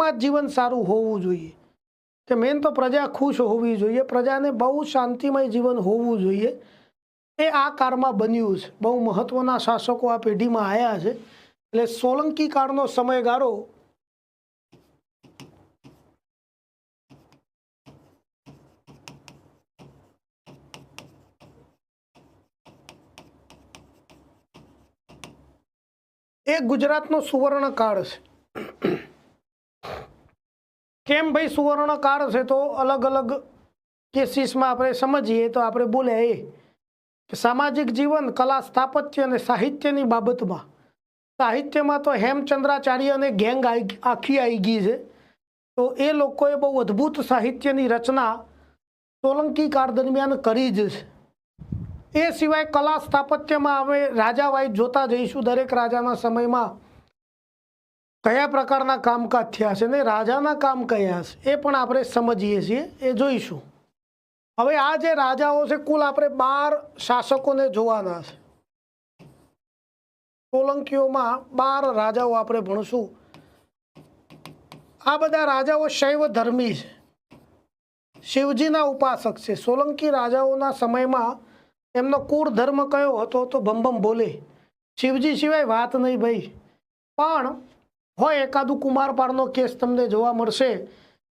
પ્રજામાં જીवन सारू होवू जोईए कि मेन तो प्रजा खुश होवी जोईए, प्रजाने बहु शांतिमय जीवन होवू जोईए। ए आ काळमां बन्युं छे। बहु महत्वना शासको आ पेढ़ीमां आव्या छे। एटले सोलंकी काळनो समयगाळो ए गुजरातनो सुवर्ण काळ छे। केम भाई सुवर्ण काळ छे तो अलग अलग केसीस में आपणे समझीए तो आपणे बोले ए कि सामाजिक जीवन, कला, स्थापत्य अने साहित्यनी बाबतमां साहित्यमां तो हेमचंद्राचार्य अने गैंग आखी आई गई है। तो ए लोकोए बहु अद्भुत साहित्यनी रचना सोलंकी काळ दरमियान करी ज छे। ए सिवाय कला स्थापत्यमां हवे राजा वाइज जोता जईशुं। दरेक राजाना समयमां कया प्रकारना कामकाज थया छे ने राजाना काम कया छे ए पण आपणे समजीए छीए, ए जोईशुं। हवे आ जे राजाओ छे कुल आपणे 12 शासकोने जोवाना छे। सोलंकीओमां 12 राजाओ आपणे भणशुं। आ बधा राजाओ शैव धर्मी छे, शिवजीना उपासक छे। सोलंकी राजाओना समयमां एमनो कुळ धर्म कयो हतो तो बम बम बोले, शिवजी सिवाय वात नहीं भाई। पण होय एकादू कुमारपाळनो केस तमने जोवा मळशे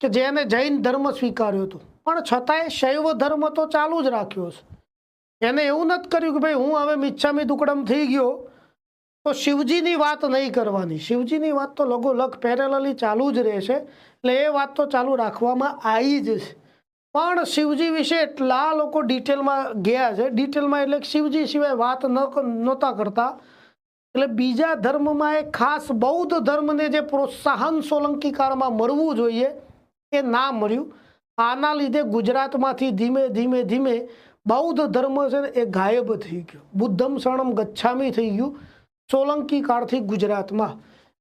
कि जेने जैन धर्म स्वीकार्यो हतो पण छतांय शैव धर्म तो चालू ज राख्यो छे। एने एवुं नथी कर्युं कि भाई हूँ हवे मिच्छामी दुक्कडम थई गयो तो शिवजीनी वात नहीं करवानी। शिवजीनी वात तो लगोलग पेरेलली चालू ज रहेशे। એટલે એ વાત તો ચાલુ રાખવામાં આવી જ છે। પણ શિવજી વિશે એટલા લોકો ડિટેલમાં ગયા છે, ડિટેલમાં એટલે શિવજી સિવાય વાત નહોતા કરતા। એટલે બીજા ધર્મમાં એક ખાસ બૌદ્ધ ધર્મને જે પ્રોત્સાહન સોલંકી કાળમાં મળવું જોઈએ એ ના મળ્યું। આના લીધે ગુજરાતમાંથી ધીમે ધીમે ધીમે બૌદ્ધ ધર્મ છે એ ગાયબ થઈ ગયો। બુદ્ધમ શરણમ ગચ્છામી થઈ ગયું સોલંકી કાળથી ગુજરાતમાં।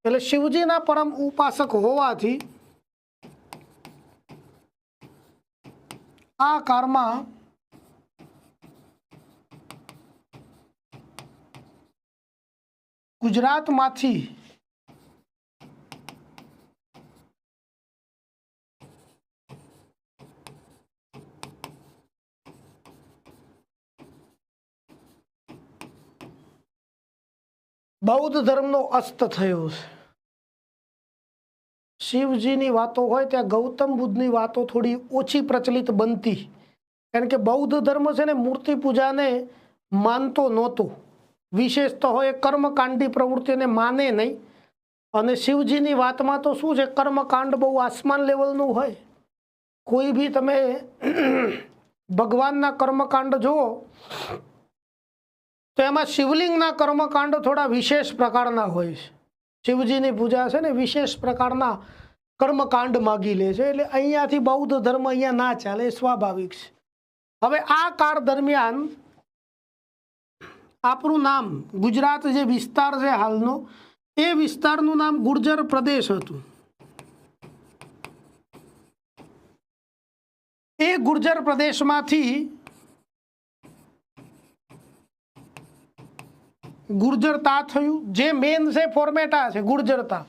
એટલે શિવજીના પરમ ઉપાસક હોવાથી આ કાળમાં ગુજરાતમાંથી बौद्ध धर्मनो अस्त थयो छे। शिवजीनी वातो होय त्यां गौतम बुद्धनी वातो थोड़ी ओछी प्रचलित बनती, कारण के बौद्ध धर्म छे ने मूर्ति पूजा ने मानतो नहोतो। विशेष तो होय कर्मकांडी प्रवृत्तिने माने नहीं। अने शिवजीनी वातमां तो शुं छे कर्मकांड बहु आसमान लेवलनुं होय। कोई भी तमे भगवानना कर्मकांड जोवो तो एमां शिवलिंगना कर्मकांड थोड़ा विशेष प्रकारना होय छे। शिवजीनी पूजा छे ने विशेष प्रकारना कर्मकांड मागी ले छे। એટલે અહીંયાથી બૌદ્ધ ધર્મ અહીંયા ના ચાલે, સ્વાભાવિક છે। હવે આ કાળ દરમિયાન આપણું નામ ગુજરાત જે વિસ્તાર છે હાલનો એ વિસ્તારનું નામ ગુર્જર પ્રદેશ હતું। એ ગુર્જર પ્રદેશમાંથી गुर्जरता थयुं। जे मेन से फॉर्मेट आ छे गुर्जरता,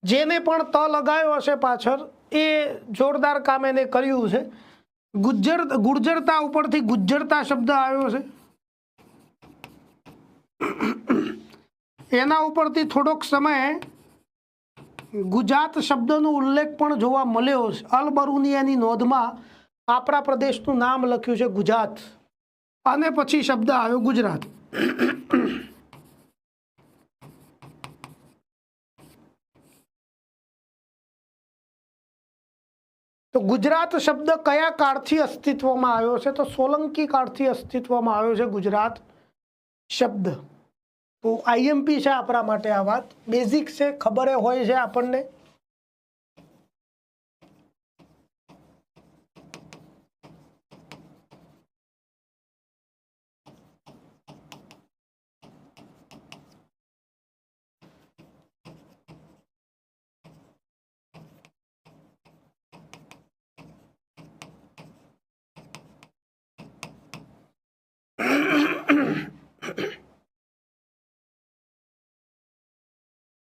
जेने पण त लगायो हशे पाछळ ए जोरदार काम एने कर्युं छे। गुर्जरता उपरथी गुज्जरता शब्द आव्यो छे। एना उपरथी थोड़ोक समय गुजात शब्दनो उल्लेख पण जोवा मळ्यो छे। अल बरूनियानी नोंधमां आपणा प्रदेशनुं नाम लख्युं छे गुजात अने पछी शब्द आव्यो गुजरात। तो गुजरात शब्द कया काळथी अस्तित्वमां आव्यो छे? तो सोलंकी काळथी अस्तित्वमां आव्यो छे गुजरात शब्द। तो आईएमपी छे आपणा माटे आ वात, बेसिक छे, खबर होय छे आपणने।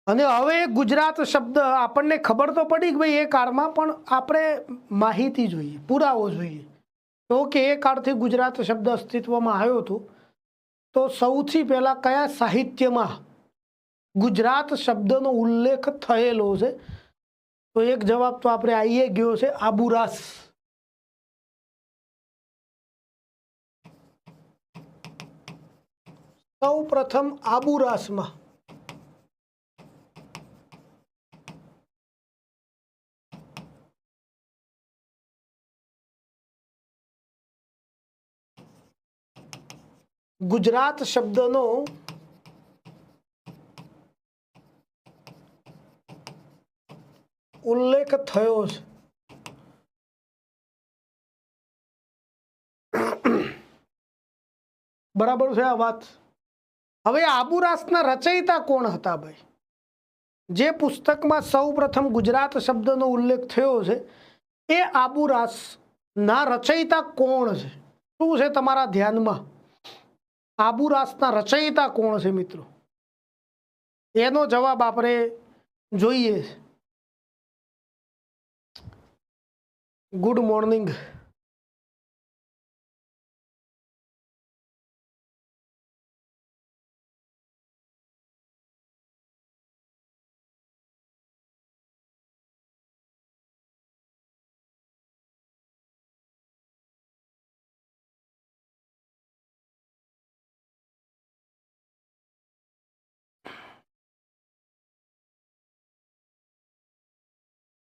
અને હવે ગુજરાત શબ્દ આપણને ખબર તો પડી કે ભાઈ એ કાળમાં, પણ આપણે માહિતી જોઈએ, પુરાવો જોઈએ તો કે એ કાળથી ગુજરાત શબ્દ અસ્તિત્વમાં આવ્યો હતો, તો સૌથી પહેલા કયા સાહિત્યમાં ગુજરાત શબ્દનો ઉલ્લેખ થયેલો છે? તો એક જવાબ તો આપણે આવી ગયો છે, આબુરાસ. સૌ પ્રથમ આબુરાસમાં ગુજરાત શબ્દનો ઉલ્લેખ થયો છે. બરાબર છે આ વાત? હવે આબુરાસના રચયિતા કોણ હતા ભાઈ? જે પુસ્તકમાં સૌ પ્રથમ ગુજરાત શબ્દનો ઉલ્લેખ થયો છે એ આબુરાસના રચયિતા કોણ છે? શું છે તમારા ધ્યાનમાં? આબુરાસના રચયિતા કોણ છે મિત્રો? એનો જવાબ આપણે જોઈએ. Good morning.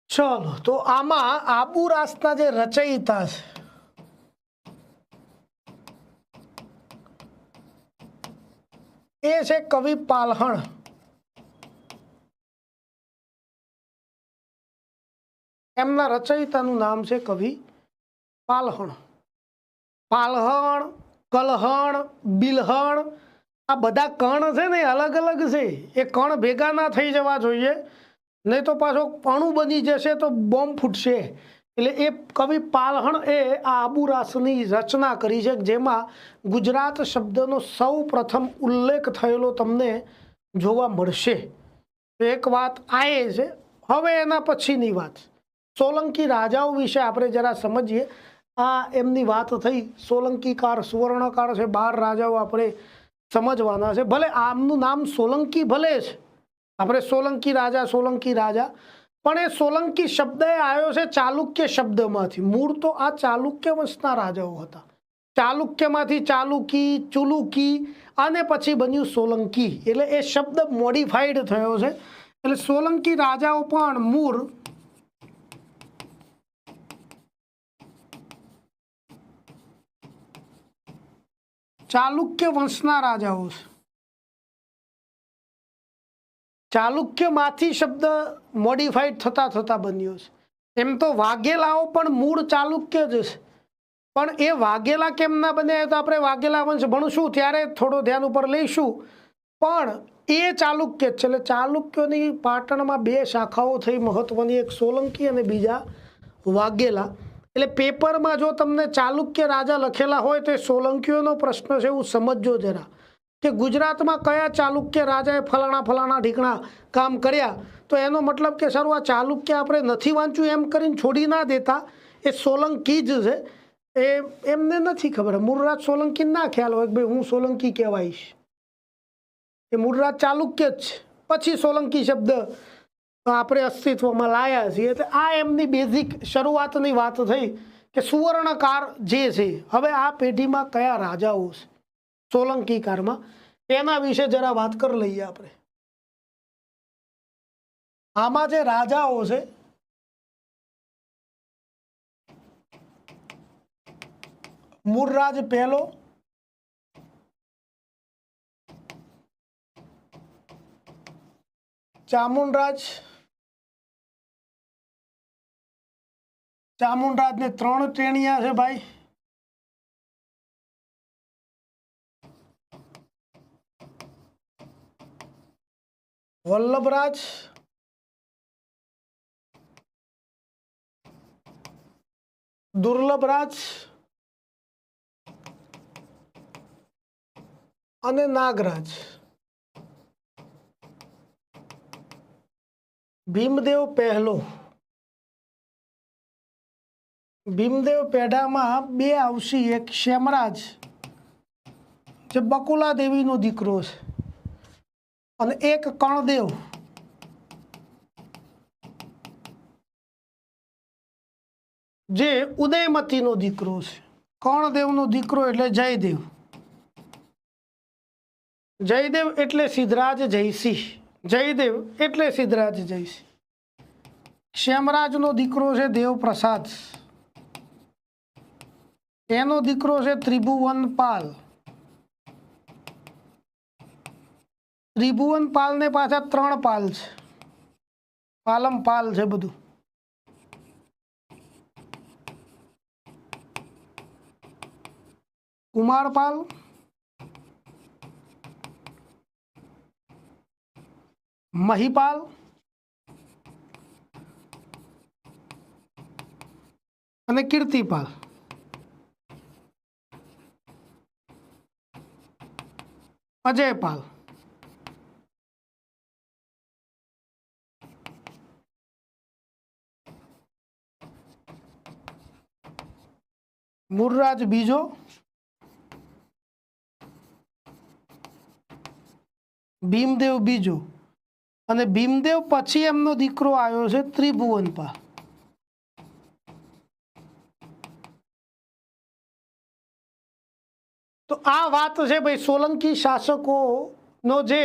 ચલો, તો આમાં આબુરાસના જે રચયિતા છે એ છે કવિ પાલહણ. એમના રચયિતાનું નામ છે કવિ પાલહણ. પાલહણ, કલહણ, બિલહણ, આ બધા કણ છે ને અલગ અલગ છે. એ કણ ભેગા ના થઈ જવા જોઈએ, નહીં તો પાછો અણુ બની જશે તો બોમ્બ ફૂટશે. એટલે એ કવિ પાલહણ એ આ આબુરાસની રચના કરી છે, જેમાં ગુજરાત શબ્દનો સૌ પ્રથમ ઉલ્લેખ થયેલો તમને જોવા મળશે. એક વાત આ એ છે. હવે એના પછીની વાત, સોલંકી રાજાઓ વિશે આપણે જરા સમજીએ. આ એમની વાત થઈ. સોલંકી કાળ, સુવર્ણકાળ છે, 12 રાજાઓ આપણે સમજવાના છે. ભલે આમનું નામ સોલંકી ભલે છે, આપણે સોલંકી રાજા, પણ એ સોલંકી શબ્દ એ આવ્યો છે ચાલુક્ય શબ્દમાંથી. મૂળ તો આ ચાલુક્ય વંશના રાજાઓ હતા. ચાલુક્યમાંથી ચાલુકી, ચુલુકી અને પછી બન્યું સોલંકી. એટલે એ શબ્દ મોડિફાઈડ થયો છે. એટલે સોલંકી રાજાઓ પણ મૂળ ચાલુક્ય વંશના રાજાઓ છે. ચાલુક્યમાંથી શબ્દ મોડિફાઈડ થતા થતા બન્યો છે. એમ તો વાઘેલાઓ પણ મૂળ ચાલુક્ય જ છે, પણ એ વાઘેલા કેમ ના બન્યા તો આપણે વાઘેલા વંશ ભણશું ત્યારે થોડો ધ્યાન ઉપર લઈશું. પણ એ ચાલુક્ય છે. એટલે ચાલુક્યોની પાટણમાં 2 શાખાઓ થઈ મહત્વની, એક સોલંકી અને બીજા વાઘેલા. એટલે પેપરમાં જો તમને ચાલુક્ય રાજા લખેલા હોય તો એ સોલંકીઓનો પ્રશ્ન છે, એવું સમજજો જરા, કે ગુજરાતમાં કયા ચાલુક્ય રાજાએ ફલાણા ઢીકણા કામ કર્યા. તો એનો મતલબ કે સારું, આ ચાલુક્ય આપણે નથી વાંચ્યું એમ કરીને છોડી ના દેતા. એ સોલંકી જ છે. એ એમને નથી ખબર. મૂળરાજ સોલંકી ના ખ્યાલ હોય કે ભાઈ હું સોલંકી કહેવાઈશ. એ મૂળરાજ ચાલુક્ય જ છે. પછી સોલંકી શબ્દ આપણે અસ્તિત્વમાં લાયા છીએ. આ એમની બેઝિક શરૂઆતની વાત થઈ કે સુવર્ણકાળ જે છે. હવે આ પેઢીમાં કયા રાજાઓ છે સોલંકી કાળમાં, એના વિશે જરા વાત કરી લઈએ આપણે. આમાં જે રાજાઓ છે, મૂળરાજ પહેલો, ચામુંડરાજને 3 ટેણિયા છે ભાઈ. વલ્લભરાજ, દુર્લભરાજ અને નાગરાજ. ભીમદેવ પહેલો, ભીમદેવ પેઢામાં બે આવશે, એક શ્યામરાજ જે બકુલા દેવીનો દીકરો છે, અને એક કર્ણદેવ જે ઉદયમતીનો દીકરો છે. કર્ણદેવનો દીકરો એટલે જયદેવ, જયદેવ એટલે સિદ્ધરાજ જયસિંહ, જયદેવ એટલે સિદ્ધરાજ જયસિંહ. શ્યામરાજનો દીકરો છે દેવપ્રસાદ, એનો દીકરો છે ત્રિભુવનપાલ. ત્રિભુવનપાલ ને પાછા 3 પાલ છે, પાલમ પાલ છે બધું. કુમારપાલ, મહીપાલ અને કીર્તિપાલ. અજયપાલ. મૂળરાજ બીજો, ભીમદેવ બીજો, અને ભીમદેવ પછી એમનો દીકરો આવ્યો છે ત્રિભુવનપાલ. તો આ વાત છે ભાઈ સોલંકી શાસકોનો જે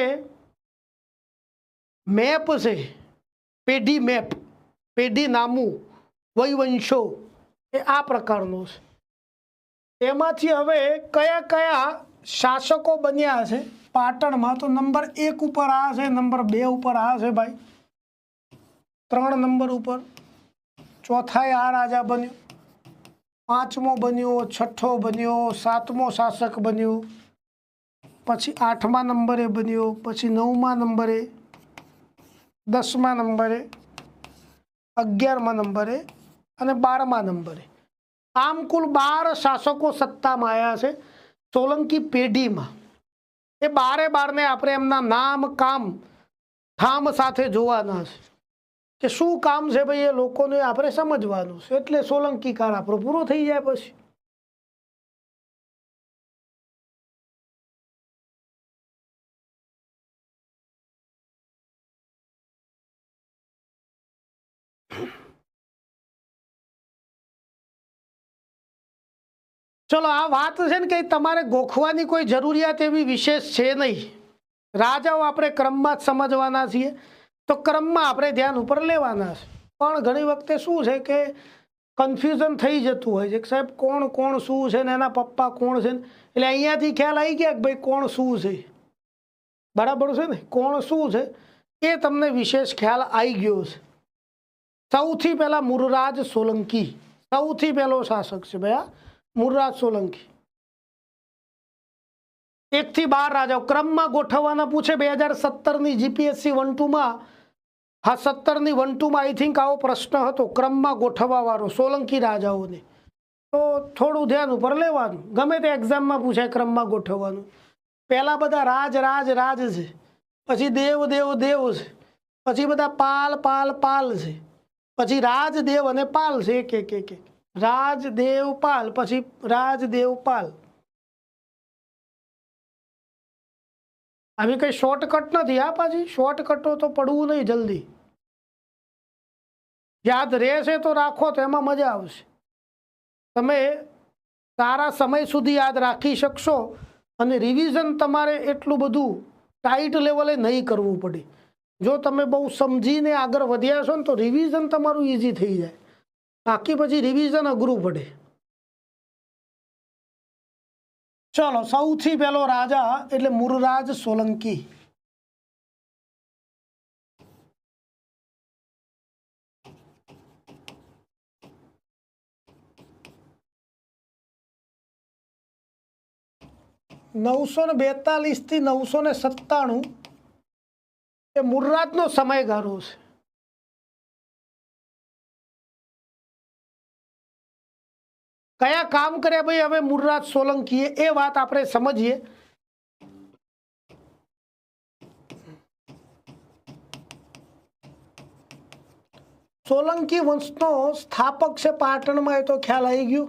મેપ છે, પેઢી મેપ, પેઢી નામું, વૈવંશો, એ આ પ્રકારનો છે. એમાંથી હવે કયા કયા શાસકો બન્યા છે પાટણમાં, તો નંબર 1 ઉપર આ છે, નંબર 2 ઉપર આ છે ભાઈ, 3 નંબર ઉપર ચોથાએ આ રાજા બન્યો, 5મો બન્યો, 6થો બન્યો, 7મો શાસક બન્યો, પછી 8મા નંબરે બન્યો, પછી 9મા નંબરે, 10મા નંબરે, 11મા નંબરે અને 12મા નંબરે. આમ કુલ 12 શાસકો સત્તામાં આવ્યા છે સોલંકી પેઢીમાં. એ 12 ને આપણે એમના નામ, કામ, ઠામ સાથે જોવાના છે કે શું કામ છે ભાઈ, એ લોકોને આપણે સમજવાનું છે. એટલે સોલંકી કાળ આપણો પૂરો થઈ જાય પછી. ચલો, આ વાત છે ને કે તમારે ગોખવાની કોઈ જરૂરિયાત એવી વિશેષ છે નહીં. રાજાઓ આપણે ક્રમમાં જ સમજવાના છીએ, તો ક્રમમાં આપણે ધ્યાન ઉપર લેવાના છે. પણ ઘણી વખતે શું છે કે કન્ફ્યુઝન થઈ જતું હોય છે કે સાહેબ કોણ કોણ શું છે ને એના પપ્પા કોણ છે ને, એટલે અહીંયાથી ખ્યાલ આવી ગયા કે ભાઈ કોણ શું છે. બરાબર છે ને, કોણ શું છે એ તમને વિશેષ ખ્યાલ આવી ગયો છે. સૌથી પહેલા મૂળરાજ સોલંકી સૌથી પહેલો શાસક છે ભાઈ, મૂળરાજ સોલંકી. 1 થી 12 રાજાઓ ક્રમમાં ગોઠવવાના પૂછે. 2017ની જીપીએસસી 1-2માં, હા 17ની 1-2માં આઈ થિંક આવો પ્રશ્ન હતો, ક્રમમાં ગોઠવવા વાળો સોલંકી રાજાઓને. તો થોડું ધ્યાન ઉપર લેવાનું, ગમે તે એક્ઝામમાં પૂછાય ક્રમમાં ગોઠવવાનું. પહેલા બધા રાજ રાજ રાજ છે, પછી દેવ દેવ દેવ છે, પછી બધા પાલ પાલ પાલ છે, પછી રાજ દેવ અને પાલ છે. એક એક એક એક રાજ દેવ પાલ, પછી રાજ દેવ પાલ. આવી કઈ શોર્ટકટ નથી. હા, પાછી શોર્ટકટો તો પડવું નહીં, જલ્દી યાદ રહેશે તો રાખો તો એમાં મજા આવશે. તમે સારા સમય સુધી યાદ રાખી શકશો, અને રિવિઝન તમારે એટલું બધું ટાઈટ લેવલે નહીં કરવું પડે. જો તમે બહુ સમજીને આગળ વધ્યા છો ને તો રિવિઝન તમારું ઇઝી થઈ જાય, બાકી પછી રિવિઝન અઘરું પડે. ચલો, સૌથી પહેલો રાજા એટલે મૂળરાજ સોલંકી. (942 થી 997) એ મૂળરાજનો સમયગાળો છે. કયા કામ કર્યા ભાઈ હવે મૂળરાજ સોલંકીએ, એ વાત આપણે સમજીએ. સોલંકી વંશનો સ્થાપક છે પાટણમાં, એ તો ખ્યાલ આવી ગયો।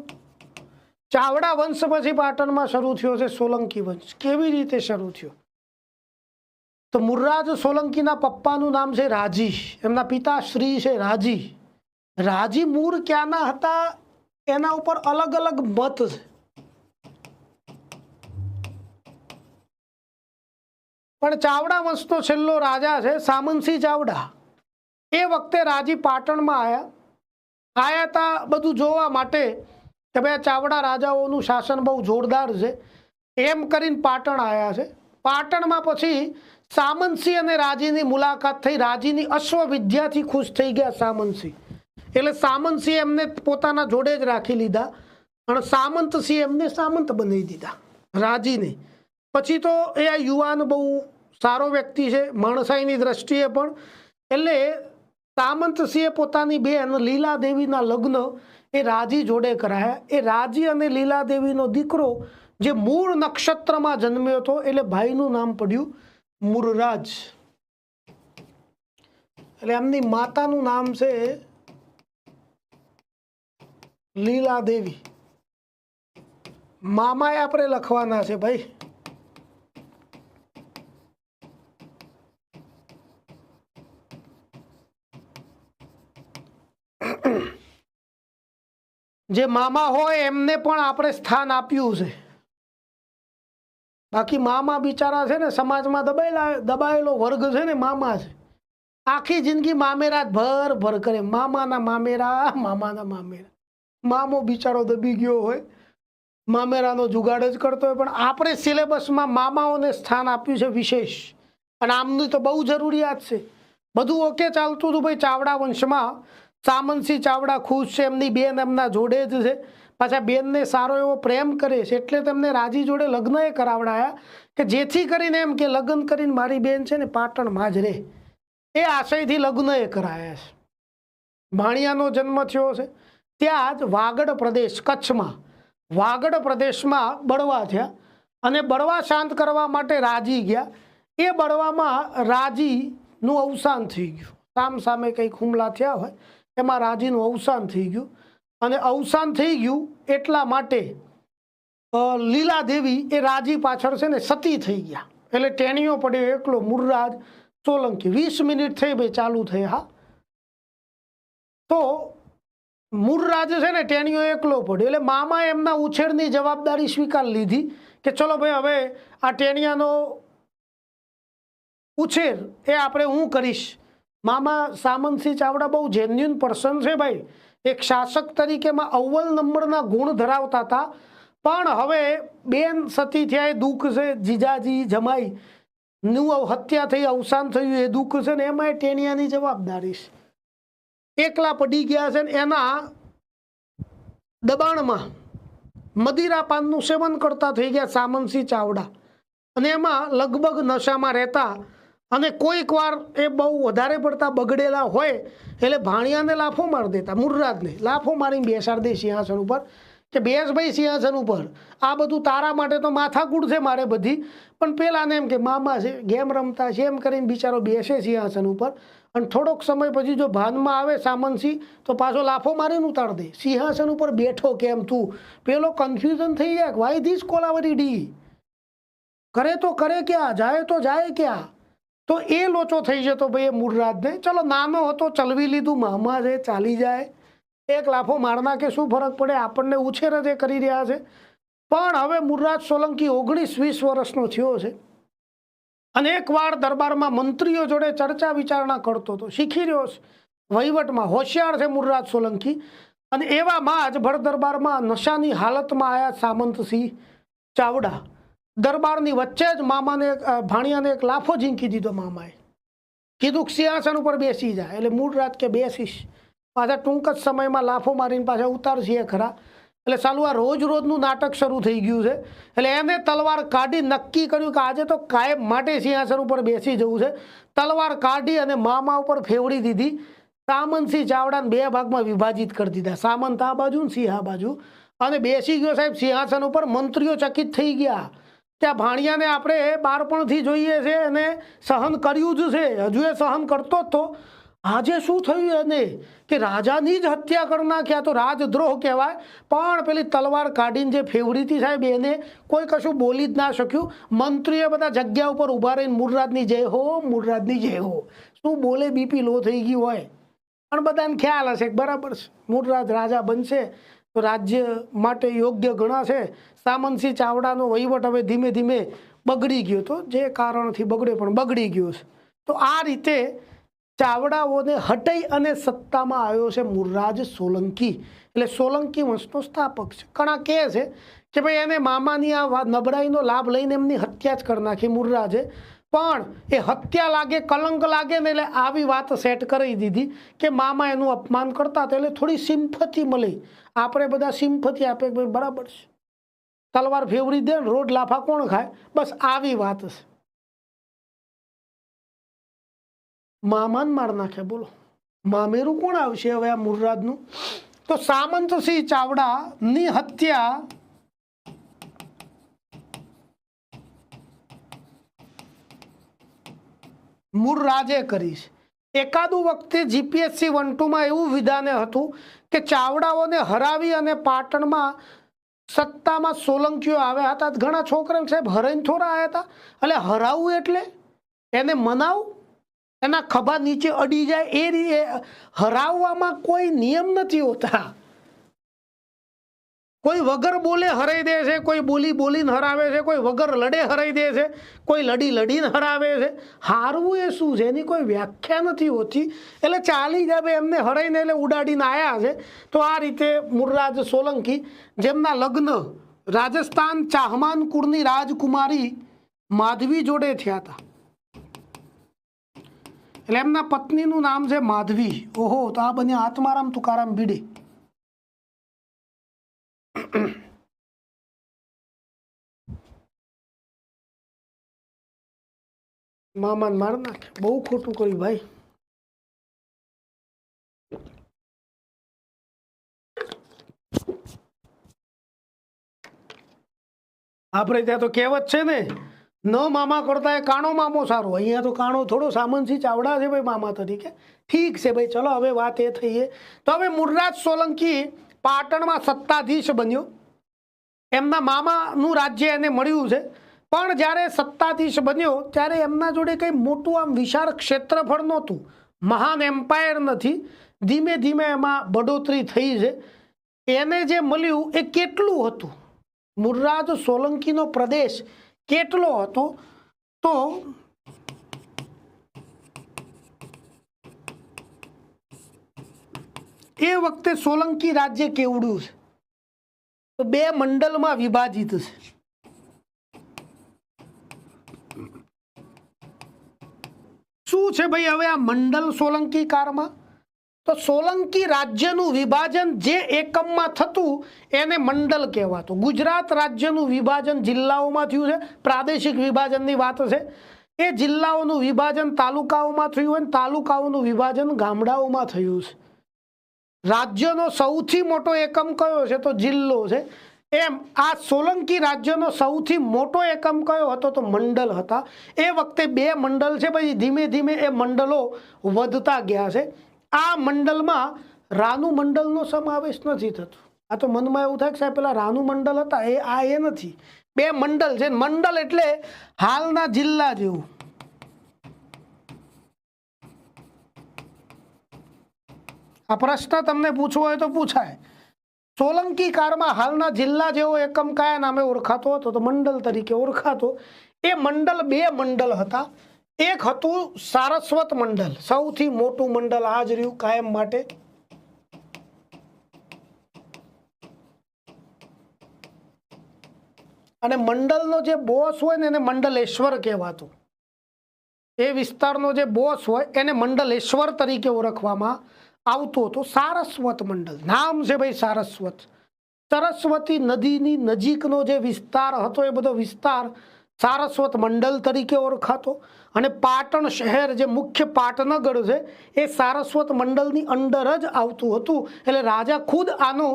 ચાવડા વંશ પછી પાટણમાં શરૂ થયો છે સોલંકી વંશ। કેવી રીતે શરૂ થયો? તો મુર્રાજ સોલંકીના પપ્પાનું નામ છે રાજી, એમના પિતા શ્રી છે રાજી। રાજી મૂળ ક્યાંના હતા એના ઉપર અલગ અલગ મત છે। પણ ચાવડા વંશનો છેલ્લો રાજા છે સામંતસિંહ ચાવડા। એ વખતે રાજી પાટણમાં આયા હતા બધું જોવા માટે કે ભાઈ ચાવડા રાજાઓનું શાસન બહુ જોરદાર છે, એમ કરીને પાટણ આવ્યા છે। પાટણમાં પછી સામંતસિંહ અને રાજીની મુલાકાત થઈ। રાજીની અશ્વવિદ્યાથી ખુશ થઈ ગયા સામંતસિંહ, એટલે સામંતસિંહ એમને પોતાના જોડે જ રાખી લીધા અને સામંતસિંહ એમને સામંત બનાવી દીધા રાજીને। પછી તો એ યુવાન બહુ સારો વ્યક્તિ છે માણસાઈની દ્રષ્ટિએ પણ, એટલે સામંતસિંહે પોતાની બેન લીલાદેવીના લગ્ન એ રાજી જોડે કરાયા। એ રાજી અને લીલાદેવીનો દીકરો જે મૂળ નક્ષત્રમાં જન્મ્યો હતો, એટલે ભાઈનું નામ પડ્યું મુર્રાજ। એટલે એમની માતાનું નામ છે લીલાદેવી। મામાએ આપણે લખવાના છે ભાઈ। જે મામા હોય એમને પણ આપણે સ્થાન આપ્યું છે, બાકી મામા બિચારા છે ને સમાજમાં દબાયેલો વર્ગ છે ને, મામા છે આખી જિંદગી મામેરા ભર ભર કરે, મામાના મામેરા, મામાના મામેરા। મામો બિચારો દબી ગયો હોય, મામેરાનો જુગાડ જ કરતો હોય, પણ આપણે સિલેબસમાં મામાઓને સ્થાન આપ્યું છે વિશેષ, અને આમની તો બહુ જરૂરિયાત છે। બધું ઓકે ચાલતું હતું ભાઈ ચાવડા વંશમાં। સામંતસિંહ ચાવડા ખુશ છે, એમની બેન એમના જોડે જ છે, પાછા બેનને સારો એવો પ્રેમ કરે છે, એટલે તેમને રાજી જોડે લગ્ન એ કરાવડાયા કે જેથી કરીને એમ કે લગ્ન કરીને મારી બેન છે ને પાટણમાં જ રહે, એ આશયથી લગ્ન એ કરાયા છે। ભાણિયાનો જન્મ થયો છે ત્યાં જ વાગડ પ્રદેશ, કચ્છમાં વાગડ પ્રદેશમાં બળવા થયા, અને બળવા શાંત કરવા માટે રાજી ગયા। એ બળવામાં રાજીનું અવસાન થઈ ગયું, સામ સામે કંઈક હુમલા થયા હોય એમાં રાજીનું અવસાન થઈ ગયું, અને અવસાન થઈ ગયું એટલા માટે લીલાદેવી એ રાજી પાછળ છે ને સતી થઈ ગયા, એટલે ટેણીઓ પડ્યો એકલો મુર્રાજ સોલંકી। 20 મિનિટ થઈ ભાઈ ચાલુ થઈ। હા, તો મુર્રાજ છે ને ટેણીઓ એકલો પડ્યો, એટલે મામાએ એમના ઉછેરની જવાબદારી સ્વીકારી લીધી કે ચલો ભાઈ હવે આ ટેણિયાનો ઉછેર એ આપણે હું કરીશ। મામા સામંતસિંહ ચાવડા બહુ જેન્યુન પર્સન છે ભાઈ, એક શાસક તરીકેમાં અવ્વલ નંબરના ગુણ ધરાવતા હતા, પણ હવે બેન સતી થયા એ દુઃખ છે, જીજાજી જમાઈ નું હત્યા થઈ, અવસાન થયું એ દુઃખ છે ને, એમાં ટેણિયાની જવાબદારી છે। એકલા પડી ગયા છે ને એના દબાણમાં મદિરા પાનનું સેવન કરતા થઈ ગયા સામંતસિંહ ચાવડા, અને એમાં લગભગ નશામાં રહેતા, અને કોઈક વાર એ બહુ વધારે પડતા બગડેલા હોય એટલે ભાણિયાને લાફો મારી દેતા, મુર્રાજને લાફો મારીને બેસાડી દે સિંહાસન ઉપર કે બેસ ભાઈ સિંહાસન ઉપર, આ બધું તારા માટે તો માથાકૂટ છે મારે બધી, પણ પેલાને એમ કે મામા છે ગેમ રમતા છે, એમ કરીને બિચારો બેસે સિંહાસન ઉપર, અને થોડોક સમય પછી જો ભાનમાં આવે સામંતસિંહ તો પાછો લાફો મારીને ઉતાર દે, સિંહાસન ઉપર બેઠો કેમ તું? પેલો કન્ફ્યુઝન થઈ જાય, વાય ધીસ કોલાવરી ડી, કરે તો કરે ક્યાં, જાય તો જાય ક્યાં? તો એ લોચો થઈ જતો ભાઈ એ મુર્રાજને। ચલો નાનો હતો ચલવી લીધું, મામા છે ચાલી જાય, એક લાફો મારના કે શું ફરક પડે, આપણને ઉછેર જ એ કરી રહ્યા છે। પણ હવે મુર્રાજ સોલંકી 19-20 વર્ષનો થયો છે, અને એકવાર દરબારમાં મંત્રીઓ જોડે ચર્ચા વિચારણા કરતો હતો, શીખી રહ્યો છે વહીવટમાં, હોશિયાર છે મુર્રાજ સોલંકી। અને એવામાં જ ભર દરબારમાં નશાની હાલતમાં આવ્યા સામંતસિંહ ચાવડા। દરબારની વચ્ચે જ મામાને ભાણિયાને એક લાફો ઝીંકી દીધો। મામાએ કીધું સિંહાસન ઉપર બેસી જાય, એટલે મુર્રાજ કે બેસીશ, પાછા ટૂંક જ સમયમાં લાફો મારીને પાછા ઉતારશે ખરા, એટલે ચાલુ આ રોજ રોજનું નાટક શરૂ થઈ ગયું છે। એટલે એને તલવાર કાઢી નક્કી કર્યું કે આજે તો કાયમ માટે સિંહાસન ઉપર બેસી જવું છે। તલવાર કાઢી અને મામા ઉપર ફેવડી દીધી, સામંતસિંહ ચાવડાને 2 ભાગમાં વિભાજિત કરી દીધા, સામંત આ બાજુ ને સિંહ આ બાજુ, અને બેસી ગયો સાહેબ સિંહાસન ઉપર। મંત્રીઓ ચકિત થઈ ગયા, ત્યાં ભાણિયાને આપણે બાળપણથી જોઈએ છે અને સહન કર્યું જ છે, હજુ એ સહન કરતો જ હતો, આજે શું થયું એને કે રાજાની જ હત્યા કરી નાખ્યા, તો રાજદ્રોહ કહેવાય. પણ પેલી તલવાર કાઢીને જે ફેવરી હતી સાહેબ, એને કોઈ કશું બોલી જ ના શક્યું. મંત્રીએ બધા જગ્યા ઉપર ઊભા રહીને મૂળરાજની જય હો, મૂળરાજની જય હો. શું બોલે, બીપી લો થઈ ગયું હોય. પણ બધાને ખ્યાલ હશે બરાબર છે, મૂળરાજ રાજા બનશે તો રાજ્ય માટે યોગ્ય ગણાશે. સામંતસિંહ ચાવડાનો વહીવટ હવે ધીમે ધીમે બગડી ગયો, તો જે કારણથી બગડ્યો પણ બગડી ગયો છે. તો આ રીતે ચાવડાઓને હટાઈ અને સત્તામાં આવ્યો છે મૂળરાજ સોલંકી. એટલે સોલંકી વંશનો સ્થાપક છે. ઘણા કહે છે કે ભાઈ એને મામાની આ નબળાઈનો લાભ લઈને એમની હત્યા જ કરી નાખી મૂળરાજે. પણ એ હત્યા લાગે, કલંક લાગે ને એટલે આવી વાત સેટ કરી દીધી કે મામા એનું અપમાન કરતા હતા એટલે થોડી સિમ્પથી મળી. આપણે બધા સિમ્પથી આપે ભાઈ બરાબર છે, તલવાર ફેવરી દે રોજ લાફા કોણ ખાય, બસ આવી વાત છે. મામાને માર નાખ્યા, બોલો મામેરું કોણ આવશે હવે આ મૂળરાજનું? તો સામંતસિંહ ચાવડાની હત્યા મૂળરાજે કરી છે. એકાદું વખતે જીપીએસસી 1-2માં એવું વિધાન હતું કે ચાવડાઓને હરાવી અને પાટણમાં સત્તામાં સોલંકીઓ આવ્યા હતા. ઘણા છોકરા સાહેબ હરાઈને થોડા આવ્યા હતા. એટલે હરાવવું એટલે એને મનાવું, એના ખભા નીચે અડી જાય એ રીતે હરાવવામાં કોઈ નિયમ નથી હોતા. કોઈ વગર બોલે હરાઈ દે છે, કોઈ બોલી બોલીને હરાવે છે, કોઈ વગર લડે હરાઈ દે છે, કોઈ લડી લડીને હરાવે છે. હારવું એ શું છે એની કોઈ વ્યાખ્યા નથી હોતી. એટલે ચાલી જાય એમને હરાઈને એટલે ઉડાડીને આવ્યા છે. તો આ રીતે મૂળરાજ સોલંકી, જેમના લગ્ન રાજસ્થાન ચાહમાન કુળની રાજકુમારી માધવી જોડે થયા હતા. એટલે એમના પત્નીનું નામ છે માધવી. ઓહો, તો આ બન્યા આત્મારામ તુકારામ ભીડે. મામાને માર નાખે, બહુ ખોટું કર્યું ભાઈ. આપણે ત્યાં તો કહેવત છે ને, ન મામા કરતા એ કાણો મામો સારો. અહીંયા તો કાણો થોડો સામંતસિંહ ચાવડા છે ભાઈ મામા તરીકે. ઠીક છે ભાઈ, ચલો હવે વાત એ થઈ. તો હવે મૂળરાજ સોલંકી પાટણમાં સત્તાધીશ બન્યો. એમના મામાનું રાજ્ય એને મળ્યું છે. પણ જ્યારે સત્તાધીશ બન્યો ત્યારે એમના જોડે કંઈ મોટું આમ વિશાળ ક્ષેત્રફળ નહોતું, મહાન એમ્પાયર નથી. ધીમે ધીમે એમાં બઢોતરી થઈ છે. એને જે મળ્યું એ કેટલું હતું, મૂળરાજ સોલંકીનો પ્રદેશ કેટલો હતો, તો એ વખતે સોલંકી રાજ્ય કેવડું છે, તો 2 મંડળમાં વિભાજિત છે. શું છે ભાઈ હવે આ મંડળ સોલંકી કાળમાં? તો સોલંકી રાજ્યનું વિભાજન જે એકમમાં થતું એને મંડળ કહેવાતું. ગુજરાત રાજ્યનું વિભાજન જિલ્લાઓમાં થયું છે, પ્રાદેશિક વિભાજનની વાત છે. એ જિલ્લાઓનું વિભાજન તાલુકાઓમાં થયું હોય, તાલુકાઓનું વિભાજન ગામડાઓમાં થયું છે. રાજ્યનો સૌથી મોટો એકમ કયો છે? તો જિલ્લો છે. એમ આ સોલંકી રાજ્યનો સૌથી મોટો એકમ કયો હતો? તો મંડળ હતા. એ વખતે 2 મંડળ છે. પછી ધીમે ધીમે એ મંડળો વધતા ગયા છે. આ મંડળમાં રાનુ મંડળનો સમાવેશ નથી થતો. આ તો મનમાં એવું થાય કે સાહેબ પેલા રાનુ મંડળ હતા એ નથી. 2 મંડળ છે. મંડળ એટલે હાલના જિલ્લા જેવું. આ પ્રશ્ન તમને પૂછવો હોય તો પૂછાય. સોલંકી કાળમાં હાલના જિલ્લા જેવો એકમ કયા નામે ઓળખાતો હતો? તો મંડળ તરીકે ઓળખાતો. એ મંડળ 2 મંડળ હતા. એક હતું સારસ્વત મંડળ, સૌથી મોટું મંડળ આ જ રહ્યું કાયમ માટે. અને મંડળનો જે બોસ હોય ને એને મંડલેશ્વર કહેવાતું. એ વિસ્તારનો જે બોસ હોય એને મંડલેશ્વર તરીકે ઓળખવામાં આવતું હતું. સારસ્વત મંડળ નામ છે ભાઈ, સારસ્વત. સરસ્વતી નદીની નજીકનો જે વિસ્તાર હતો એ બધો વિસ્તાર સારસ્વત મંડળ તરીકે ઓળખાતો. અને પાટણ શહેર જે મુખ્ય પાટનગર છે એ સારસ્વત મંડળની અંડર જ આવતું હતું. એટલે રાજા ખુદ આનો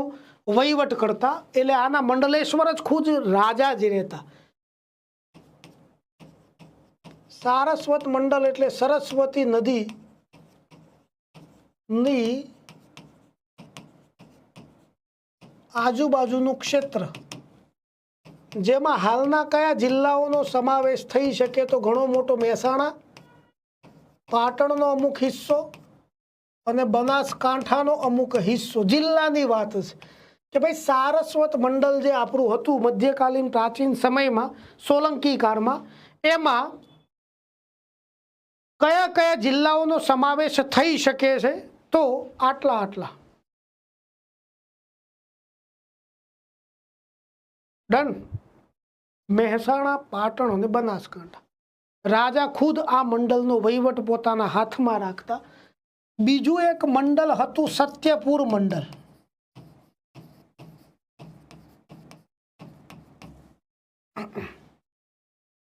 વહીવટ કરતા. એટલે આના મંડલેશ્વર જ ખુદ રાજા જ રહેતા. સારસ્વત મંડળ એટલે સરસ્વતી નદી ની આજુબાજુનું ક્ષેત્ર જેમાં હાલના કયા જિલ્લાઓનો સમાવેશ થઈ શકે? તો ઘણો મોટો મહેસાણા, પાટણનો અમુક હિસ્સો અને બનાસકાંઠાનો અમુક હિસ્સો. જિલ્લાની વાત છે કે ભાઈ સારસ્વત મંડળ જે આપણું હતું મધ્યકાલીન પ્રાચીન સમયમાં સોલંકી કાળમાં, એમાં કયા કયા જિલ્લાઓનો સમાવેશ થઈ શકે છે? તો આટલા આટલા. ડન. મહેસાણા, પાટણ અને બનાસકાંઠા. રાજા ખુદ આ મંડળનો વહીવટ પોતાના હાથમાં રાખતા. બીજું એક મંડળ હતું સત્યપુર મંડળ.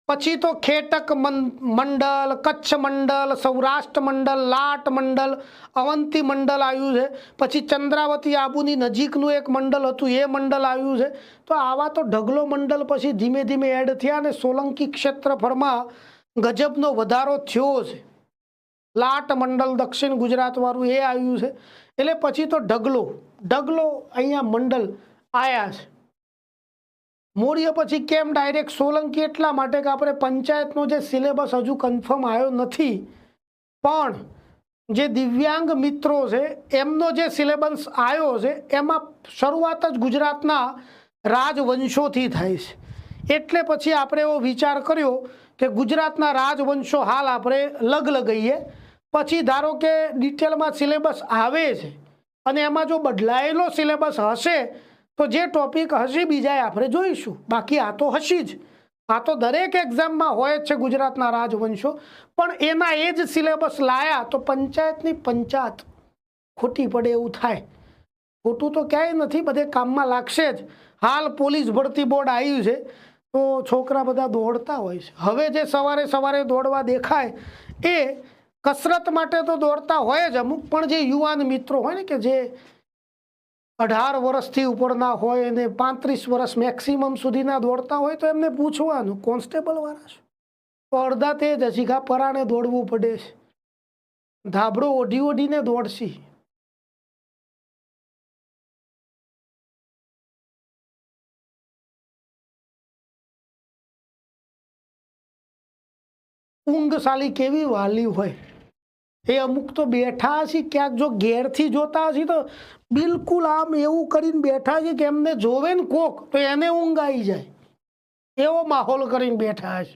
પછી તો ખેટક મંડળ, કચ્છ મંડળ, સૌરાષ્ટ્ર મંડળ, લાટ મંડળ, અવંતી મંડળ આવ્યું છે. પછી ચંદ્રાવતી આબુની નજીકનું એક મંડળ હતું, એ મંડળ આવ્યું છે. તો આવા તો ઢગલો મંડળ પછી ધીમે ધીમે એડ થયા અને સોલંકી ક્ષેત્રફળમાં ગજબનો વધારો થયો છે. લાટ મંડળ દક્ષિણ ગુજરાતવાળું એ આવ્યું છે. એટલે પછી તો ઢગલો અહીંયા મંડળ આવ્યા છે. મૌર્ય પછી કેમ ડાયરેક્ટ સોલંકી? એટલા માટે કે આપણે પંચાયતનો જે સિલેબસ હજુ કન્ફર્મ આવ્યો નથી, પણ જે દિવ્યાંગ મિત્રો છે એમનો જે સિલેબસ આવ્યો છે એમાં શરૂઆત જ ગુજરાતના રાજવંશોથી થાય છે. એટલે પછી આપણે એવો વિચાર કર્યો કે ગુજરાતના રાજવંશો હાલ આપણે લગાવીએ. પછી ધારો કે ડિટેલમાં સિલેબસ આવે છે અને એમાં જો બદલાયેલો સિલેબસ હશે તો જે ટોપિક હશે બીજા આપણે જોઈશું. બાકી આ તો હશે જ, આ તો દરેક એક્ઝામમાં હોય જ છે ગુજરાતના રાજવંશો. પણ એના એ જ સિલેબસ લાયા તો પંચાયતની પંચાયત ખોટી પડે એવું થાય. ખોટું તો ક્યાંય નથી, બધે કામમાં લાગશે જ. હાલ પોલીસ ભરતી બોર્ડ આવ્યું છે તો છોકરા બધા દોડતા હોય છે. હવે જે સવારે સવારે દોડવા દેખાય એ કસરત માટે તો દોડતા હોય જ અમુક, પણ જે યુવાન મિત્રો હોય ને કે જે 18 વર્ષથી ઉપરના હોય અને 35 વર્ષ મેક્સિમમ સુધીના દોડતા હોય તો એમને પૂછવાનું કોન્સ્ટેબલ વાળા છે તો અડધા તે જ હજી પરાણે દોડવું પડે છે. ધાબળો ઓઢીને દોડશી. ઊંઘ સાલી કેવી વાલી હોય. એ અમુક તો બેઠા હશે ક્યાંક, જો ઘેરથી જોતા હશે તો બિલકુલ આમ એવું કરીને બેઠા છે કે એમને જોવે ને કોક તો એને ઊંઘ આવી જાય, એવો માહોલ કરીને બેઠા હશે.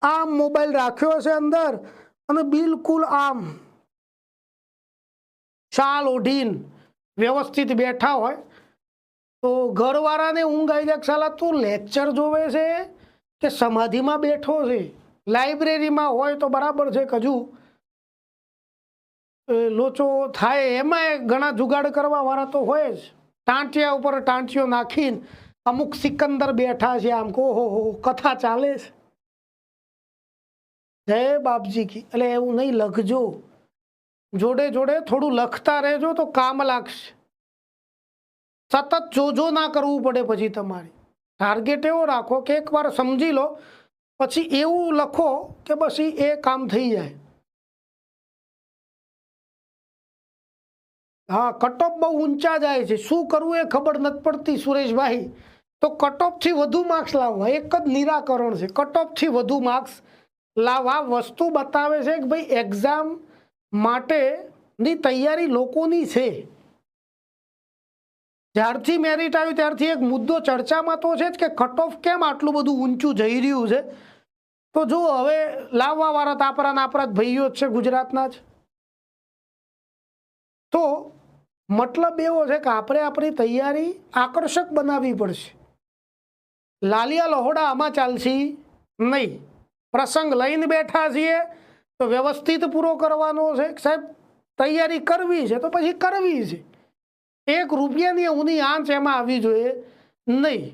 આમ મોબાઈલ રાખ્યો હશે અંદર અને બિલકુલ આમ શાલ ઓઢીને વ્યવસ્થિત બેઠા હોય તો ઘરવાળાને ઊંઘ આવી જાય. સાલા તું લેક્ચર જોવે છે કે સમાધિમાં બેઠો છે? લાઇબ્રેરીમાં હોય તો બરાબર છે કે હજુ લોચો થાય. એમાં ઘણા જુગાડ કરવા વાળા તો હોય જ. ટાંટિયા ઉપર ટાંટિયો નાખીને અમુક સિકંદર બેઠા છે આમ કહો હો કથા ચાલે છે. જય બાપજી કી. એટલે એવું નહીં, લખજો જોડે જોડે થોડું લખતા રહેજો તો કામ લાગશે. સતત જોજો ના કરવું પડે. પછી તમારે ટાર્ગેટ એવો રાખો કે એકવાર સમજી લો પછી એવું લખો કે પછી એ કામ થઈ જાય. હા, કટઓફ બહુ ઊંચા જાય છે. શું કરવું એ ખબર નથી પડતી સુરેશભાઈ. તો કટઓફથી વધુ માર્ક્સ લાવવા એક જ નિરાકરણ છે. કટઓફથી વધુ માર્ક્સ લાવવા. વસ્તુ બતાવે છે કે ભાઈ એક્ઝામ માટેની તૈયારી લોકોની છે. જ્યારથી મેરિટ આવ્યું ત્યારથી એક મુદ્દો ચર્ચામાં તો છે જ કે કટઓફ કેમ આટલું બધું ઊંચું જઈ રહ્યું છે. તો જો હવે લાવવાવાળા તો આપણા જ ભાઈઓ જ છે ગુજરાતના જ. તો મતલબ એવો છે કે આપણે આપણી તૈયારી આકર્ષક બનાવવી પડશે. લાલિયા લહોડા આમાં ચાલશે નહીં. પ્રસંગ લઈને બેઠા છીએ તો વ્યવસ્થિત પૂરો કરવાનો છે. સાહેબ તૈયારી કરવી છે તો પછી કરવી છે. 1 રૂપિયાની ઊની આંચ એમાં આવવી જોઈએ નહીં.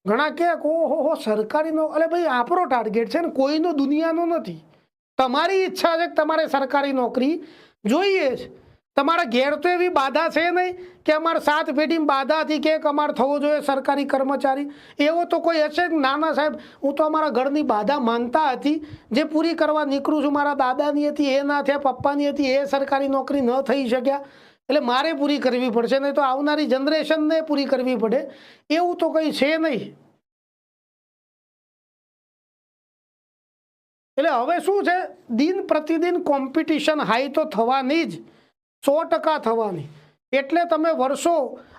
ઘણા કે ઓહો સરકારીનો, અરે ભાઈ આપણો ટાર્ગેટ છે ને, કોઈનો દુનિયાનો નથી. તમારી ઈચ્છા છે કે તમારે સરકારી નોકરી જોઈએ છે તમારા ઘેર તો એવી બાધા છે નહીં કે અમારે 7 પેઢીમાં બાધા હતી કે અમારે થવો જોઈએ સરકારી કર્મચારી, એવો તો કોઈ હશે જ? નાના સાહેબ, હું તો અમારા ઘરની બાધા માનતા હતી, જે પૂરી કરવા નીકળું છું. મારા દાદાની હતી એ ના થયા, પપ્પાની હતી એ સરકારી નોકરી ન થઈ શક્યા, એટલે મારે પૂરી કરવી પડશે, નહીં તો આવનારી જનરેશનને પૂરી કરવી પડે. એવું તો કંઈ છે નહીં. એટલે હવે શું છે, દિન પ્રતિદિન કોમ્પિટિશન હાઈ તો થવાની જ, 100% થવાની. એટલે તમે વર્ષો,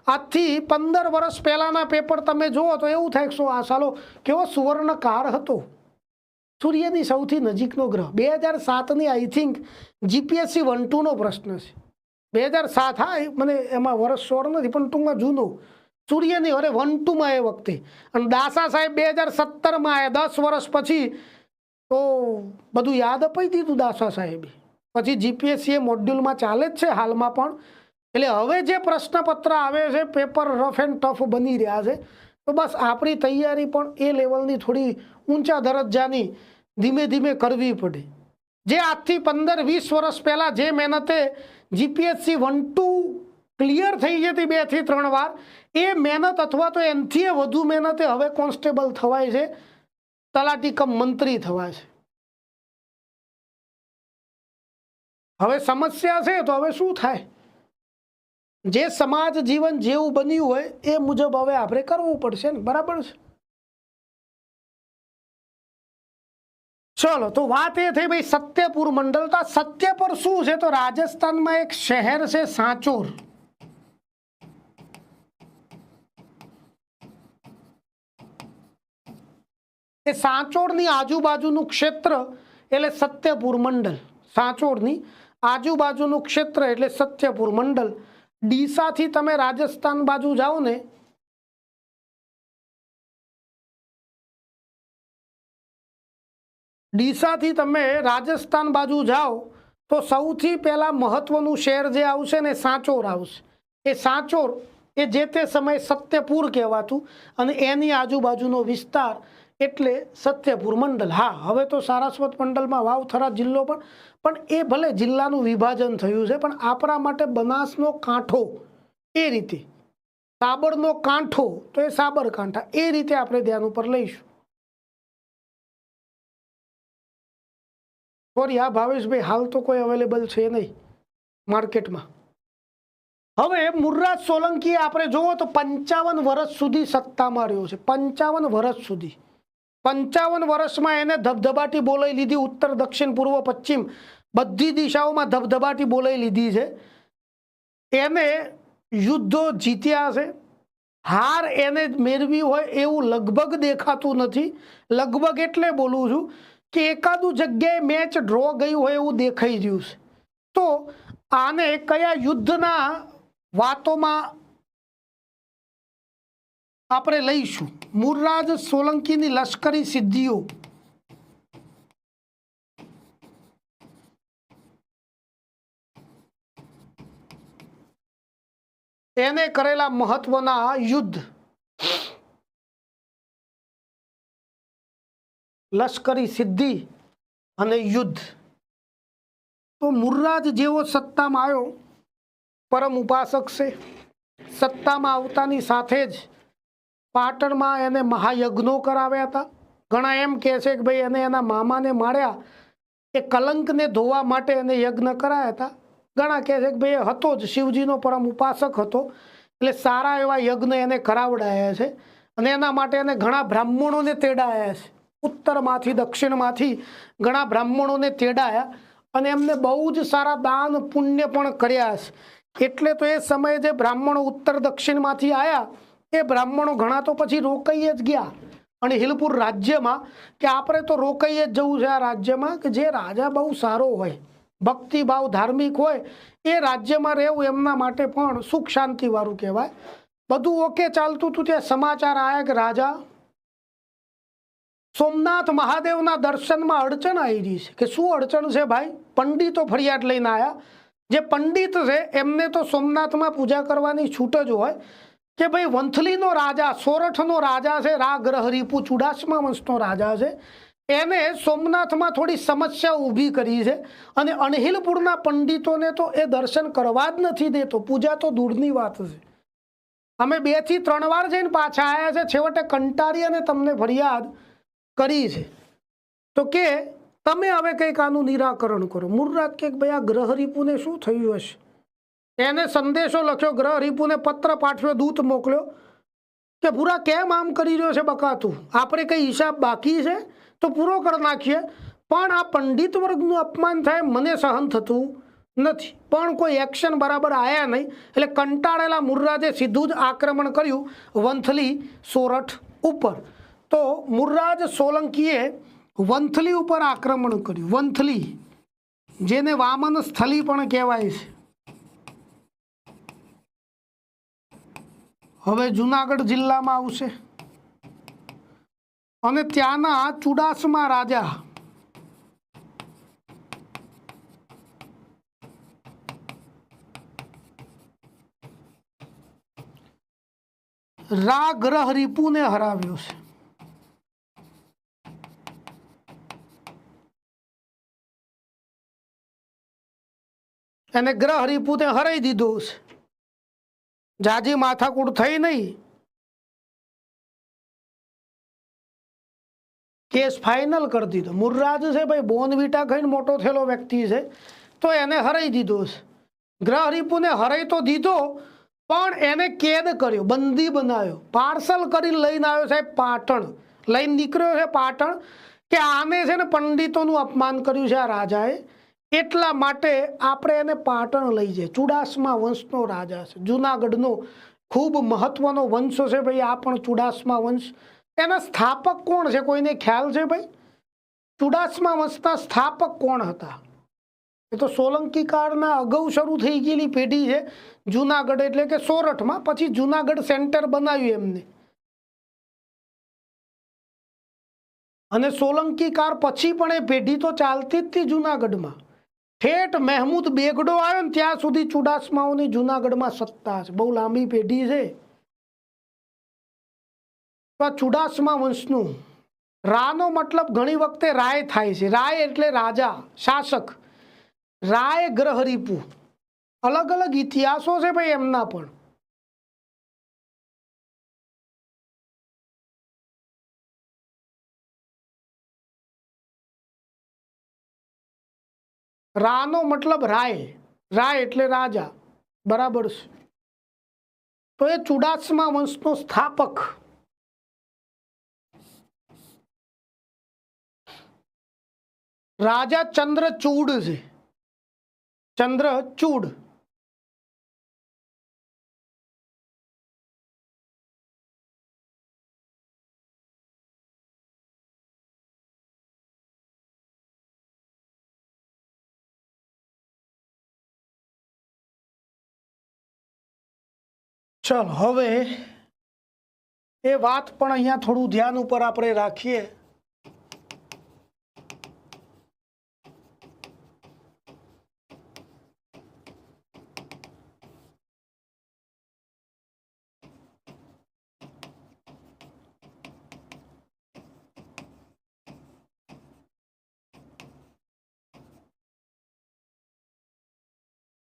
આજથી 15 વર્ષ પહેલાના પેપર તમે જુઓ તો એવું થાય કે આ સાલો કેવો સુવર્ણકાળ હતો, સૂર્યની સૌથી નજીકનો ગ્રહ. 2007ની આઈ થિંક જીપીએસસી 1-2નો પ્રશ્ન છે. 2007, હા, મને એમાં વર્ષ 16 નથી પણ ટૂંકમાં જૂનો. સૂર્યની અરે 1-2માં એ વખતે. અને દાસા સાહેબ 2017માં આવ્યા, 10 વર્ષ પછી તો બધું યાદ અપાઈ દીધું દાસા સાહેબે. પછી જીપીએસસી મોડ્યુલમાં ચાલે જ છે હાલમાં પણ. એટલે હવે જે પ્રશ્નપત્ર આવે છે, પેપર રફ એન્ડ ટફ બની રહ્યા છે. તો બસ આપણી તૈયારી પણ એ લેવલની થોડી ઊંચા દરજ્જાની ધીમે ધીમે કરવી પડે. જે આજથી 15-20 વર્ષ પહેલાં જે મહેનતે જીપીએસસી 1-2 ક્લિયર થઈ જતી 2 થી 3 વાર, એ મહેનત અથવા તો એનાથી વધુ મહેનતે હવે કોન્સ્ટેબલ થવાય છે, તલાટી કમ મંત્રી થવાય છે. હવે સમસ્યા છે તો હવે શું થાય, જે સમાજ જીવન જેવું બન્યું હોય એ મુજબ હવે આપણે કરવું પડશે ને, બરાબર છે? ચલો, તો વાત એ થઈ ભાઈ સત્યપુર મંડળ. તો સત્યપુર શું છે, તો રાજસ્થાનમાં એક શહેર છે સાંચોર. એ સાંચોરની આજુબાજુનું ક્ષેત્ર એટલે સત્યપુર મંડળ. સાંચોરની આજુબાજુનું ક્ષેત્ર એટલે સત્યપુર મંડળ. ડીસાથી તમે રાજસ્થાન બાજુ જાઓ ને, ડીસાથી તમે રાજસ્થાન બાજુ જાઓ તો સૌથી પહેલા મહત્વનું શહેર જે આવશે ને સાંચોર આવશે. એ સાંચોર એ જે તે સમયે સત્યપુર કહેવાતું, અને એની આજુબાજુનો વિસ્તાર એટલે સત્યપુર મંડળ. હા, હવે તો સારસ્વત મંડળમાં વાવથરા જિલ્લો પણ એ ભલે જિલ્લાનું વિભાજન થયું છે, પણ આપણા માટે બનાસનો કાંઠો એ રીતે, સાબરનો કાંઠો તો એ સાબરકાંઠા, એ રીતે આપણે ધ્યાન ઉપર લઈશું. સોરી, આ ભાવેશભાઈ હાલ તો કોઈ અવેલેબલ છે નહીં માર્કેટમાં. હવે મુર્રાજ સોલંકી આપણે જોવો તો 55 વર્ષ સુધી સત્તામાં રહ્યો છે. 55 વર્ષ સુધી. 55 વર્ષમાં એને ધબધબાટી બોલાવી લીધી. ઉત્તર, દક્ષિણ, પૂર્વ, પશ્ચિમ બધી દિશાઓમાં ધબધબાટી બોલાવી લીધી છે. એને યુદ્ધો જીત્યા છે. હાર એને મેળવી હોય એવું લગભગ દેખાતું નથી. લગભગ એટલે બોલું છું કે એકાદું જગ્યાએ મેચ ડ્રો ગયું હોય એવું દેખાઈ રહ્યું છે. તો આને કયા યુદ્ધના વાતોમાં આપણે લઈશું? મુર્રાજ સોલંકીની લશ્કરી સિદ્ધિઓ. એને કરેલા મહત્વના યુદ્ધ. લશ્કરી સિદ્ધિ અને યુદ્ધ. તો મુર્રાજ જેવો સત્તામાં આવ્યો, પરમ ઉપાસક છે. સત્તામાં આવતાની સાથે જ પાટણમાં એને મહાયજ્ઞો કરાવ્યા હતા. ઘણા એમ કહે છે કે ભાઈ એને એના મામાને માર્યા, એ કલંકને ધોવા માટે એને યજ્ઞ કરાયા હતા. ઘણા કહે છે કે ભાઈ એ હતો જ, શિવજીનો પરમ ઉપાસક હતો, એટલે સારા એવા યજ્ઞ એને કરાવડાયા છે. અને એના માટે એને ઘણા બ્રાહ્મણોને તેડાયા છે. ઉત્તરમાંથી, દક્ષિણમાંથી ઘણા બ્રાહ્મણોને તેડાયા અને એમને બહુ જ સારા દાન પુણ્ય પણ કર્યા છે. એટલે તો એ સમયે જે બ્રાહ્મણો ઉત્તર દક્ષિણમાંથી આવ્યા, એ બ્રાહ્મણો ઘણા તો પછી રોકાઈ જ ગયા. અને હિલપુર રાજ્યમાં કે આપણે તો રોકાઈ જ જવું છે આ રાજ્યમાં, કે જે રાજા બહુ સારો હોય, ભક્તિભાવ ધાર્મિક હોય, એ રાજ્યમાં રહેવું એમના માટે પણ સુખ શાંતિવાળું કહેવાય. બધું ઓકે ચાલતું હતું, ત્યાં સમાચાર આવ્યા કે રાજા સોમનાથ મહાદેવના દર્શનમાં અડચણ આવી રહી છે. કે શું અડચણ છે ભાઈ? પંડિતો ફરિયાદ લઈને આવ્યા. જે પંડિત છે એમને તો સોમનાથમાં પૂજા કરવાની છૂટ જ હોય કે ભાઈ વંથલીનો રાજા, સોરઠનો રાજા છે, રા ગ્રહ રીપુ ચુડાસમા વંશનો રાજા છે, એને સોમનાથમાં થોડી સમસ્યા ઊભી કરી છે અને અણહિલપુરના પંડિતોને તો એ દર્શન કરવા જ નથી દેતો. પૂજા તો દૂરની વાત છે. અમે 2 થી 3 વાર જઈને પાછા આવ્યા છે, છેવટે કંટાળી અને તમને ફરિયાદ કરી છે. તો કે તમે હવે કંઈક આનું નિરાકરણ કરો. મુરરાજ કે ભાઈ આ ગ્રહરીપુને શું થયું હશે? એને સંદેશો લખ્યો, ગ્રહરીપુને પત્ર પાઠવ્યો, દૂત મોકલ્યો કે પૂરા કેમ આમ કરી રહ્યો છે બકાતું? આપણે કંઈ હિસાબ બાકી છે તો પૂરો કરી નાખીએ, પણ આ પંડિત વર્ગનું અપમાન થાય મને સહન થતું નથી. પણ કોઈ એક્શન બરાબર આવ્યા નહીં, એટલે કંટાળેલા મુરરાજે સીધું જ આક્રમણ કર્યું વંથલી સોરઠ ઉપર. તો મુરરાજ સોલંકીએ વંથલી ઉપર આક્રમણ કર્યું. વંથલી, જેને વામન સ્થલી પણ કહેવાય છે. હવે જુનાગઢ જિલ્લામાં આવશે અને ત્યાંના ચુડાસમા રાજા ગ્રહરીપુને હરાવ્યો છે. એને ગ્રહરીપુને હરાઈ દીધો છે. જાજી માથાકૂટ થઈ નહીં, કેસ ફાઇનલ કરી દીધો. મુરરાજ છે ભાઈ બોનવીટા ખાઈને મોટો થયેલો વ્યક્તિ છે, તો એને હરાઈ દીધો છે. ગ્રહરીપુને હરાઈ તો દીધો, પણ એને કેદ કર્યો, બંદી બનાવ્યો, પાર્સલ કરીને લઈને આવ્યો સાહેબ પાટણ. લઈને નીકળ્યો છે પાટણ કે આને છે ને પંડિતોનું અપમાન કર્યું છે આ રાજાએ, એટલા માટે આપણે એને પાટણ લઈ જઈએ. ચુડાસમા વંશનો રાજા છે, જુનાગઢનો ખૂબ મહત્વનો વંશ છે ભાઈ આ પણ ચુડાસમા વંશ. એના સ્થાપક કોણ છે કોઈને ખ્યાલ છે ભાઈ? ચુડાસમા વંશના સ્થાપક કોણ હતા? એ તો સોલંકી કાળના અગાઉ શરૂ થઈ ગયેલી પેઢી છે જુનાગઢ, એટલે કે સોરઠમાં. પછી જુનાગઢ સેન્ટર બનાવ્યું એમને, અને સોલંકી કાળ પછી પણ એ પેઢી તો ચાલતી જ હતી જુનાગઢમાં. ઠેઠ મહેમૂદ બેગડો આવ્યો ને ત્યાં સુધી ચુડાસમાઓની જુનાગઢમાં સત્તા છે. બહુ લાંબી પેઢી છે. તો આ ચુડાસમા વંશનું રાનો મતલબ ઘણી વખતે રાય થાય છે. રાય એટલે રાજા, શાસક. રાય ગ્રહરીપુ, અલગ અલગ ઇતિહાસો છે ભાઈ એમના પણ. રાનો મતલબ રાય, રાય એટલે રાજા, બરાબર છે. તો એ ચુડાસમા વંશનો સ્થાપક રાજા ચંદ્રચૂડ છે. ચંદ્રચૂડ. ચાલો હવે એ વાત પણ અહીંયા થોડું ધ્યાન ઉપર આપણે રાખીએ.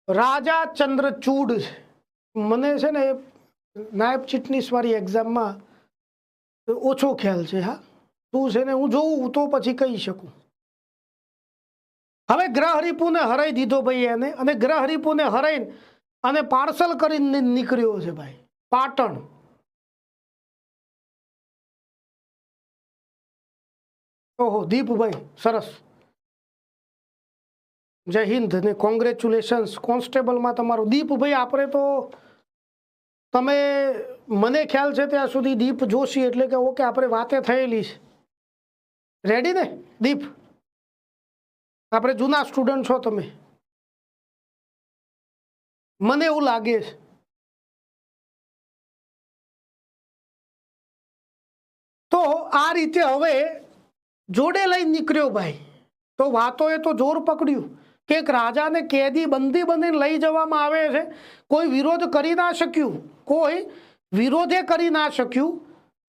રાજા ચંદ્રચૂડ મને છે ને નાયબ ચીટનીસ વાળી એક્ઝામમાં ઓછો ખ્યાલ છે. હા, તું છે ને હું જોઉં તો પછી કહી શકું. હવે ગ્રહરીપુને હરાઈ દીધો ભાઈ એને, અને ગ્રહરીપુને હરાઈને અને પાર્સલ કરીને નીકળ્યો છે ભાઈ પાટણ. ઓહો દીપભાઈ સરસ, જય હિન્દ ને કોંગ્રેચ્યુલેશન્સ કોન્સ્ટેબલમાં તમારું. દીપભાઈ આપણે તો તમે મને ખ્યાલ છે ત્યાં સુધી દીપ જોશી એટલે કે ઓકે આપણે વાતે થયેલી છે. રેડી ને દીપ? આપણે જૂના સ્ટુડન્ટ છો તમે, મને એવું લાગે છે. તો આ રીતે હવે જોડે લઈ નીકળ્યો ભાઈ. તો વાતોએ તો જોર પકડ્યું કે એક રાજાને કેદી બંદી બનીને લઈ જવામાં આવે છે, કોઈ વિરોધ કરી ના શક્યું, કોઈ વિરોધે કરી ના શક્યું.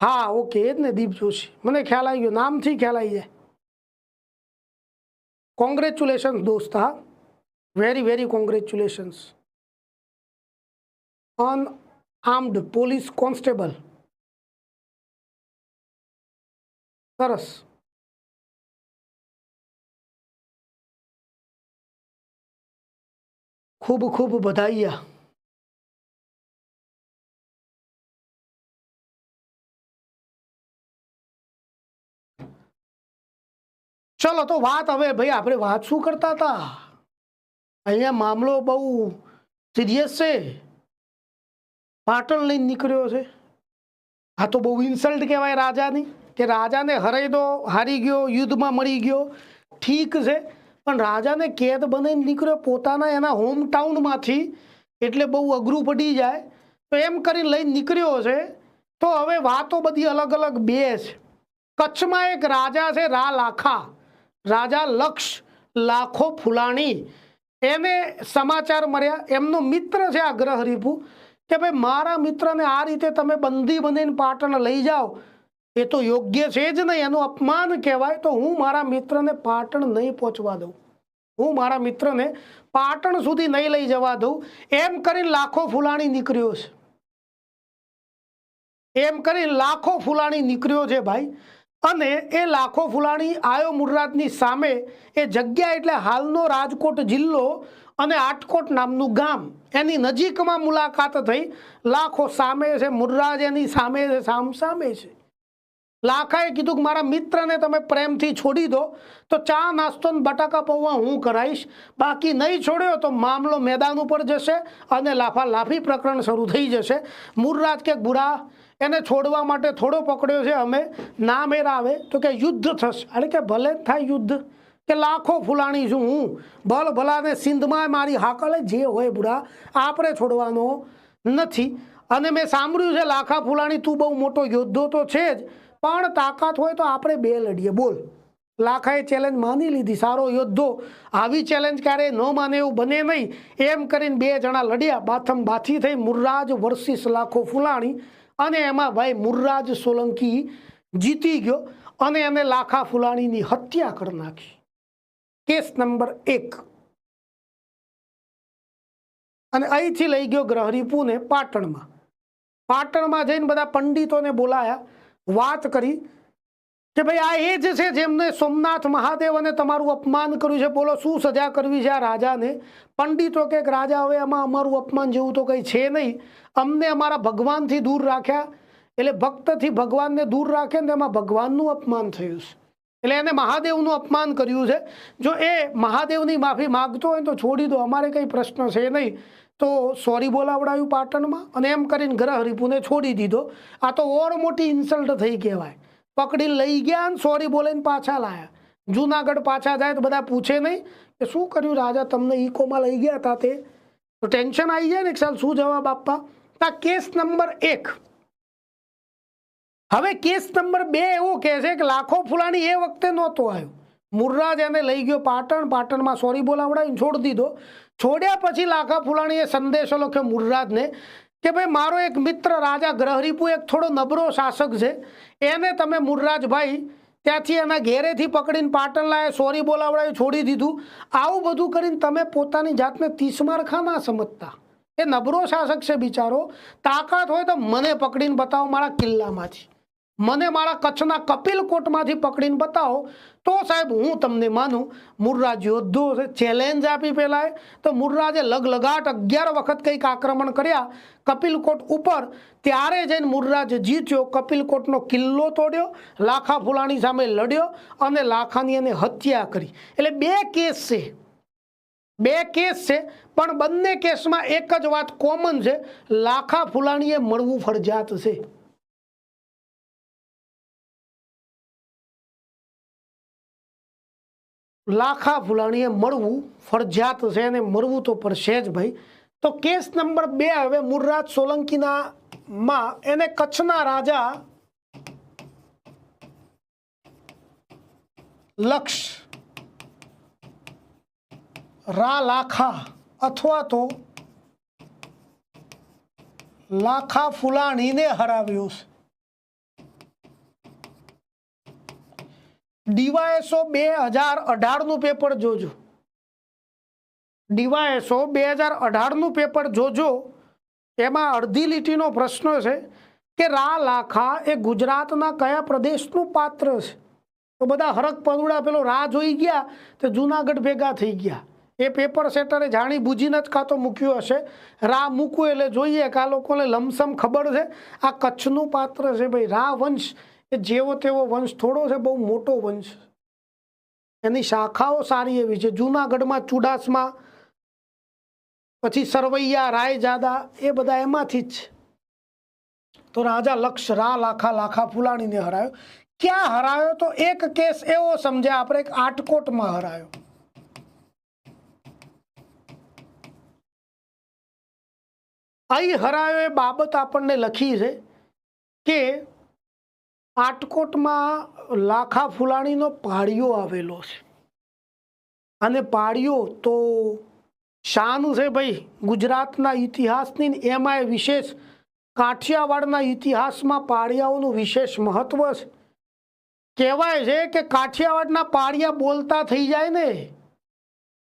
હા ઓકે, એ જ ને દીપ જોશી, મને ખ્યાલ આવી ગયો, નામથી ખ્યાલ આવી જાય. કોંગ્રેચ્યુલેશન્સ દોસ્ત, હા, very very congratulations. અનઆર્મ્ડ police constable, સરસ. ખૂબ ખૂબ બધાઈયા. ચલો તો વાત હવે ભાઈ આપણે વાત શું કરતા હતા? અહીંયા મામલો બહુ સિરિયસ છે. પાટણ લઈને નીકળ્યો છે. આ તો બહુ ઇન્સલ્ટ કહેવાય રાજાની, કે રાજાને હરાઈ દો, હારી ગયો, યુદ્ધમાં મળી ગયો, ઠીક છે, પણ રાજાને કેદ બનાવીને નીકળ્યો પોતાના એના હોમ ટાઉનમાંથી, એટલે બહુ અઘરું પડી જાય. તો એમ કરીને લઈને નીકળ્યો છે. તો હવે વાતો બધી અલગ અલગ બે છે. કચ્છમાં એક રાજા છે, લાખા, રાજા લક્ષ લાખો ફુલાણી. એને સમાચાર મળ્યા, એમનો મિત્ર છે આ ગ્રહરીપુ, કે ભાઈ મારા મિત્રને આ રીતે તમે બંદી બનાવીને પાટણ લઈ જાઓ, એ તો યોગ્ય છે જ નહીં, એનું અપમાન કહેવાય. તો હું મારા મિત્રને પાટણ નહીં પહોંચવા દઉં, હું મારા મિત્રને પાટણ સુધી નહીં લઈ જવા દઉં. એમ કરીને લાખો ફુલાણી નીકળ્યો છે. એમ કરીને લાખો ફુલાણી નીકળ્યો છે ભાઈ. અને એ લાખો ફુલાણી આવ્યો મુર્રાજની સામે. એ જગ્યા એટલે હાલનો રાજકોટ જિલ્લો અને આટકોટ નામનું ગામ, એની નજીકમાં મુલાકાત થઈ. લાખો સામે છે, મુર્રાજ એની સામે છે, સામે છે. લાખાએ કીધું કે મારા મિત્રને તમે પ્રેમથી છોડી દો તો ચા નાસ્તો ને બટાકા પૌવા હું કરાવીશ, બાકી નહીં છોડ્યો તો મામલો મેદાન ઉપર જશે અને લાફાલાફી પ્રકરણ શરૂ થઈ જશે. મુર્રાજ કે બુરા એને છોડવા માટે થોડો પકડ્યો છે અમે, ના મેર આવે તો કે યુદ્ધ થશે. એટલે કે ભલે થાય યુદ્ધ, કે લાખો ફુલાણી છું હું, ભલ ભલાને સિંધમાં મારી હાકલે, જે હોય બુરા, આપણે છોડવાનો નથી. અને મેં સાંભળ્યું છે લાખા ફુલાણી તું બહુ મોટો યોદ્ધો તો છે જ, પણ તાકાત હોય તો આપણે બે લડીએ, બોલ. લાખાએ ચેલેન્જ માની લીધી, સારો યોદ્ધો, આવી ચેલેન્જ ક્યારેય ન માને એવું બને નહીં. એમ કરીને બે જણા લડ્યા, બાથમ બાથી થઈ મુર્રાજ વર્સિસ લાખો ફુલાણી. અને એમાં ભાઈ મુર્રાજ સોલંકી જીતી ગયો અને એને લાખા ફુલાણીની હત્યા કરી નાખી. Case number 1. અને અહીંથી લઈ ગયો ગ્રહરીપુને પાટણમાં. પાટણમાં જઈને બધા પંડિતોને બોલાયા, વાત કરી કે ભાઈ આ એ જ છે જેમને સોમનાથ મહાદેવ અને તમારું અપમાન કર્યું છે, બોલો શું સજા કરવી છે આ રાજાને. પંડિતો કે રાજા હવે આમાં અમારું અપમાન જેવું તો કંઈ છે નહીં, અમને અમારા ભગવાનથી દૂર રાખ્યા, એટલે ભક્તથી ભગવાનને દૂર રાખે ને એમાં ભગવાનનું અપમાન થયું છે, એટલે એને મહાદેવનું અપમાન કર્યું છે. જો એ મહાદેવની માફી માગતો હોય તો છોડી દો, અમારે કંઈ પ્રશ્ન છે નહીં. તો સોરી બોલાવડાયું પાટણમાં અને એમ કરીને ગ્રહરીપુને છોડી દીધો. આ તો ઓર મોટી ઇન્સલ્ટ થઈ કહેવાય. પકડીને લઈ ગયા અને સોરી બોલીને પાછા લાયા. જુનાગઢ પાછા જાય તો બધા પૂછે નહીં કે શું કર્યું રાજા, તમને ઇકોમાં લઈ ગયા હતા તે, તો ટેન્શન આવી જાય ને એક સાલ શું જવાબ આપવા. આ કેસ નંબર 1. હવે કેસ નંબર 2 એવો કહે છે કે લાખો ફુલાણી એ વખતે નહોતો આવ્યો, મુર્રાજ એને લઈ ગયો પાટણ, પાટણમાં સોરી બોલાવડાવીને છોડી દીધો. છોડ્યા પછી લાખા ફુલાણીએ સંદેશો લખ્યો મુર્રાજને કે ભાઈ મારો એક મિત્ર રાજા ગ્રહરીપુ એક થોડો નબળો શાસક છે, એને તમે મુર્રાજભાઈ ત્યાંથી એના ઘેરેથી પકડીને પાટણ લાયા, સોરી બોલાવડાવી છોડી દીધું. આવું બધું કરીને તમે પોતાની જાતને તીસમારખા ના સમજતા, એ નબળો શાસક છે બિચારો. તાકાત હોય તો મને પકડીને બતાવો મારા કિલ્લામાંથી, મને મારા કચ્છના કપિલકોટમાંથી પકડીને બતાવો તો સાહેબ હું તમને માનું. મુર્રાજ યોદ્ધો છે, ચેલેન્જ આપી પહેલાં તો મુર્રાજે લગલગાટ 11 વખત કંઈક આક્રમણ કર્યા કપિલકોટ ઉપર, ત્યારે જઈને મુર્રાજ જીત્યો, કપિલકોટનો કિલ્લો તોડ્યો, લાખા ફુલાણી સામે લડ્યો અને લાખાની એને હત્યા કરી. એટલે 2 કેસ છે, 2 કેસ છે, પણ બંને કેસમાં એક જ વાત કોમન છે, લાખા ફુલાણીએ મળવું ફરજિયાત છે. લાખા ફુલાણીએ મળવું ફરજિયાત છે અને મળવું તો પડશે જ ભાઈ. તો કેસ નંબર 2 હવે મુર્રાજ સોલંકીના માં એને કચ્છના રાજા લક્ષ લાખા અથવા તો લાખા ફુલાણીને હરાવ્યો છે. ડીવાયએસઓ 2018નું પેપર જોજો, ડીવાયએસઓ 2018નું પેપર જોજો. એમાં અડધી લીટીનો પ્રશ્ન છે કે રા લાખા એ ગુજરાતના કયા પ્રદેશનું પાત્ર છે? તો બધા હરક પરુડા પેલો રા જોઈ ગયા તો જુનાગઢ ભેગા થઈ ગયા. એ પેપર સેટરે જાણી બુજીને જ કાં તો મૂક્યું હશે. રા મૂકવું એટલે જોઈએ કે આ લોકોને લમસમ ખબર છે આ કચ્છનું પાત્ર છે. ભાઈ રા વંશ એ જેવો તેવો વંશ થોડો છે, બહુ મોટો વંશ. એની શાખાઓ સારી એવી છે. જુનાગઢમાં ચુડાસમા, પછી સરવૈયા, રાયજાદા, એ બધા એમાંથી જ છે. તો રાજા લક્ષ રા લાખા લાખા ફુલાણીને હરાયો. ક્યાં હરાયો? તો એક કેસ એવો સમજ્યા આપણે, એક આટકોટમાં હરાયો. અહીં હરાયો એ બાબત આપણને લખી છે કે આટકોટમાં લાખા ફુલાણીનો પાળિયો આવેલો છે. અને પાળિયો તો શાન છે ભાઈ ગુજરાતના ઇતિહાસની. એમાંય વિશેષ કાઠિયાવાડના ઇતિહાસમાં પાળિયાઓનું વિશેષ મહત્વ છે. કહેવાય છે કે કાઠિયાવાડના પાળિયા બોલતા થઈ જાય ને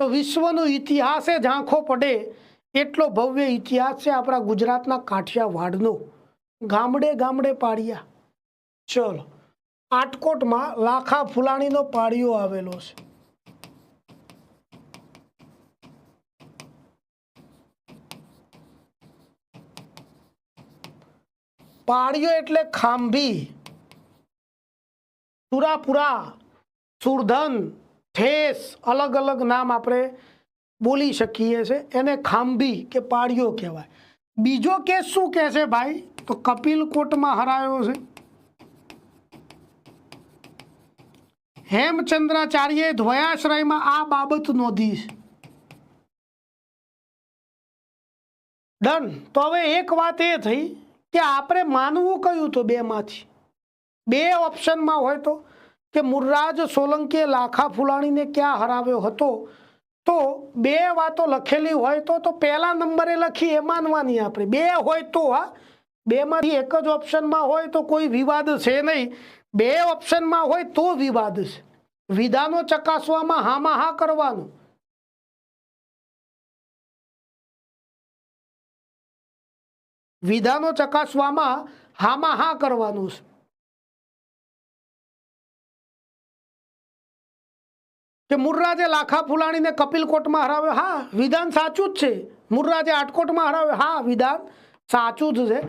તો વિશ્વનો ઇતિહાસે ઝાંખો પડે, એટલો ભવ્ય ઇતિહાસ છે આપણા ગુજરાતના કાઠિયાવાડનો. ગામડે ગામડે પાળિયા. ચલો, આટકોટમાં લાખા ફુલાણીનો પાળિયો આવેલો છે. પાળિયો એટલે ખાંભી, સુરાપુરા, સુરધન, ઠેસ, અલગ અલગ નામ આપણે બોલી શકીએ છીએ. એને ખાંભી કે પાળિયો કહેવાય. બીજો કેસ શું કહે છે ભાઈ? તો કપિલકોટમાં હરાયો છે. હેમચંદ્રાચાર્ય ધ્વયાશ્રયમાં આ બાબત નોંધી છે. ડન. તો હવે એક વાત એ થઈ કે આપણે માનવું કયું? તો બેમાંથી બે ઓપ્શનમાં હોય તો કે મુર્રાજ સોલંકીએ લાખા ફુલાણીને ક્યાં હરાવ્યો હતો, તો બે વાતો લખેલી હોય તો પહેલા નંબરે લખી એ માનવાની આપણે. બે હોય તો, હા, બેમાંથી એક જ ઓપ્શનમાં હોય તો કોઈ વિવાદ છે નહીં. બે ઓપ્શનમાં હોય તો વિવાદ છે. વિધાનો ચકાસવામાં હામાં હા કરવાનું. વિધાનો ચકાસવામાં હામાં હા કરવાનું છે. કે મુર્રાજે લાખા ફુલાણીને કપિલકોટમાં હરાવ્યો, હા વિધાન સાચું જ છે. મુર્રાજે આટકોટમાં હરાવ્યો, હા વિધાન સાચું જ છે.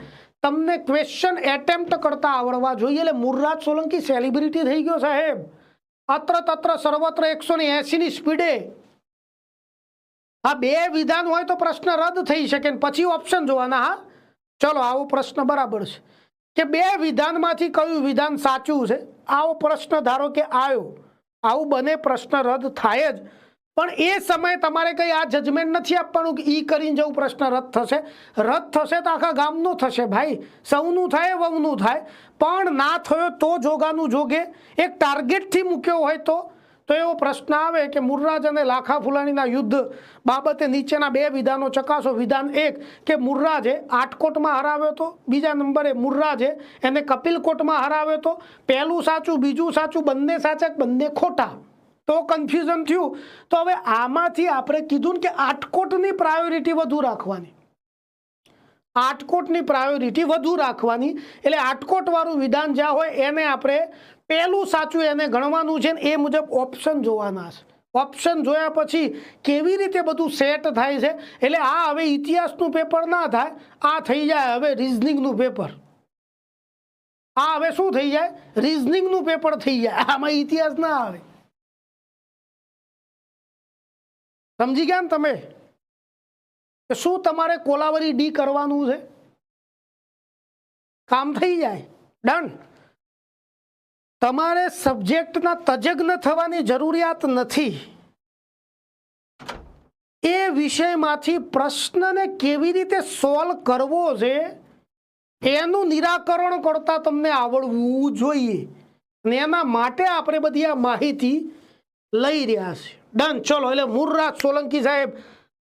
તમને ક્વેશ્ચન એટેમ્પ્ટ કરતા આવડવા જોઈએ. એટલે મુર્રાજ સોલંકી સેલિબ્રિટી થઈ ગયો સાહેબ. અત્ર તત્ર સર્વત્ર 180ની સ્પીડે. હા, બે વિધાન હોય તો પ્રશ્ન રદ થઈ શકે, પછી ઓપ્શન જોવાના. હા ચલો, આવો પ્રશ્ન બરાબર છે કે બે વિધાનમાંથી કયું વિધાન સાચું છે. આવો પ્રશ્ન ધારો કે આવ્યો, આવું બને, પ્રશ્ન રદ થાય જ. પણ એ સમયે તમારે કંઈ આ જજમેન્ટ નથી આપવાનું કે ઈ કરીને જવું પ્રશ્ન રદ થશે. રદ થશે તો આખા ગામનું થશે ભાઈ. સૌનું થાય, વહુનું થાય. પણ ના થયો તો જોગાનું જોગે. એક ટાર્ગેટથી મૂક્યો હોય તો એવો પ્રશ્ન આવે કે મુર્રાજ અને લાખા ફુલાણીના યુદ્ધ બાબતે નીચેના બે વિધાનો ચકાસો. વિધાન એક કે મુર્રાજે આટકોટમાં હરાવ્યો હતો. બીજા નંબરે મુર્રાજે એને કપિલકોટમાં હરાવ્યો હતો. પહેલું સાચું, બીજું સાચું, બંને સાચા, બંને ખોટા. તો કન્ફ્યુઝન થયું. તો હવે આમાંથી આપણે કીધું ને કે આટકોટની પ્રાયોરિટી વધુ રાખવાની. આટકોટની પ્રાયોરિટી વધુ રાખવાની. એટલે આટકોટવાળું વિધાન જ્યાં હોય એને આપણે પહેલું સાચું એને ગણવાનું છે. એ મુજબ ઓપ્શન જોવાના છે. ઓપ્શન જોયા પછી કેવી રીતે બધું સેટ થાય છે. એટલે આ હવે ઇતિહાસનું પેપર ના થાય, આ થઈ જાય હવે રિઝનિંગનું પેપર. આ હવે શું થઈ જાય? રિઝનિંગનું પેપર થઈ જાય. આમાં ઇતિહાસ ના આવે. સમજી ગયા ને તમે? શું તમારે કોલાવરી ડી કરવાનું છે? કામ થઈ જાય. ડન. તમારે સબ્જેક્ટના તજજ્ઞ થવાની જરૂરિયાત નથી. એ વિષયમાંથી પ્રશ્નને કેવી રીતે સોલ્વ કરવો છે એનું નિરાકરણ કરતા તમને આવડવું જોઈએ. અને એના માટે આપણે બધી આ માહિતી લઈ રહ્યા છીએ. ડન. ચલો, એટલે મુર્રાજ સોલંકી સાહેબ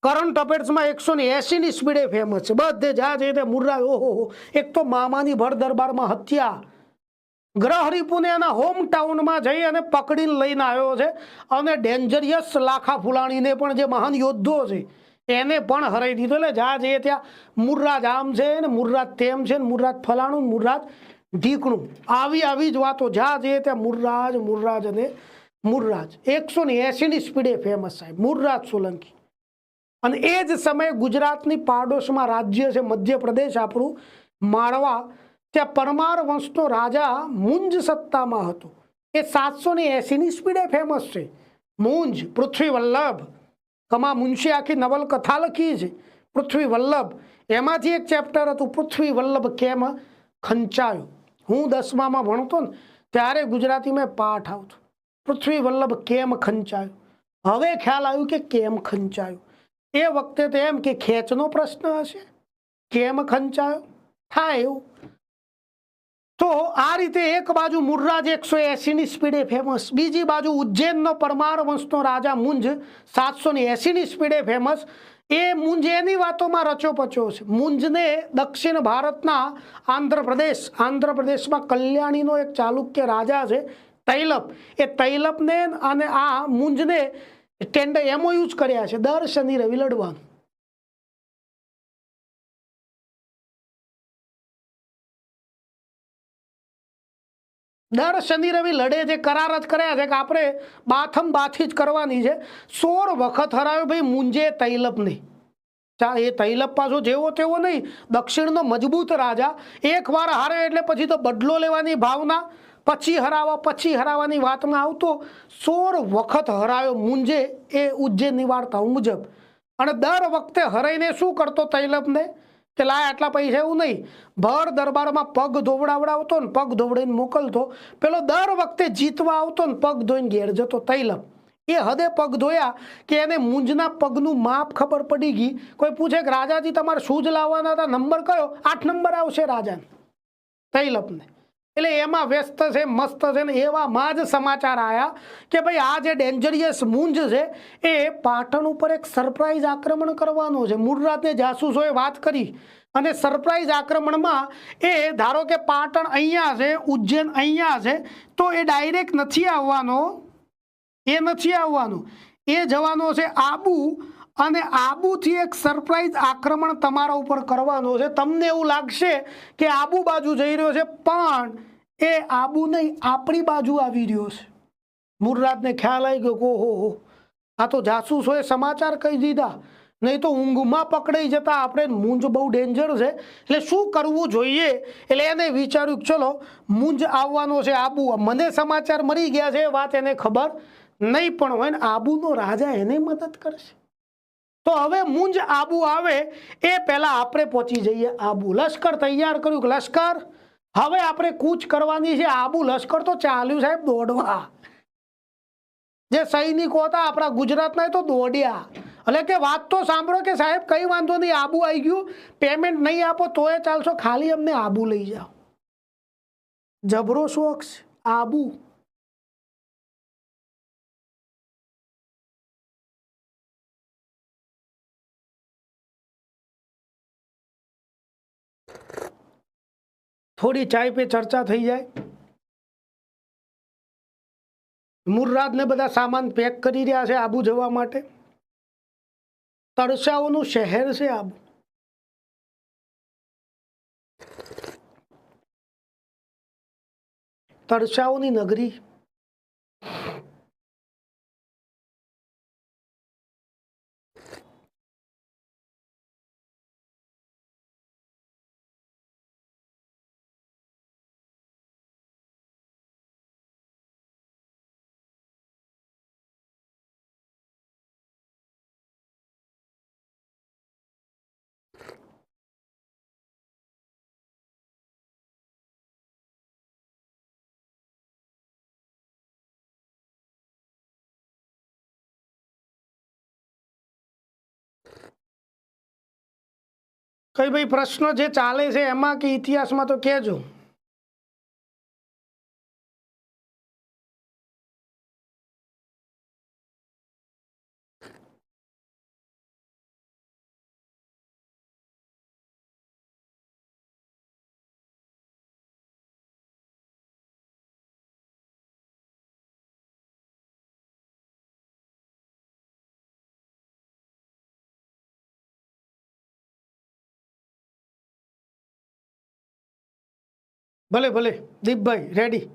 કરંટ અફેર્સમાં 180ની સ્પીડે ફેમસ છે. બધે જ્યાં જઈએ તે મુર્રાજ. ઓહો, એક તો મામાની ભર દરબારમાં હત્યા, ગ્રહ રિપુને એના હોમ ટાઉનમાં જઈ અને પકડીને લઈને આવ્યો છે અને ડેન્જરિયસ લાખા ફુલાણીને પણ, જે મહાન યોદ્ધો છે એને પણ હરાઈ દીધો. એટલે જ્યાં જઈએ ત્યાં મુર્રાજ આમ છે ને મુર્રાજ તેમ છે ને મુર્રાજ ફલાણું મુર્રાજ ઢીકણું, આવી જ વાતો. જ્યાં જઈએ ત્યાં મુર્રાજ મુર્રાજ અને મુર્રાજ. 180ની સ્પીડે ફેમસ સાહેબ મુર્રાજ સોલંકી. અને એ જ સમયે ગુજરાતની પાડોશમાં રાજ્ય છે મધ્યપ્રદેશ આપણું, માળવા, ત્યાં પરમાર વંશનો રાજા મુંજ સત્તામાં હતો. એ 780ની સ્પીડે ફેમસ છે. મુંજ, પૃથ્વી વલ્લભ, કમા મુનશી આખી નવલકથા લખી છે પૃથ્વી વલ્લભ. એમાંથી એક ચેપ્ટર હતું પૃથ્વી વલ્લભ કેમ ખંચાયો. હું 10મામાં ભણતો ને ત્યારે ગુજરાતીમાં પાઠ આવતો, પૃથ્વી વલ્લભ કેમ ખંચાયો. હવે ખ્યાલ આવ્યું કે કેમ ખંચાયો. એ વખતે તો એમ કે ખેંચનો પ્રશ્ન હશે, કેમ ખંચાયો થાય એવું. તો આ રીતે એક બાજુ મુર્રાજ 180ની સ્પીડે ફેમસ, બીજી બાજુ ઉજ્જૈનનો પરમાર વંશનો રાજા મુંજ 780ની સ્પીડે ફેમસ. એ મુંજ એની વાતોમાં રચો પચ્યો છે. મુંજને દક્ષિણ ભારતના આંધ્રપ્રદેશમાં કલ્યાણીનો એક ચાલુક્ય રાજા છે તૈલપ, એ તૈલપને અને આ મુંજને ટેન્ડર એમઓયુઝ કર્યા છે દર શનિ રવિ લડવાનું. દર શનિ રવિ લડે છે, કરાર જ કર્યા છે કે આપણે બાથમ બાથી જ કરવાની છે. 16 વખત હરાવ્યો ભાઈ મુંજે તૈલપને. એ તૈલપ પાછો જેવો તેવો નહીં, દક્ષિણનો મજબૂત રાજા. એકવાર હારે એટલે પછી તો બદલો લેવાની ભાવના, પછી હરાવવાની વાતમાં આવતો. 16 વખત હરાવ્યો મુંજે એ ઉજ્જૈનની વાર્તાઓ મુજબ. અને દર વખતે હરાઈને શું કરતો તૈલપને કે લાય આટલા પૈસા, એવું નહીં, ભર દરબારમાં પગ ધોવડાવડાવતો ને પગ ધોવડાવીને મોકલતો. પેલો દર વખતે જીતવા આવતો ને પગ ધોઈને ઘેર જતો તૈલપ. એ હદે પગ ધોયા કે એને મુંજના પગનું માપ ખબર પડી ગઈ. કોઈ પૂછે કે રાજાજી તમારે શૂઝ લાવવાના હતા, નંબર કયો? 8 નંબર આવશે રાજાને તૈલપને. એટલે એમાં વ્યસ્ત છે, મસ્ત છે ને એવામાં જ સમાચાર આવ્યા કે ભાઈ આ જે ડેન્જરિયસ મુંજ છે એ પાટણ ઉપર એક સરપ્રાઈઝ આક્રમણ કરવાનો છે. મુર્રાજને જાસૂસોએ વાત કરી અને સરપ્રાઈઝ આક્રમણમાં એ ધારો કે પાટણ અહીંયા છે, ઉજ્જૈન અહીંયા છે, તો એ ડાયરેક્ટ નથી આવવાનો, એ જવાનો છે આબુ. અને આબુથી એક સરપ્રાઈઝ આક્રમણ તમારા ઉપર કરવાનો છે. તમને એવું લાગશે કે આબુ બાજુ જઈ રહ્યો છે, પણ એ આબુ નહીં, આપણી બાજુ આવી રહ્યો છે. મુર્રાજને ખ્યાલ આવી ગયો કે ઓહો, આ તો જાસૂસોએ સમાચાર કહી દીધા, નહીં તો ઊંઘમાં પકડાઈ જતા આપણે. મુંજ બહુ ડેન્જર છે, એટલે શું કરવું જોઈએ? એટલે એને વિચાર્યું ચલો મુંજ આવવાનો છે આબુ. મને સમાચાર મળી ગયા છે, એ વાત એને ખબર નહીં પણ હોય ને, આબુનો રાજા એને મદદ કરશે. તો હવે મુંજ આબુ આવે એ પહેલા આપણે પહોંચી જઈએ આબુ. લશ્કર તૈયાર કર્યું કે લશ્કર હવે આપણે કૂચ કરવાની છે આબુ. લશ્કર તો ચાલ્યું સાહેબ દોડવા. જે સૈનિકો હતા આપણા ગુજરાતના એ તો દોડ્યા. એટલે કે વાત તો સાંભળો કે સાહેબ કઈ વાંધો નહીં, આબુ આવી ગયું, પેમેન્ટ નહીં આપો તોય ચાલશો, ખાલી અમને આબુ લઈ જાઓ. જબરો શોખ છે આબુ. થોડી ચાય પે ચર્ચા થઈ જાય. મુર્રાજને બધા સામાન પેક કરી રહ્યા છે આબુ જવા માટે. તરસાઓનું શહેર છે આબુ. તરસાઓની નગરી. કઈ ભાઈ પ્રશ્નો જે ચાલે છે એમાં કે ઇતિહાસમાં તો કહેજો. ભલે ભલે દીપભાઈ રેડી.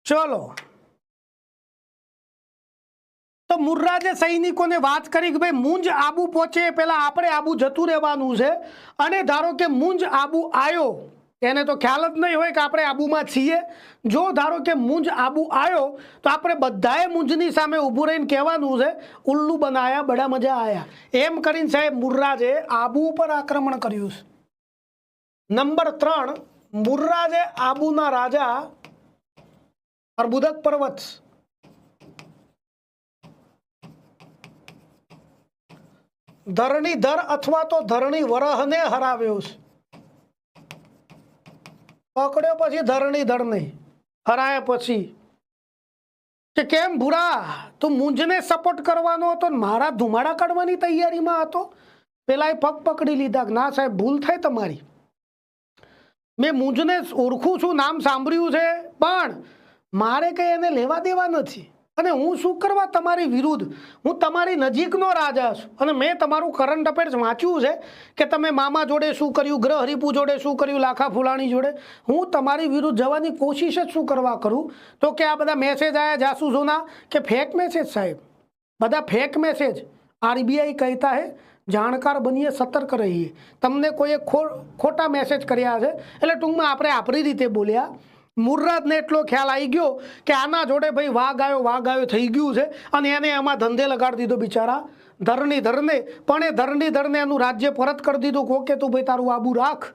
ચલો, તો મુર્રાજે સૈનિકોને વાત કરી કે ભાઈ મુંજ આબુ પહોંચે પહેલા આપણે આબુ જતું રહેવાનું છે, અને ધારો કે મુંજ આબુ આવ્યો, એને તો ખ્યાલ જ નહીં હોય કે આપણે આબુમાં છીએ. જો ધારો કે મુંજ આબુ આવ્યો તો આપણે બધાએ મુંજની સામે ઊભું રહીને કહેવાનું છે ઉલ્લુ બનાયા બડા મજા આયા. એમ કરીને સાહેબ મુર્રાજે આબુ ઉપર આક્રમણ કર્યું છે. નંબર 3, મુર્રાજે આબુના રાજા અર્બુદક પર્વત ધરણીધર અથવા તો ધરણી વરહને હરાવ્યો છે. પકડ્યો પછી ધરણીધરને હરાયા પછી કે કેમ ભૂરા તું મુંજને સપોર્ટ કરવાનો હતો ને મારા ધુમાડા કાઢવાની તૈયારીમાં હતો. પેલા એ પગ પકડી લીધા કે ના સાહેબ ભૂલ થાય તમારી, મેં મુંજને ઓળખું છું, નામ સાંભળ્યું છે, પણ મારે કંઈ એને લેવા દેવા નથી, અને હું શું કરવા તમારી વિરુદ્ધ, હું તમારી નજીકનો રાજા છું, અને મેં તમારું કરંટ અફેર્સ વાંચ્યું છે કે તમે મામા જોડે શું કર્યું, ગ્રહ હરીપુ જોડે શું કર્યું, લાખા ફુલાણી જોડે. હું તમારી વિરુદ્ધ જવાની કોશિશ જ શું કરવા કરું. તો કે આ બધા મેસેજ આવ્યા જાસૂસોના કે ફેક મેસેજ સાહેબ, બધા ફેક મેસેજ. આરબીઆઈ કહેતા હે જાણકાર બનીએ સતર્ક રહીએ. તમને કોઈએ ખોટા મેસેજ કર્યા છે એટલે ટૂંકમાં આપણે આપણી રીતે બોલ્યા. મુર્રાજને એટલો ખ્યાલ આવી ગયો કે આના જોડે ભાઈ વાઘ આવ્યો થઈ ગયું છે, અને એને એમાં ધંધે લગાડી દીધો બિચારા ધરણીધરને. પણ એ ધરણીધરને એનું રાજ્ય પરત કરી દીધું. કોકે તું ભાઈ તારું આબુ રાખ,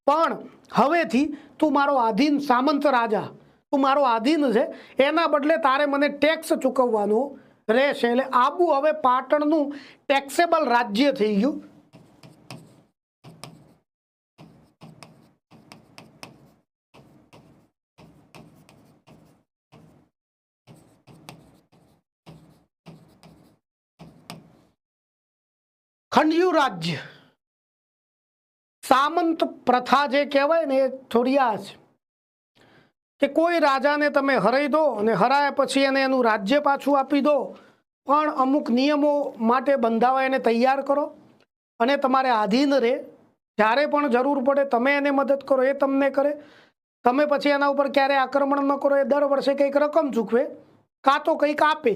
પણ હવેથી તું મારો આધીન સામંત રાજા, તું મારો આધીન છે, એના બદલે તારે મને ટેક્સ ચૂકવવાનો રહેશે. એટલે આબુ હવે પાટણનું ટેક્સેબલ રાજ્ય થઈ ગયું. ખંડ્યું રાજ્ય, સામંત પ્રથા જે કહેવાય ને એ થોડી આ છે કે કોઈ રાજાને તમે હરાઈ દો અને હરાયા પછી એને એનું રાજ્ય પાછું આપી દો, પણ અમુક નિયમો માટે બંધાવા એને તૈયાર કરો, અને તમારે આધીન રહે. જ્યારે પણ જરૂર પડે તમે એને મદદ કરો, એ તમને કરે. તમે પછી એના ઉપર ક્યારે આક્રમણ ન કરો, એ દર વર્ષે કંઈક રકમ ચૂકવે કાં તો કંઈક આપે.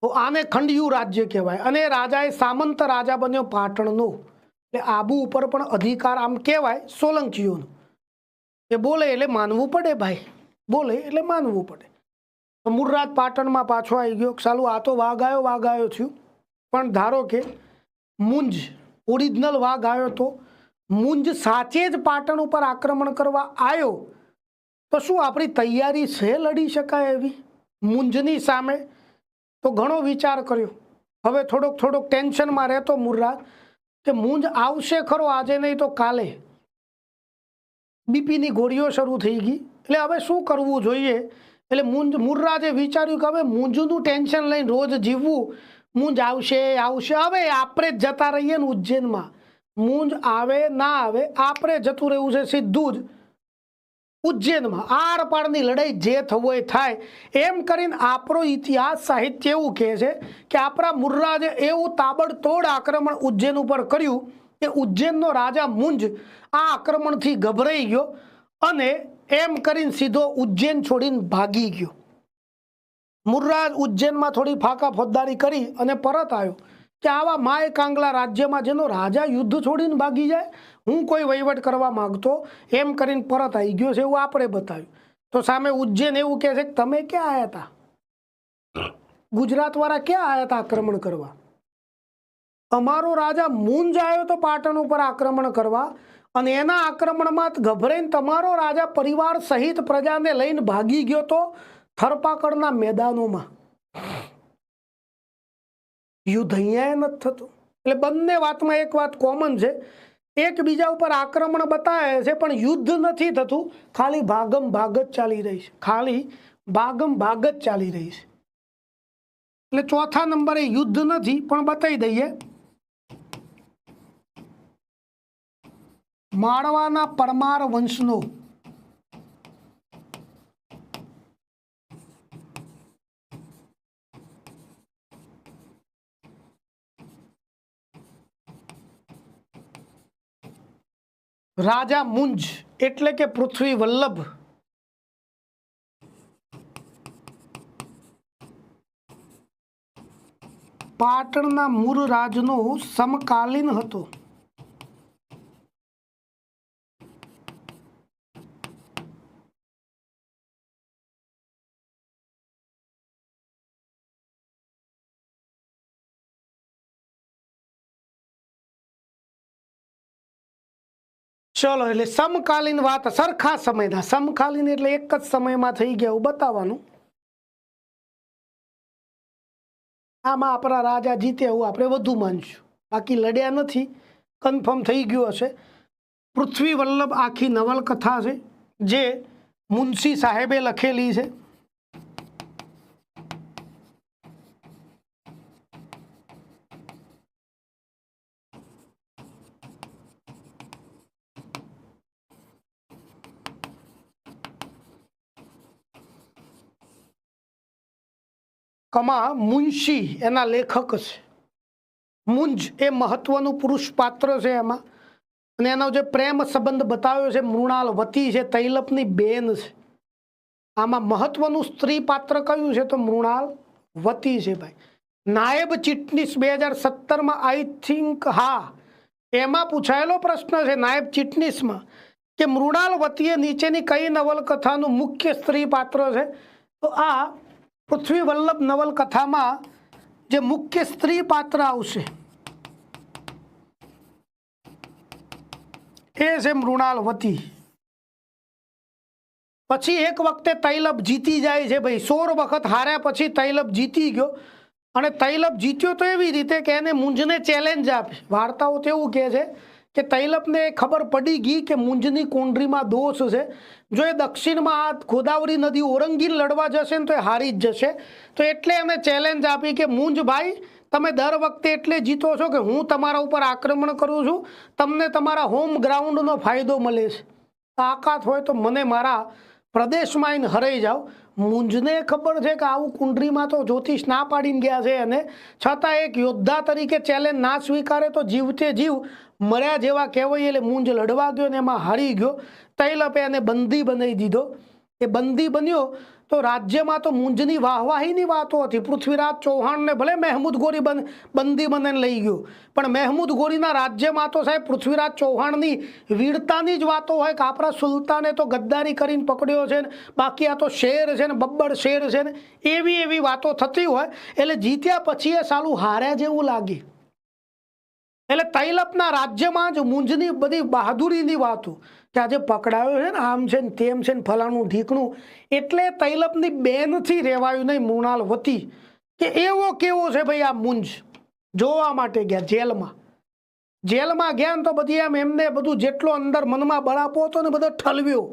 તો આને ખંડ્યું રાજ્ય કહેવાય. અને રાજાએ સામંત રાજા બન્યો પાટણનો, એટલે આબુ ઉપર પણ અધિકાર આમ કહેવાય સોલંકીઓનો. એ બોલે એટલે માનવું પડે ભાઈ, બોલે એટલે માનવું પડે. મુર્રાજ પાટણમાં પાછો આવી ગયો. ચાલુ આ તો વાઘ આવ્યો થયું, પણ ધારો કે મુંજ ઓરિજિનલ વાઘ આવ્યો, તો મુંજ સાચે જ પાટણ ઉપર આક્રમણ કરવા આવ્યો તો શું આપણી તૈયારી છે લડી શકાય એવી મુંજની સામે? તો ઘણો વિચાર કર્યો. હવે થોડોક ટેન્શનમાં રહેતો મુર્રાજ કે મુંજ આવશે ખરો, આજે નહીં તો કાલે. બીપીની ગોળીઓ શરૂ થઈ ગઈ. એટલે હવે શું કરવું જોઈએ? એટલે મુર્રાજે વિચાર્યું કે હવે મુંજનું ટેન્શન લઈને રોજ જીવવું, મુંજ આવશે. હવે આપણે જ જતા રહીએ ને ઉજ્જૈનમાં, મુંજ આવે ના આવે આપણે જતું રહેવું છે સીધું જ ઉજ્જૈનમાં. આર પારની લડાઈ જે થવું એ થાય, એમ કરીને આપણો ઇતિહાસ સાહિત્ય એવું કહે છે કે આપણા મુર્રાજે એવું તાબડતોડ આક્રમણ ઉજ્જૈન ઉપર કર્યું કે ઉજ્જૈનનો રાજા મુંજ આ આક્રમણથી ગભરાઈ ગયો, અને એમ કરીને સીધો ઉજ્જૈન છોડીને ભાગી ગયો. મુર્રાજ ઉજ્જૈનમાં થોડી ફાંકા ફોજદારી કરી અને પરત આવ્યો કે આવા માય કાંગલા રાજ્યમાં જેનો રાજા યુદ્ધ છોડીને ભાગી જાય, હું કોઈ વહીવટ કરવા માંગતો, એમ કરીને પરત આવી ગયો છે એવું આપણે બતાવ્યું. તો સામે ઉજ્જૈન એવું કહે છે કે તમે ક્યાં આવ્યા હતા, ગુજરાતવાળા ક્યાં આવ્યા હતા આક્રમણ કરવા? અમારો રાજા મુંજ આવ્યો તો પાટણ ઉપર આક્રમણ કરવા, અને એના આક્રમણમાં ગભરાઈને તમારો રાજા પરિવાર સહિત પ્રજાને લઈને ભાગી ગયો તો થરપાકડના મેદાનોમાં. યુદ્ધ અહીંયા નથી થતું. એટલે બંને વાતમાં એક વાત કોમન છે, એકબીજા ઉપર આક્રમણ બતાવે છે પણ યુદ્ધ નથી થતું, ખાલી ભાગમ ભાગ જ ચાલી રહી છે, ખાલી ભાગમ ભાગ જ ચાલી રહી છે. એટલે ચોથા નંબરે યુદ્ધ નથી, પણ બતાવી દઈએ માળવાના પરમાર વંશનો રાજા મુંજ એટલે કે પૃથ્વી વલ્લભ પાટણના મૂળ રાજનો સમકાલીન હતો. ચલો, એટલે સમકાલીન વાત સરખા સમયના, સમકાલીન એટલે એક જ સમયમાં થઈ ગયા એવું બતાવવાનું. આમાં આપણા રાજા જીતે એવું આપણે વધુ માનશું, બાકી લડ્યા નથી, કન્ફર્મ થઈ ગયું હશે. પૃથ્વી વલ્લભ આખી નવલકથા છે જે મુનશી સાહેબે લખેલી છે. કમા મુનશી એના લેખક છે. મુંજ એ મહત્વનું પુરુષ પાત્ર છે એમાં, અને એનો જે પ્રેમ સંબંધ બતાવ્યો છે મૃણાલવતી છે, તૈલપની બેન છે. આમાં મહત્વનું સ્ત્રી પાત્ર કયું છે તો મૃણાલવતી છે ભાઈ. નાયબ ચીટનીસ 2017માં આઈ થિંક, હા, એમાં પૂછાયેલો પ્રશ્ન છે નાયબ ચીટનીસમાં કે મૃણાલવતીએ નીચેની કઈ નવલકથાનું મુખ્ય સ્ત્રી પાત્ર છે. તો આ પૃથ્વી વલ્લભ નવલકથામાં જે મુખ્ય સ્ત્રી પાત્ર આવશે એ છે મૃણાલવતી. પછી એક વખતે તૈલપ જીતી જાય છે ભાઈ, 16 વખત હાર્યા પછી તૈલપ જીતી ગયો. અને તૈલપ જીત્યો તો એવી રીતે કે એને મુંજને ચેલેન્જ આપી. વાર્તાઓ તો એવું કહે છે કે તૈલપને ખબર પડી ગઈ કે મુંજની કુંડરીમાં દોષ છે. જો એ દક્ષિણમાં આ ગોદાવરી નદી ઓરંગીને લડવા જશે ને તો એ હારી જ જશે. તો એટલે એને ચેલેન્જ આપી કે મુંજ ભાઈ, તમે દર વખતે એટલે જીતો છો કે હું તમારા ઉપર આક્રમણ કરું છું, તમને તમારા હોમ ગ્રાઉન્ડનો ફાયદો મળે છે. તાકાત હોય તો મને મારા પ્રદેશમાં આવીને હરાઈ જાઓ. મુંજને ખબર છે કે આવું કુંડરીમાં તો જ્યોતિષ ના પાડીને ગયા છે એને, છતાં એક યોદ્ધા તરીકે ચેલેન્જ ના સ્વીકારે તો જીવતે જીવ મર્યા જેવા કહેવાય. એટલે મુંજ લડવા ગયો ને એમાં હારી ગયો. તૈલપે એને બંદી બનાવી દીધો. એ બંદી બન્યો તો રાજ્યમાં તો મુંજની વાહવાહીની વાતો હતી. પૃથ્વીરાજ ચૌહાણને ભલે મહેમૂદ ગોરી બંદી બનાવીને લઈ ગયો, પણ મહેમૂદ ગોરીના રાજ્યમાં તો સાહેબ પૃથ્વીરાજ ચૌહાણની વીરતાની જ વાતો હોય કે આપણા સુલતાને તો ગદ્દારી કરીને પકડ્યો છે ને, બાકી આ તો શેર છે ને, બબ્બર શેર છે ને, એવી વાતો થતી હોય. એટલે જીત્યા પછી એ સાલું હાર્યા જેવું લાગે. એટલે તૈલપના રાજ્યમાં જ મુંજની બધી બહાદુરીની વાતો કે આજે પકડાયો છે ને, આમ છે ને, તેમ છે ને, ફલાણું ઢીકણું. એટલે તૈલપની બેનથી રહેવાયું નહીં મૃણાલવતી કે એવો કેવો છે ભાઈ આ મુંજ. જોવા માટે ગયા જેલમાં. જેલમાં ગયા ને તો બધી આમ એમને બધું જેટલો અંદર મનમાં બળાપો હતો ને બધો ઠલવ્યો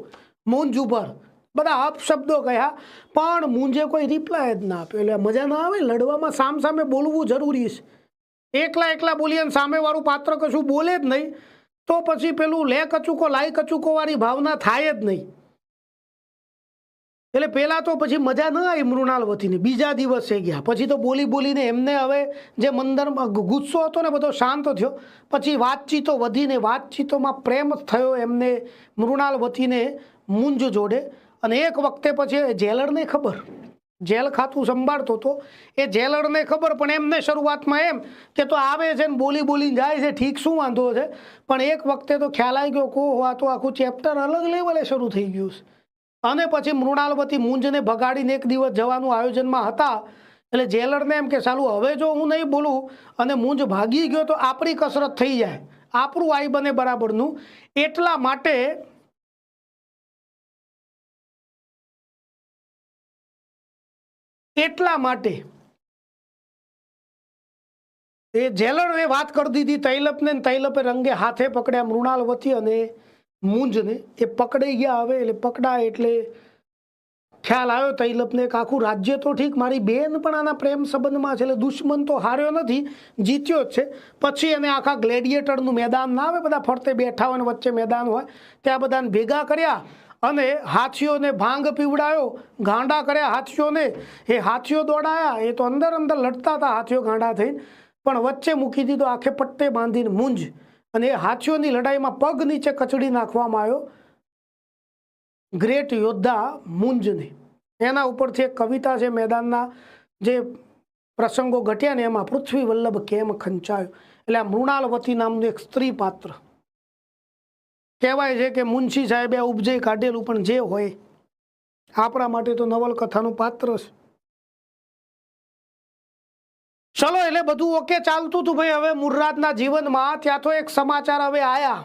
મુંજ ઉપર. બધા અપશબ્દો કહ્યા, પણ મુંજે કોઈ રિપ્લાય જ ના આપ્યો. એટલે મજા ના આવે લડવામાં, સામે બોલવું જરૂરી છે. એકલા બોલીએ ને સામેવાળું પાત્ર કશું બોલે જ નહીં તો પછી પેલું લે કચૂકો લાય કચૂકો વાળી ભાવના થાય જ નહીં. એટલે પહેલાં તો પછી મજા ન આવી મૃણાલવતીને. બીજા દિવસે ગયા પછી તો બોલીને એમને હવે જે મંદરમાં ગુસ્સો હતો ને બધો શાંત થયો. પછી વાતચીતો વધીને વાતચીતોમાં પ્રેમ થયો એમને મૃણાલવતીને મુંજ જોડે. અને એક વખતે પછી જેલરને ખબર, જેલ ખાતું સંભાળતો હતો એ જેલરને ખબર, પણ એમને શરૂઆતમાં એમ કે તો આવે છે ને બોલીને જાય છે, ઠીક, શું વાંધો છે. પણ એક વખતે તો ખ્યાલ આવી ગયો કો આ તો આખું ચેપ્ટર અલગ લેવલે શરૂ થઈ ગયું છે. અને પછી મૃણાલવતી મુંજને ભગાડીને એક દિવસ જવાનું આયોજનમાં હતા. એટલે જેલરને એમ કે સાલું હવે જો હું નહીં બોલું અને મુંજ ભાગી ગયો તો આપણી કસરત થઈ જાય, આપણું આઈ બને બરાબરનું. એટલા માટે એ જેલરે વાત કરી દીધી તૈલપને. તૈલપે રંગે હાથે પકડ્યા મૃણાલવતી અને મુંજને. એ પકડાઈ ગયા. હવે એટલે પકડાય એટલે ખ્યાલ આવ્યો તૈલપને કે આખું રાજ્ય તો ઠીક, મારી બેન પણ આના પ્રેમ સંબંધમાં છે. એટલે દુશ્મન તો હાર્યો નથી, જીત્યો જ છે. પછી એને આખા ગ્લેડિયેટરનું મેદાન ના આવે, બધા ફરતે બેઠા હોય ને વચ્ચે મેદાન હોય, ત્યાં બધાને ભેગા કર્યા અને હાથીઓને ભાંગ પીવડાયો, ગાંડા કર્યા હાથીઓને. એ હાથીઓ દોડાયા, એ તો અંદર લડતા હતા હાથીઓ ગાંડા થઈને, પણ વચ્ચે મૂકી દીધો આખે પટ્ટે બાંધીને મુંજ. અને એ હાથીઓની લડાઈમાં પગ નીચે કચડી નાખવામાં આવ્યો ગ્રેટ યોદ્ધા મુંજને. એના ઉપરથી એક કવિતા છે, મેદાનના જે પ્રસંગો ઘટ્યા ને એમાં પૃથ્વી વલ્લભ કેમ ખંચાયો. એટલે આ મૃણાલવતી નામનું એક સ્ત્રી પાત્ર કહેવાય છે કે મુનશી સાહેબે ઉપજઈ કાઢેલું, પણ જે હોય આપણા માટે તો નવલકથાનું પાત્ર છે. ચલો, એટલે બધું ઓકે ચાલતું હતું ભાઈ. હવે મુર્રાદના જીવનમાં ત્યાં તો એક સમાચાર હવે આયા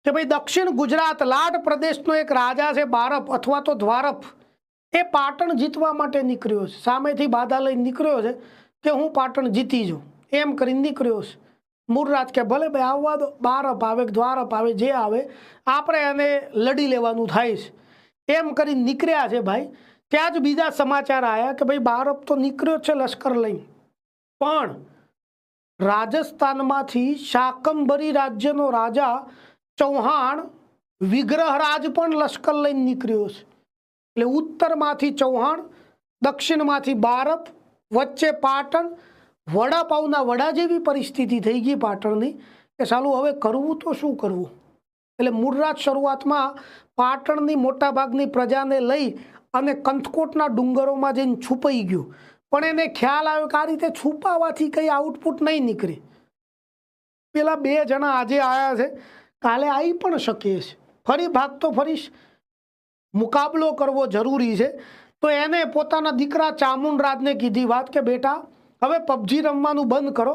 કે ભાઈ દક્ષિણ ગુજરાત લાટ પ્રદેશનો એક રાજા છે બારપ અથવા તો દ્વારપ, એ પાટણ જીતવા માટે નીકળ્યો છે. સામેથી બાધા લઈને નીકળ્યો છે કે હું પાટણ જીતી જાઉં એમ કરીને નીકળ્યો છે. મુર્રાજ કે ભલે ભાઈ આવવા દો, બારપ આવે દ્વારપ આવે જે આવે આપણે એને લડી લેવાનું થાય છે એમ કરીને નીકળ્યા છે ભાઈ. ત્યાં જ બીજા સમાચાર આવ્યા કે ભાઈ બારપ તો નીકળ્યો છે લશ્કર લઈને, પણ રાજસ્થાનમાંથી શાકંભરી રાજ્યનો રાજા ચૌહાણ વિગ્રહરાજ પણ લશ્કર લઈને નીકળ્યો છે. એટલે ઉત્તરમાંથી ચૌહાણ, દક્ષિણમાંથી બારપ, વચ્ચે પાટણ, વડાપાવના વડા જેવી પરિસ્થિતિ થઈ ગઈ પાટણની કે સાલું હવે કરવું તો શું કરવું. એટલે મુર્રાજ શરૂઆતમાં પાટણની મોટાભાગની પ્રજાને લઈ અને કંથકોટના ડુંગરોમાં જઈને છુપાઈ ગયું, પણ એને ખ્યાલ આવ્યો કે આ રીતે છુપાવાથી કંઈ આઉટપુટ નહીં નીકળે. પેલા 2 જણા આજે આવ્યા છે, કાલે આવી પણ શકે છે, ફરી ભાગતો ફરીશ, મુકાબલો કરવો જરૂરી છે. તો એને પોતાના દીકરા ચામુંડરાજને કીધી વાત કે બેટા હવે પબજી રમવાનું બંધ કરો,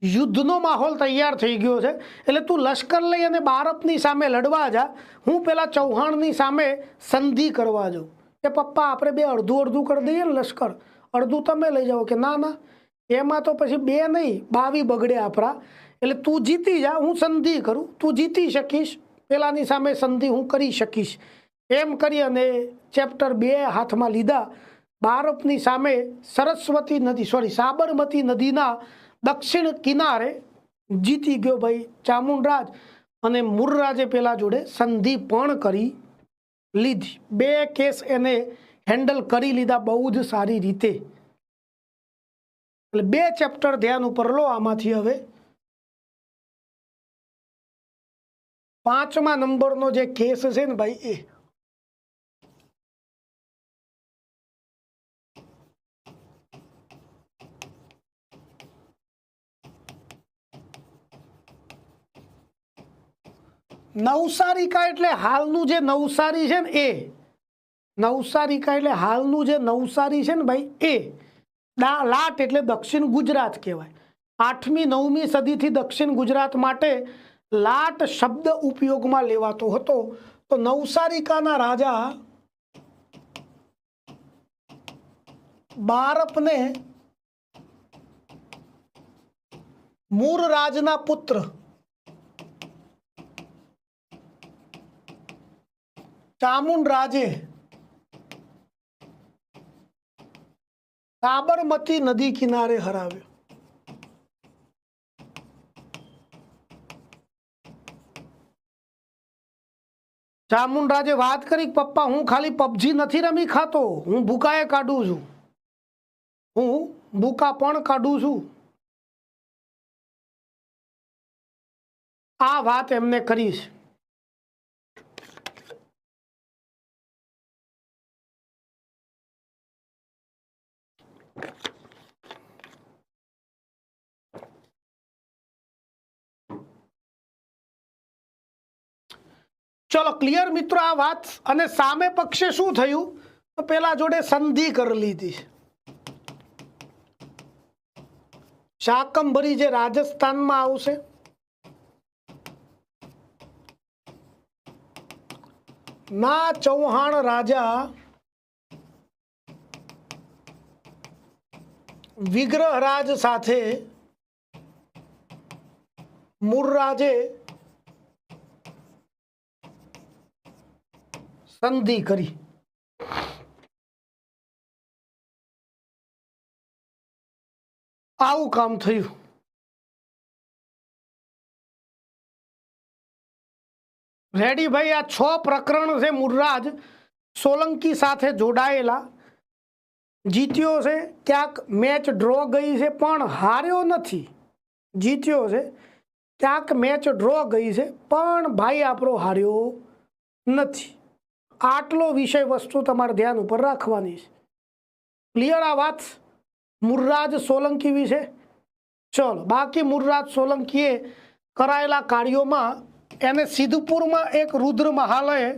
યુદ્ધનો માહોલ તૈયાર થઈ ગયો છે, એટલે તું લશ્કર લઈ અને બારપની સામે લડવા જા, હું પેલા ચૌહાણની સામે સંધિ કરવા જાઉં. કે પપ્પા આપણે 2 અડધું અડધું કરી દઈએ ને લશ્કર, અડધું તમે લઈ જાઓ. કે ના ના, એમાં તો પછી 2 નહીં 22 બગડે આપણા, એટલે તું જીતી જા, હું સંધિ કરું, તું જીતી શકીશ, પેલાની સામે સંધિ હું કરી શકીશ. એમ કરી અને ચેપ્ટર 2 હાથમાં લીધા. બારપની સામે સરસ્વતી નદી સાબરમતી નદીના દક્ષિણ કિનારે જીતી ગયો ભાઈ ચામુંડરાજ, અને મુર્રાજે પેલા જોડે સંધિ પણ કરી લીધી. 2 કેસ એને હેન્ડલ કરી લીધા બહુ જ સારી રીતે. એટલે 2 ચેપ્ટર ધ્યાન ઉપર લો આમાંથી. હવે 5મા નંબરનો જે કેસ છે ને ભાઈ, એ નવસારીકા એટલે હાલનું જે નવસારી છે ને એ, નવસારીકા એટલે હાલનું જે નવસારી છે ને ભાઈ એ, લાટ એટલે દક્ષિણ ગુજરાત કહેવાય. 8મી 9મી સદીથી દક્ષિણ ગુજરાત માટે લાટ શબ્દ ઉપયોગમાં લેવાતો હતો. તો નવસારીકાના રાજા બારપને મુરરાજના પુત્ર ચામુંડરાજે સાબરમતી નદી કિનારે હરાવ્યો. ચામુંડરાજે વાત કરી પપ્પા હું ખાલી પબજી નથી રમી ખાતો, હું ભૂકાએ કાઢું છું, હું ભૂકા પણ કાઢું છું. આ વાત એમને કરી છે. ચલો ક્લિયર મિત્રો આ વાત. અને સામે પક્ષે શું થયું તો પેલા જોડે સંધિ કરી લીધી. શાકંભરી જે રાજસ્થાનમાં આવશે, ના ચૌહાણ રાજા વિગ્રહરાજ સાથે મુરરાજે સંધિ કરી. આવું કામ થયું. રેડી ભાઈ, આ 6 પ્રકરણ છે મુરરાજ સોલંકી સાથે જોડાયેલા. જીત્યો છે, ક્યાંક મેચ ડ્રો ગઈ છે પણ હાર્યો નથી, જીત્યો છે. ક્યાંક મેચ ડ્રો ગઈ છે, પણ ભાઈ આપણો હાર્યો નથી. આટલો વિષય વસ્તુ તમારે ધ્યાન ઉપર રાખવાની છે. ક્લિયર આ વાત મુરરાજ સોલંકી વિશે? ચલો, બાકી મુરરાજ સોલંકીએ કરાયેલા કાર્યોમાં એને સિદ્ધપુરમાં એક રુદ્ર મહાલય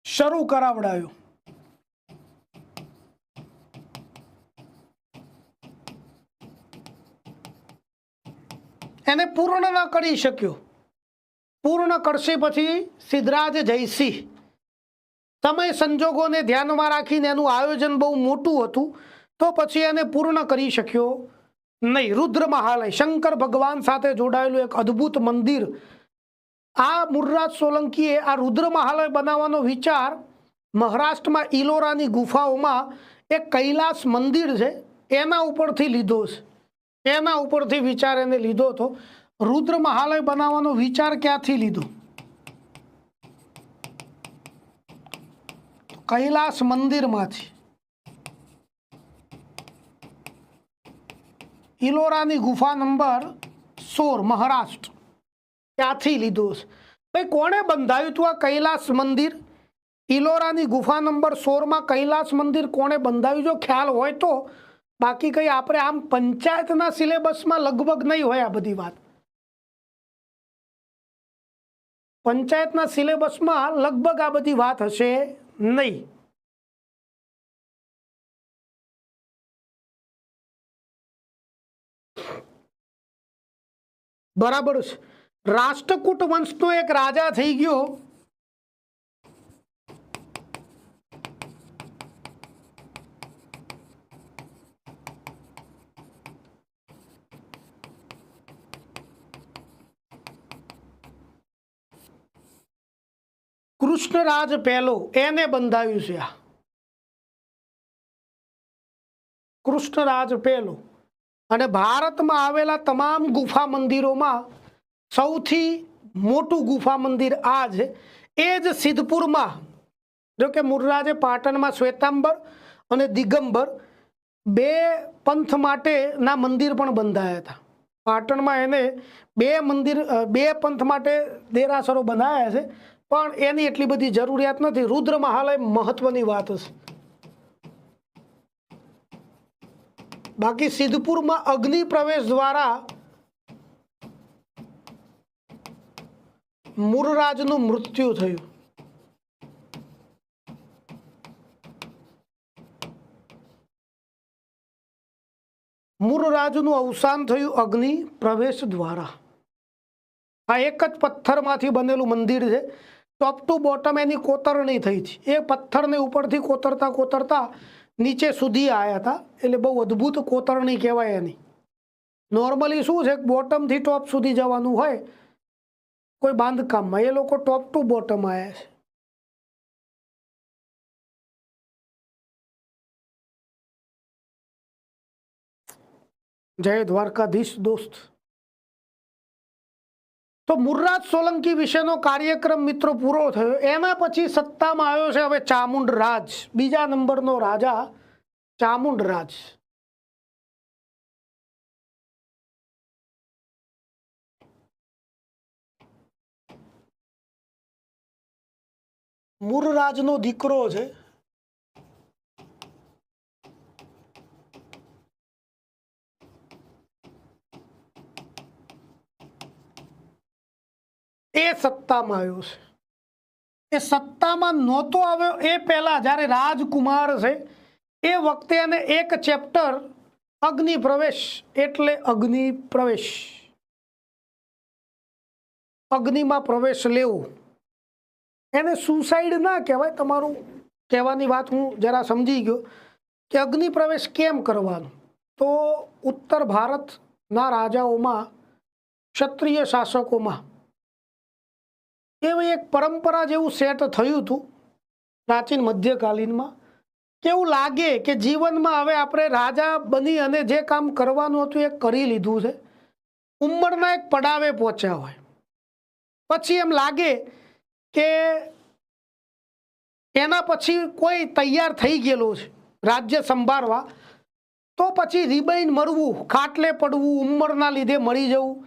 શરૂ કરાવડાયું. એને પૂર્ણ ન કરી શક્યો. પૂર્ણ કરશે પછી સિદ્ધરાજ જયસિંહ. સમય સંજોગોને ધ્યાનમાં રાખીને એનું આયોજન બહુ મોટું હતું, તો પછી એને પૂર્ણ કરી શક્યો નહીં. રુદ્ર મહાલય શંકર ભગવાન સાથે જોડાયેલું એક અદ્ભુત મંદિર. આ મુરરાજ સોલંકીએ આ રુદ્ર મહાલય બનાવવાનો વિચાર મહારાષ્ટ્રમાં ઇલોરાની ગુફાઓમાં એક કૈલાસ મંદિર છે એના ઉપરથી લીધો છે. એના ઉપરથી વિચાર એને લીધો હતો. રુદ્ર મહાલય બનાવવાનો વિચાર ક્યાંથી લીધો? કૈલાસ મંદિરમાંથી. ઇલોરાની ગુફા નંબર 16 મહારાષ્ટ્ર, ત્યાંથી લીધો છે. ભાઈ કોણે બંધાવ્યું હતું આ કૈલાસ મંદિર? ઇલોરાની ગુફા નંબર 16માં કૈલાસ મંદિર કોણે બંધાવ્યું? જો ખ્યાલ હોય તો. બાકી કંઈ આપણે આમ પંચાયતના સિલેબસમાં લગભગ નહીં હોય આ બધી વાત. પંચાયતના સિલેબસમાં લગભગ આ બધી વાત હશે નહીં. બરાબર છે. રાષ્ટ્રકૂટ વંશનો એક રાજા થઈ ગયો કૃષ્ણરાજ પહેલો. એને બંધાવ્યું છે આ કૃષ્ણરાજ પહેલો. અને ભારતમાં આવેલા તમામ ગુફા મંદિરોમાં સૌથી મોટું ગુફા મંદિર આ છે. એ જ સિદ્ધપુરમાં. જો કે મુરરાજે પાટણમાં શ્વેતાંબર અને દિગંબર બે પંથ માટેના મંદિર પણ બંધાયા હતા. પાટણમાં એને બે પંથ માટે દેરાસરો બનાવ્યા છે, પણ એની એટલી બધી જરૂરિયાત નથી. રુદ્ર મહાલય મહત્વની વાત છે. બાકી સિદ્ધપુરમાં અગ્નિ પ્રવેશ દ્વારા મુરરાજનું મૃત્યુ થયું. મુરરાજનું અવસાન થયું અગ્નિ પ્રવેશ દ્વારા. આ એક જ પથ્થરમાંથી બનેલું મંદિર છે. ટોપ ટુ બોટમ એની કોતરણી થઈ હતી. એ પથ્થરને ઉપરથી કોતરતા કોતરતા નીચે સુધી આવ્યા હતા. એટલે બહુ અદ્ભુત કોતરણી કહેવાય એની. નોર્મલી શું છે, બોટમથી ટોપ સુધી જવાનું હોય કોઈ બાંધકામમાં, એ લોકો ટોપ ટુ બોટમ આવ્યા છે. જય દ્વારકાધીશ દોસ્ત. તો મુરરાજ સોલંકી વિશેનો કાર્યક્રમ મિત્રો પૂરો થયો. એના પછી સત્તામાં આવ્યો છે હવે ચામુંડ રાજ. બીજા નંબરનો રાજા ચામુંડ રાજ. મુરરાજનો દીકરો છે. એ સત્તામાં આવ્યો છે. એ સત્તામાં નહોતો આવ્યો એ પહેલા જ્યારે રાજકુમાર છે એ વખતે એને એક ચેપ્ટર અગ્નિ પ્રવેશ એટલે અગ્નિ પ્રવેશ, અગ્નિમાં પ્રવેશ લેવો. એને સુસાઇડ ના કહેવાય. તમારું કહેવાની વાત હું જરા સમજી ગયો કે અગ્નિ પ્રવેશ કેમ કરવાનો. તો ઉત્તર ભારતના રાજાઓમાં, ક્ષત્રિય શાસકોમાં એવી એક પરંપરા જેવું સેટ થયું હતું પ્રાચીન મધ્યકાલીનમાં. કેવું લાગે કે જીવનમાં હવે આપણે રાજા બની અને જે કામ કરવાનું હતું એ કરી લીધું છે, ઉંમરના એક પડાવે પહોંચ્યા હોય, પછી એમ લાગે કે એના પછી કોઈ તૈયાર થઈ ગયેલો છે રાજ્ય સંભાળવા, તો પછી રીબાઈને મરવું, ખાટલે પડવું, ઉંમરના લીધે મરી જવું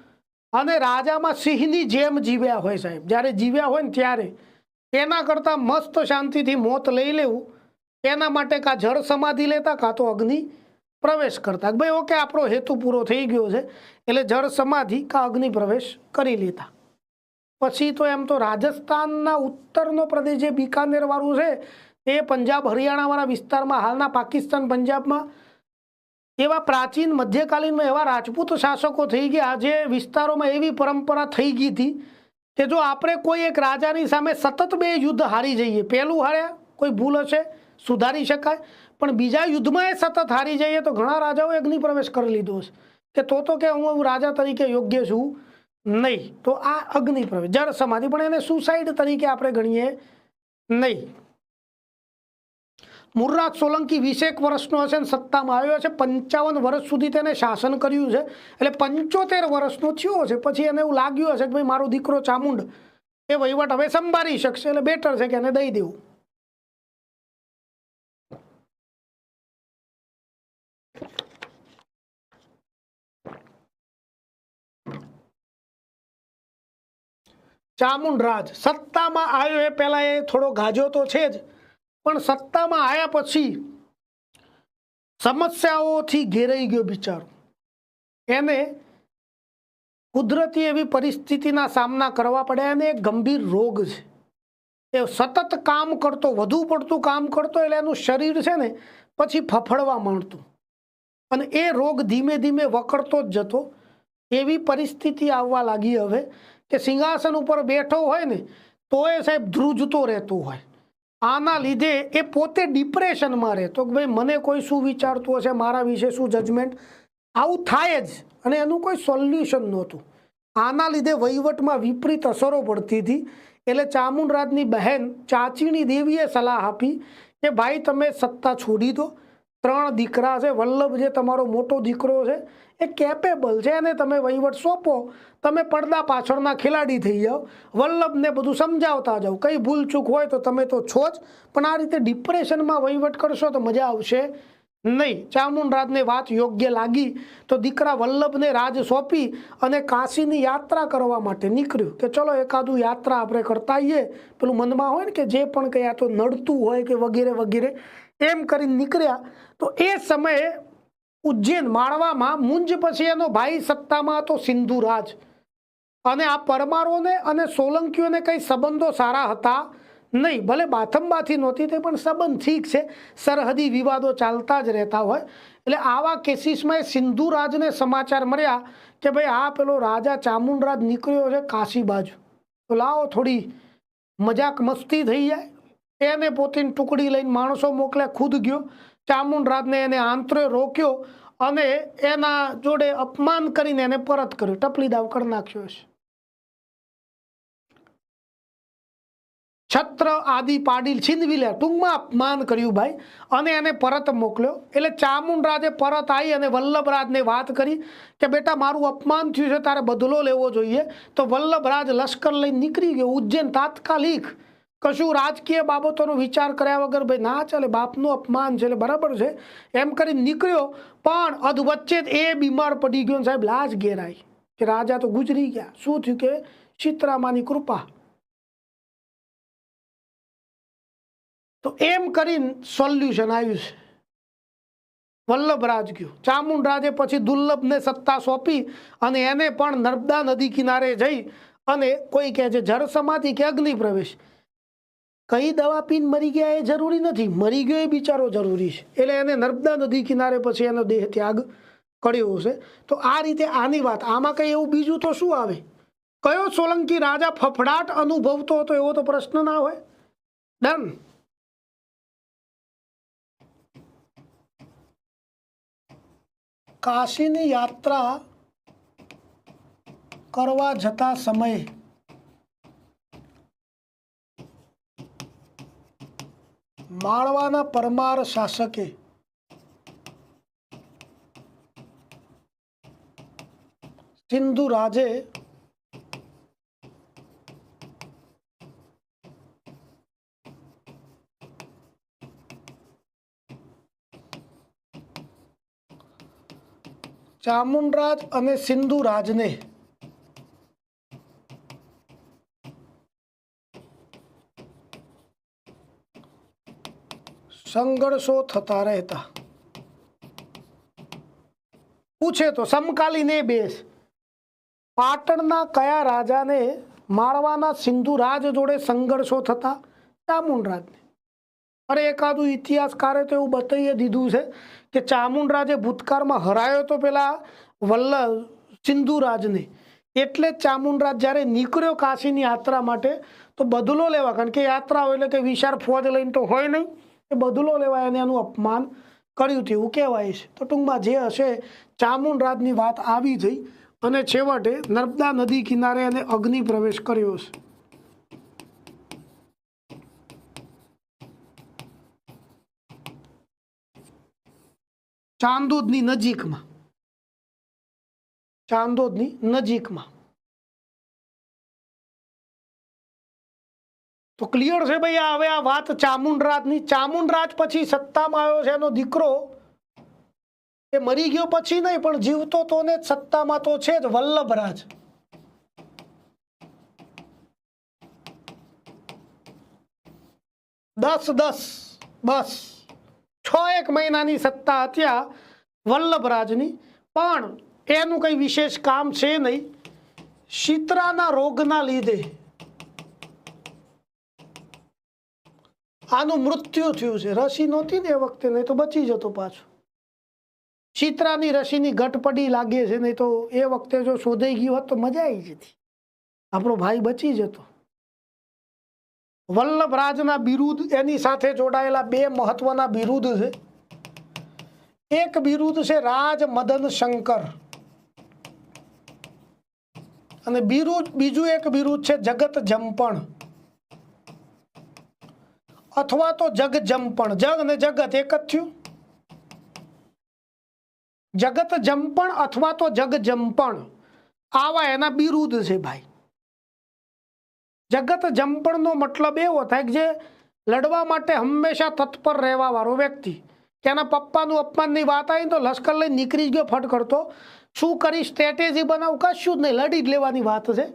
અને રાજામાં સિંહની જેમ જીવ્યા હોય સાહેબ, જ્યારે જીવ્યા હોય ને ત્યારે એના કરતાં મસ્ત શાંતિથી મોત લઈ લેવું, એના માટે કાં જળ સમાધિ લેતા કાં તો અગ્નિ પ્રવેશ કરતા. ભાઈ ઓકે, આપણો હેતુ પૂરો થઈ ગયો છે એટલે જળ સમાધિ કાં અગ્નિ પ્રવેશ કરી લેતા. પછી તો એમ તો રાજસ્થાનના ઉત્તરનો પ્રદેશ જે બિકાનેર વાળું છે એ પંજાબ હરિયાણાવાળા વિસ્તારમાં, હાલના પાકિસ્તાન પંજાબમાં એવા પ્રાચીન મધ્યકાલીનમાં એવા રાજપૂત શાસકો થઈ ગયા, જે વિસ્તારોમાં એવી પરંપરા થઈ ગઈ હતી કે જો આપણે કોઈ એક રાજાની સામે સતત 2 યુદ્ધ હારી જઈએ, પહેલું હાર્યા કોઈ ભૂલ હશે સુધારી શકાય, પણ બીજા યુદ્ધમાં એ સતત હારી જઈએ તો ઘણા રાજાઓએ અગ્નિ પ્રવેશ કરી લીધો છે કે તો કે હું રાજા તરીકે યોગ્ય છું નહીં. તો આ અગ્નિ પ્રવેશ, જળ સમાધિ, પણ એને સુસાઇડ તરીકે આપણે ગણીએ નહીં. મુર્રાજ સોલંકી 20 વર્ષનો હશે ને સત્તામાં આવ્યો છે. 55 વર્ષ સુધી તેને શાસન કર્યું છે, એટલે 75 વર્ષનો થયો છે. પછી એને એવું લાગ્યું હશે કે ભાઈ મારો દીકરો ચામુંડ એ વહીવટ હવે સંભાળી શકશે, એટલે બેટર છે કે એને દઈ દેવું. ચામુંડ રાજ સત્તામાં આવ્યો એ પહેલા એ થોડો ગાજો તો છે જ, પણ સત્તામાં આવ્યા પછી સમસ્યાઓથી ઘેરાઈ ગયો બિચારો. એને કુદરતી એવી પરિસ્થિતિના સામના કરવા પડ્યા. એને એક ગંભીર રોગ છે. એ સતત કામ કરતો, વધુ પડતું કામ કરતો એટલે એનું શરીર છે ને પછી ફફડવા માંડતું અને એ રોગ ધીમે ધીમે વકરતો જ જતો. એવી પરિસ્થિતિ આવવા લાગી હવે કે સિંહાસન ઉપર બેઠો હોય ને તો એ સાહેબ ધ્રુજતો રહેતો હોય. આના લીધે એ પોતે ડિપ્રેશનમાં રહેતો કે ભાઈ મને કોઈ શું વિચારતું હશે, મારા વિશે શું જજમેન્ટ, આવું થાય જ. અને એનું કોઈ સોલ્યુશન નહોતું. આના લીધે વહીવટમાં વિપરીત અસરો પડતી હતી. એટલે ચામુંડરાજની બહેન ચાચીણી દેવીએ સલાહ આપી કે ભાઈ તમે સત્તા છોડી દો, 3 દીકરા છે, વલ્લભ જે તમારો મોટો દીકરો છે એ કેપેબલ છે, એને તમે વહીવટ સોંપો, તમે પડદા પાછળના ખેલાડી થઈ જાઓ, વલ્લભને બધું સમજાવતા જાઓ, કંઈ ભૂલચૂક હોય તો તમે તો છો જ, પણ આ રીતે ડિપ્રેશનમાં વહીવટ કરશો તો મજા આવશે નહીં. ચામુંડરાજને વાત યોગ્ય લાગી તો દીકરા વલ્લભને રાજ સોંપી અને કાશીની યાત્રા કરવા માટે નીકળ્યું કે ચલો એકાદું યાત્રા આપણે કરતા આવીએ. પેલું મનમાં હોય ને કે જે પણ કંઈ આ તો નડતું હોય કે વગેરે વગેરે, એમ કરીને નીકળ્યા. તો એ સમયે ઉજ્જૈન માળવામાં મુંજ પછી એનો ભાઈ સત્તામાં હતો સિંધુરાજ, અને આ પરમારોને અને સોલંકીઓને કંઈ સંબંધો સારા હતા નહીં. ભલે બાથંબાથી નહોતી તે, પણ સંબંધ ઠીક છે, સરહદી વિવાદો ચાલતા જ રહેતા હોય. એટલે આવા કેસીસમાં એ સિંધુરાજને સમાચાર મળ્યા કે ભાઈ આ પેલો રાજા ચામુંડરાજ નીકળ્યો છે કાશી બાજુ, તો લાવો થોડી મજાક મસ્તી થઈ જાય. એને પોતાની ટુકડી લઈને માણસો મોકલ્યા, ખુદ ગયો. ચામુંડરાજને એને આંતરે રોક્યો અને એના જોડે અપમાન કરીને એને પરત કર્યો, ટપલી દાવ કરી નાખ્યો છે. છત્ર આદિ પાડીલ છીનવી લે, ટૂંકમાં અપમાન કર્યું ભાઈ, અને એને પરત મોકલ્યો. એટલે ચામુંડરાજે પરત આવી અને વલ્લભરાજને વાત કરી કે બેટા મારું અપમાન થયું છે, તારે બદલો લેવો જોઈએ. તો વલ્લભરાજ લશ્કર લઈને નીકળી ગયો ઉજ્જૈન તાત્કાલિક, કશું રાજકીય બાબતોનો વિચાર કર્યા વગર. ભાઈ ના ચાલે, બાપનું અપમાન છે એટલે બરાબર છે એમ કરીને નીકળ્યો. પણ અધવચ્ચે એ બીમાર પડી ગયો સાહેબ, લાજ ઘેરાઈ કે રાજા તો ગુજરી ગયા. શું થયું કે સીતરામાની કૃપા. તો એમ કરીને સોલ્યુશન આવ્યું છે. વલ્લભરાજ ગયો, ચામુંડરાજે પછી દુર્લભને સત્તા સોંપી અને એને પણ નર્મદા નદી કિનારે જઈ અને કોઈ કહે છે જળ સમાધિ કે અગ્નિ પ્રવેશ, કઈ દવા પીને મરી ગયા એ જરૂરી નથી, મરી ગયો એ બિચારો જરૂરી છે. એટલે એને નર્મદા નદી કિનારે પછી એનો દેહ ત્યાગ કર્યો છે. તો આ રીતે આની વાત. આમાં કંઈ એવું બીજું તો શું આવે? કયો સોલંકી રાજા ફફડાટ અનુભવતો હતો એવો તો પ્રશ્ન ના હોય. ડન. કાશીની યાત્રા કરવા જતા સમયે માળવાના પરમાર શાસકે સિંધુરાજે ચામુંડરાજ અને સિંધુરાજને સંઘર્ષો થતા રહેતા. પૂછે તો સમકાલીન એ બેસ પાટણના કયા રાજાને માળવાના સિંધુરાજ જોડે સંઘર્ષો થતા? ચામુંડરાજને. અરે એકાદું ઇતિહાસકારે તો એવું બતાવી દીધું છે કે ચામુંડરાજે ભૂતકાળમાં હરાયો તો પેલા સિંધુરાજને. એટલે જ ચામુંડરાજ જ્યારે નીકળ્યો કાશીની યાત્રા માટે તો બદલો લેવા, કારણ કે યાત્રા હોય એટલે કે વિશાળ ફોજ લઈને તો હોય નહીં, એ બદલો લેવા એને એનું અપમાન કર્યું હતું એવું કહેવાય છે. તો ટૂંકમાં જે હશે ચામુંડરાજની વાત આવી જઈ અને છેવટે નર્મદા નદી કિનારે એને અગ્નિ પ્રવેશ કર્યો છે. ચાંદોદની નજીકમાં. ચાંદોદની નજીકમાં. તો ક્લિયર છે ભાઈ. હવે આ વાત ચામુંડરાજની. ચામુંડરાજ પછી સત્તામાં આવ્યો છે એનો દીકરો, એ મરી ગયો પછી નહીં પણ જીવતો તો ને સત્તામાં તો છે જ, વલ્લભરાજ. બસ 6 મહિનાની સત્તા હતી વલ્લભરાજની, પણ એનું કઈ વિશેષ કામ છે નહીં. શીતળાના રોગના લીધે આનું મૃત્યુ થયું છે. રસી નહોતી ને એ વખતે, નહીં તો બચી જતો પાછો. શીતળાની રસીની ગટપડી લાગે છે, નહીં તો એ વખતે જો શોધાઈ ગયું હોત તો મજા આવી જતી, આપણો ભાઈ બચી જતો. વલ્લભરાજના બિરુદ, એની સાથે જોડાયેલા 2 મહત્વના બિરુદ છે. એક બિરુદ છે રાજ મદન શંકર અને બીજું એક બિરુદ છે જગત જંપણ અથવા તો જગ જંપણ. જગ ને જગત એક જ થયું. જગત જંપણ અથવા તો જગ જંપણ, આવા એના બિરુદ છે ભાઈ. જગત જંપણનો મતલબ એવો થાય કે જે લડવા માટે હંમેશા તત્પર રહેવા વાળો વ્યક્તિ, કે એના પપ્પાનું અપમાનની વાત આવી તો લશ્કર લઈને નીકળી ગયો ફટ કરતો, શું કરી સ્ટ્રેટેજી બનાવું, કશું જ નહીં, લડી જ લેવાની વાત છે.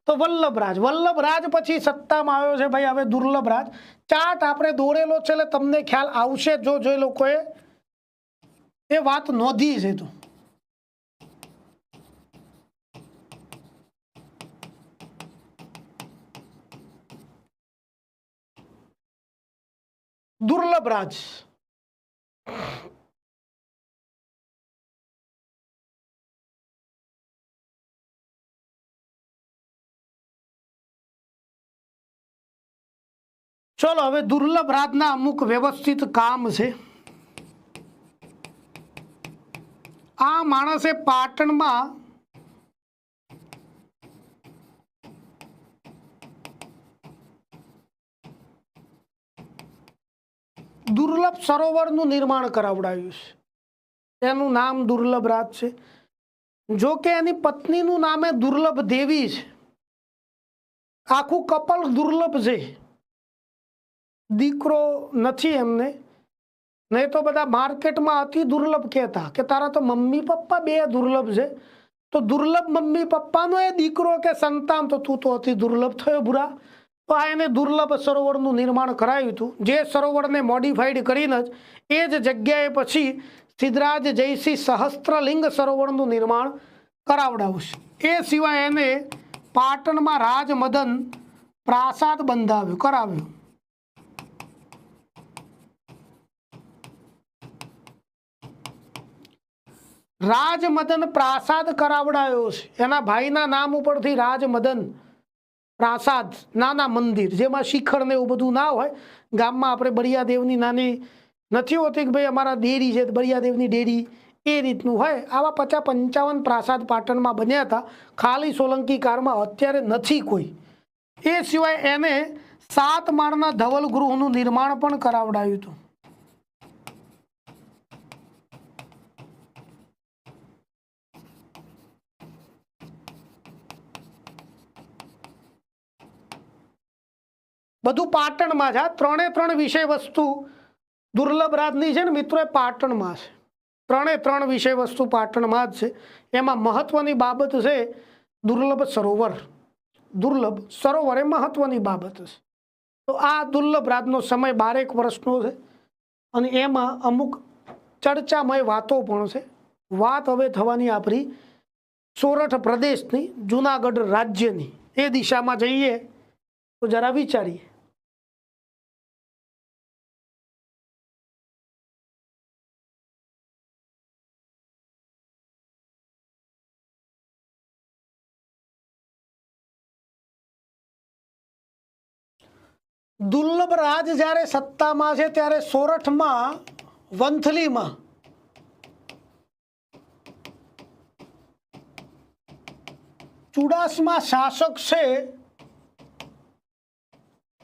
તો વલ્લભરાજ પછી સત્તામાં આવ્યો છે ભાઈ હવે દુર્લભરાજ. ચાર્ટ આપણે દોરેલો છે એટલે તમને ખ્યાલ આવશે જો જે લોકોએ એ વાત નોંધી છે. તો દુર્લભરાજ ચલો હવે દુર્લભરાજના અમુક વ્યવસ્થિત કામ છે. આ માણસે પાટણમાં દુર્લભ સરોવરનું નિર્માણ કરાવડાવ્યું છે. એનું નામ દુર્લભરાજ છે. જો કે એની પત્નીનું નામે દુર્લભ દેવી છે. આખું કપલ દુર્લભ છે, દીકરો નથી એમને. નહીં તો બધા માર્કેટમાં અતિ દુર્લભ કહેતા કે તારા તો મમ્મી પપ્પા 2 દુર્લભ છે. તો દુર્લભ મમ્મી પપ્પાનો એ દીકરો કે સંતાન, તો તું તો અતિ દુર્લભ થયો બુરા. તો આ એને દુર્લભ સરોવરનું નિર્માણ કરાવ્યું હતું. જે સરોવરને મોડિફાઈડ કરીને જ એ જ જગ્યાએ પછી સિદ્ધરાજ જયસિંહ સહસ્ત્રલિંગ સરોવરનું નિર્માણ કરાવડાવશે. એ સિવાય એને પાટણમાં રાજમદન પ્રાસાદ કરાવ્યું. રાજમદન પ્રાસાદ કરાવડાયો છે. એના ભાઈના નામ ઉપરથી રાજમદન પ્રાસાદ, નાના મંદિર જેમાં શિખર ને એવું બધું ના હોય. ગામમાં આપણે બળિયાદેવની નાની નથી હોતી કે ભાઈ અમારા ડેરી છે બળિયાદેવની ડેરી, એ રીતનું હોય. આવા 50-55 પ્રાસાદ પાટણમાં બન્યા હતા ખાલી સોલંકી કાળમાં, અત્યારે નથી કોઈ. એ સિવાય એને 7 માળના ધવલ ગૃહનું નિર્માણ પણ કરાવડાયું હતું. બધું પાટણમાં છે. 3 વિષય વસ્તુ દુર્લભરાજની છે ને મિત્રો, એ પાટણમાં છે. ત્રણે ત્રણ વિષય વસ્તુ પાટણમાં જ છે. એમાં મહત્વની બાબત છે દુર્લભ સરોવર. દુર્લભ સરોવર એ મહત્વની બાબત છે. તો આ દુર્લભ રાજનો સમય 12 વર્ષનો છે અને એમાં અમુક ચર્ચામય વાતો પણ છે. વાત હવે થવાની આપણી સોરઠ પ્રદેશની, જુનાગઢ રાજ્યની. એ દિશામાં જઈએ તો જરા વિચારીએ. દુર્લભ રાજ જ્યારે સત્તામાં છે ત્યારે સોરઠમાં વંથલીમાં ચુડાસમા શાસક છે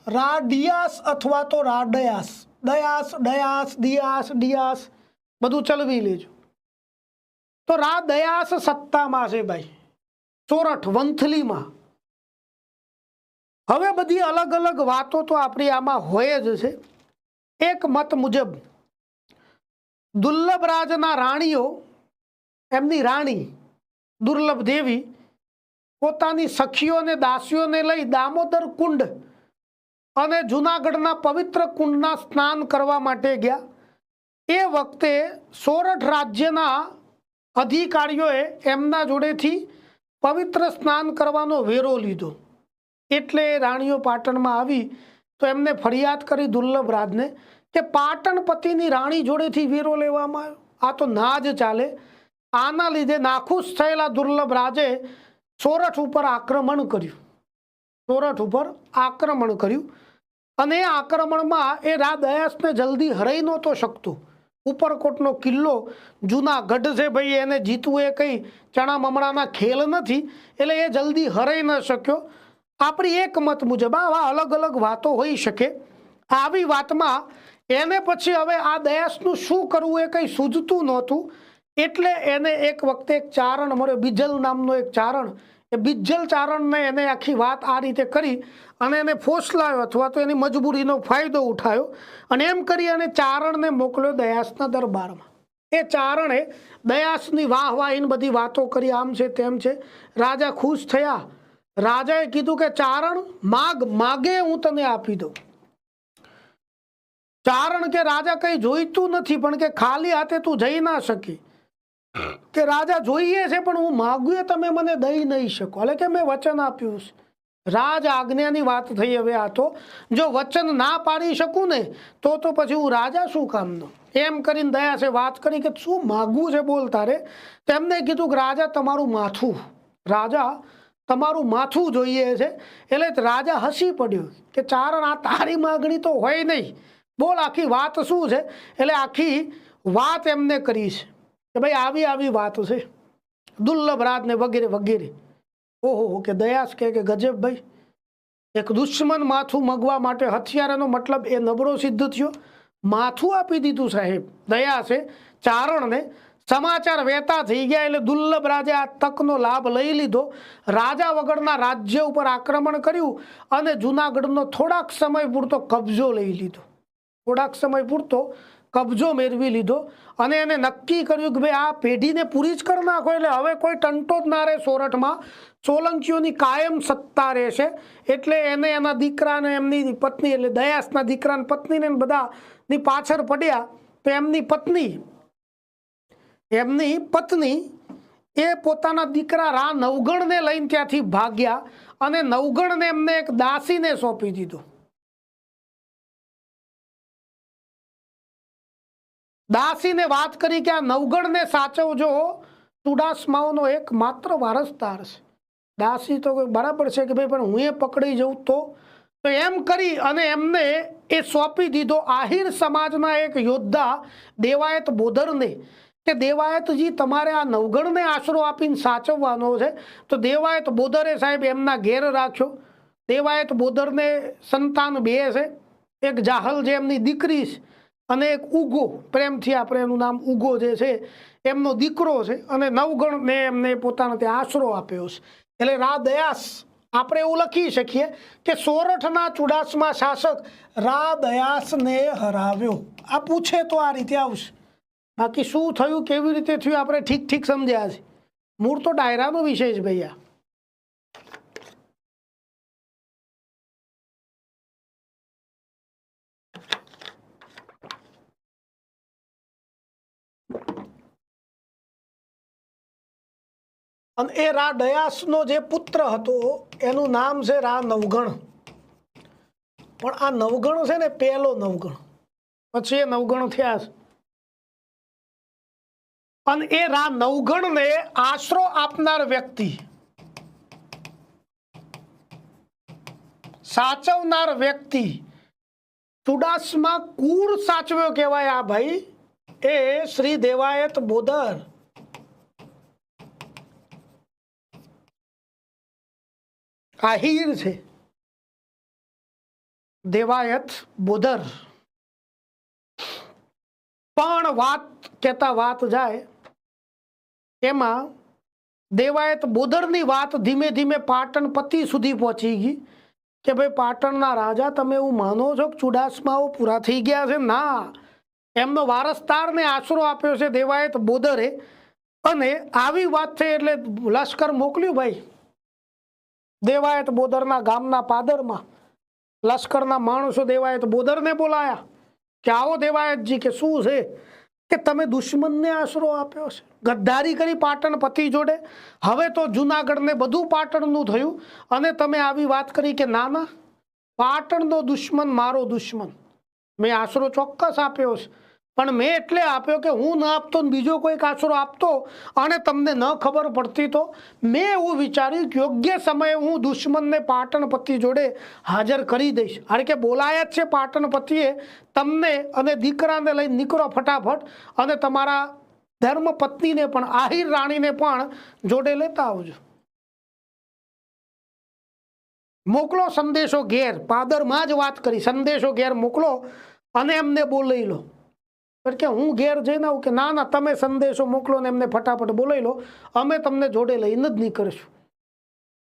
રાડિયાસ અથવા તો રાડયાસ. દયાસ, ડયાસ, દિયાસ, ડિયાસ બધું ચલવી લેજો. તો રાદયાસ સત્તામાં છે ભાઈ સોરઠ વંથલીમાં. હવે બધી અલગ અલગ વાતો તો આપણી આમાં હોય જ છે. એક મત મુજબ દુર્લભ રાજના રાણીઓ, એમની રાણી દુર્લભ દેવી પોતાની સખીઓને દાસીઓને લઈ દામોદર કુંડ અને જૂનાગઢના પવિત્ર કુંડના સ્નાન કરવા માટે ગયા. એ વખતે સોરઠ રાજ્યના અધિકારીઓએ એમના જોડેથી પવિત્ર સ્નાન કરવાનો વેરો લીધો. એટલે રાણીઓ પાટણમાં આવી તો એમને ફરિયાદ કરી દુર્લભ રાજને કે પાટણપતિની રાણી જોડેથી વેરો લેવામાં આવ્યો. આ તો ના જ ચાલે. આના લીધે નાખુશ થયેલા દુર્લભ રાજે સોરઠ ઉપર આક્રમણ કર્યું. સોરઠ ઉપર આક્રમણ કર્યું અને એ આક્રમણમાં એ રાદયાસને જલ્દી હરાઈ નહોતો શકતો. ઉપરકોટનો કિલ્લો જૂનાગઢ છે ભાઈ, એને જીતવું એ કંઈ ચણા મમણાના ખેલ નથી. એટલે એ જલ્દી હરાઈ ન શક્યો. આપણી એક મત મુજબ આવા અલગ અલગ વાતો હોઈ શકે. આવી વાતમાં એને પછી હવે આ દયાસનું શું કરવું એ કંઈ સૂઝતું નહોતું. એટલે એને એક વખતે એક ચારણ મળ્યો, બિજ્જલ નામનો એક ચારણ. એ બિજ્જલ ચારણને એને આખી વાત આ રીતે કરી અને એને ફોસલાયો અથવા તો એની મજબૂરીનો ફાયદો ઉઠાયો અને એમ કરી અને ચારણને મોકલ્યો દયાસના દરબારમાં. એ ચારણે દયાસની વાહવાહીની બધી વાતો કરી, આમ છે તેમ છે. રાજા ખુશ થયા. રાજાએ કીધું કે ચારણ માગે હું તને આપી દઉં. ચારણ કે રાજા કંઈ જોઈતું નથી પણ કે ખાલી હાથે તું જઈ ના શકી. કે રાજા જોઈએ છે પણ હું માગું એ તમે મને દઈ નહીં શકો. એટલે કે મેં વચન આપ્યું છે. રાજ આજ્ઞાની વાત થઈ. હવે આ તો જો વચન ના પાડી શકું ને તો પછી હું રાજા શું કામનો. એમ કરીને દયાસે વાત કરી કે શું માગવું છે બોલ તારે. તેમને કીધું કે રાજા તમારું માથું, રાજા તમારું માથું જોઈએ છે. એટલે રાજા હસી પડ્યો કે ચારણ આ તારી માગણી તો હોય નહીં, બોલ આખી વાત શું છે. એટલે આખી વાત એમને કરી છે કે ભાઈ આવી આવી વાત છે દુર્લભ રાજને વગેરે વગેરે. ઓહો કે દયાસ કે ગજબ ભાઈ, એક દુશ્મન માથું મગવા માટે હથિયારનો મતલબ એ નબળો સિદ્ધ થયો. માથું આપી દીધું સાહેબ દયાસે ચારણને. સમાચાર વહેતા થઈ ગયા એટલે દુર્લભ રાજે આ તકનો લાભ લઈ લીધો. રાજા વગરના રાજ્ય ઉપર આક્રમણ કર્યું અને જૂનાગઢનો થોડાક સમય પૂરતો કબજો લઈ લીધો. થોડાક સમય પૂરતો કબજો મેળવી લીધો અને એને નક્કી કર્યું કે ભાઈ આ પેઢીને પૂરી જ કરી નાખો. એટલે હવે કોઈ ટંટો જ ના રહે સોરઠમાં. સોલંકીઓની કાયમ સત્તા રહેશે. એટલે એને એના દીકરાને એમની પત્ની એટલે દયાસના દીકરાને પત્નીને બધાની પાછળ પડ્યા. તો એમની પત્ની એ પોતાના દીકરા રા નવગણને લઈને ત્યાંથી ભાગ્યા અને નવગણને એમને એક દાસીને સોંપી દીધો. દાસીને વાત કરી કે આ નવગણને સાચવજો, ચુડાસમાઓનો એક માત્ર વારસદાર છે. દાસી તો બરાબર છે કે ભાઈ પણ હું એ પકડી જઉં તો એમ કરી અને એમને એ સોંપી દીધો. આહિર સમાજના એક યોદ્ધા દેવાયત બોદરને કે દેવાયતજી તમારે આ નવગણને આશરો આપીને સાચવવાનો છે. તો દેવાયત બોદરે સાહેબ એમના ઘેર રાખ્યો. દેવાયત બોદરને સંતાન બે છે. એક જાહલ જે એમની દીકરી છે અને એક ઉગો, પ્રેમથી આપણે એનું નામ ઉગો જે છે એમનો દીકરો છે. અને નવગણને એમને પોતાના ત્યાં આશરો આપ્યો છે. એટલે રાદયાસ આપણે એવું લખી શકીએ કે સોરઠના ચુડાસમા શાસક રાદયાસને હરાવ્યો. આ પૂછે તો આ રીતે આવશે. બાકી શું થયું, કેવી રીતે થયું, આપણે ઠીક ઠીક સમજ્યા છે. મૂળ તો ડાયરાનો વિષય છે ભૈયા. અને એ રા ડયાસનો જે પુત્ર હતો એનું નામ છે રા નવગણ. પણ આ નવગણ છે ને પહેલો નવગણ, પછી એ નવગણ થયા છે. અને એ રા નવગણને આશરો આપનાર વ્યક્તિ, સાચવનાર વ્યક્તિ, ચુડાસમા કુળ સાચવ્યો કહેવાય આ ભાઈ, એ શ્રી દેવાયત બોદર. આહિર છે દેવાયત બોદર. પણ વાત કહેતા વાત જાય એમાં દેવાયત બોદરની વાત ધીમે ધીમે પાટણ પતિ સુધી પહોંચી ગઈ કે ભાઈ પાટણના રાજા, તમે એવું માનો છો કે ચુડાસમાઓ પૂરા થઈ ગયા છે? ના, એમનો વારસદારને આશરો આપ્યો છે દેવાયત બોદરે. અને આવી વાત છે એટલે લશ્કર મોકલ્યું ભાઈ. દેવાયત બોદરના ગામના પાદરમાં લશ્કરના માણસો દેવાયત બોદરને બોલાયા કે આવો દેવાયતજી, કે શું છે કે તમે દુશ્મનને આશરો આપ્યો છે, ગદ્દારી કરી પાટણ પતિ જોડે. હવે તો જુનાગઢને બધું પાટણનું થયું અને તમે આવી વાત કરી કે ના ના, પાટણનો દુશ્મન મારો દુશ્મન. મેં આશરો ચોક્કસ આપ્યો છે, પણ મેં એટલે આપ્યો કે હું ન આપતો ને બીજો કોઈક આશરો આપતો અને તમને ન ખબર પડતી તો મેં એવું વિચાર્યું કે યોગ્ય સમયે હું દુશ્મનને પાટણ પતિ જોડે હાજર કરી દઈશ. અરે કે બોલાયા જ છે પાટણ પતિએ તમને, અને દીકરાને લઈને નીકળો ફટાફટ અને તમારા ધર્મ પત્નીને પણ, આહિર રાણીને પણ જોડે લેતા આવજો. મોકલો સંદેશો ઘેર. પાદરમાં જ વાત કરી, સંદેશો ઘેર મોકલો અને એમને બોલાવી લો. કે હું ઘેર જઈને આવું કે ના ના, તમે સંદેશો મોકલો ને એમને ફટાફટ બોલાવી લો, અમે તમને જોડે લઈને જ નીકળશું.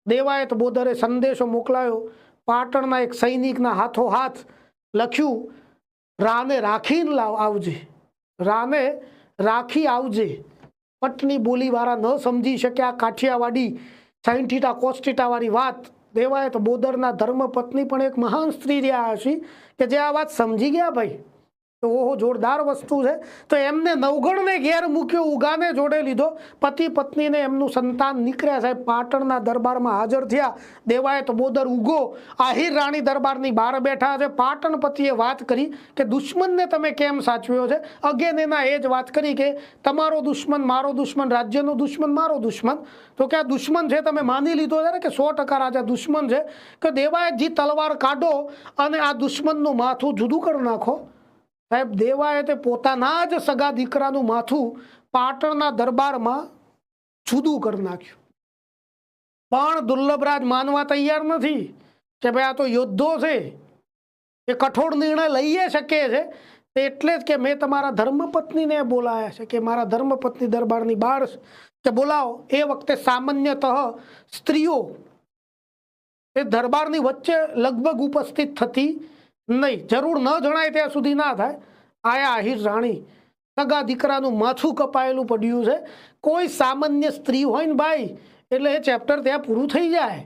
દેવાયત બોદરે સંદેશો મોકલાયો. પાટણના એક સૈનિકના હાથો હાથ લખ્યું, રાને રાખીને આવજે, રાને રાખી આવજે. પટની બોલીવાળા ન સમજી શક્યા કાઠિયાવાડી સાઈન્ટીટા કોસ્ટીટાવાળી વાત. દેવાયત બોદરના ધર્મપત્ની પણ એક મહાન સ્ત્રી રહ્યા હશે કે જે આ વાત સમજી ગયા ભાઈ. તો ઓહો, જોરદાર વસ્તુ છે. તો એમને નવગણને ઘેર મૂક્યો, ઉગાને જોડે લીધો. પતિ પત્નીને એમનું સંતાન નીકળ્યા સાહેબ પાટણના દરબારમાં હાજર થયા. દેવાયત બોદર ઉગો આહિર રાણી દરબારની બહાર બેઠા છે. પાટણ પતિએ વાત કરી કે દુશ્મનને તમે કેમ સાચવ્યો છે? અગેન એના એ જ વાત કરી કે તમારો દુશ્મન મારો દુશ્મન, રાજ્યનો દુશ્મન મારો દુશ્મન. તો કે આ દુશ્મન છે તમે માની લીધો છે કે 100% રાજા દુશ્મન છે. કે દેવાયતજી તલવાર કાઢો અને આ દુશ્મનનું માથું જુદું કરી નાખો. સાહેબ દેવાયતે પોતાના જ સગા દીકરાનું માથું પાટણના દરબારમાં જુદું કરી નાખ્યું. પણ દુર્લભરાજ માનવા તૈયાર નથી કે ભાઈ આ તો યોદ્ધો છે, એ કઠોર નિર્ણય લઈએ શકે છે. એટલે જ કે મેં તમારા ધર્મપત્નીને બોલાયા છે કે મારા ધર્મપત્ની દરબારની બહાર કે બોલાવો. એ વખતે સામાન્યતઃ સ્ત્રીઓ એ દરબારની વચ્ચે લગભગ ઉપસ્થિત થતી નહીં. જરૂર ન જણાય ત્યાં સુધી ના થાય. આયા આહિર રાણી, સગા દીકરાનું માથું કપાયેલું પડ્યું છે. કોઈ સામાન્ય સ્ત્રી હોય ને ભાઈ એટલે એ ચેપ્ટર ત્યાં પૂરું થઈ જાય.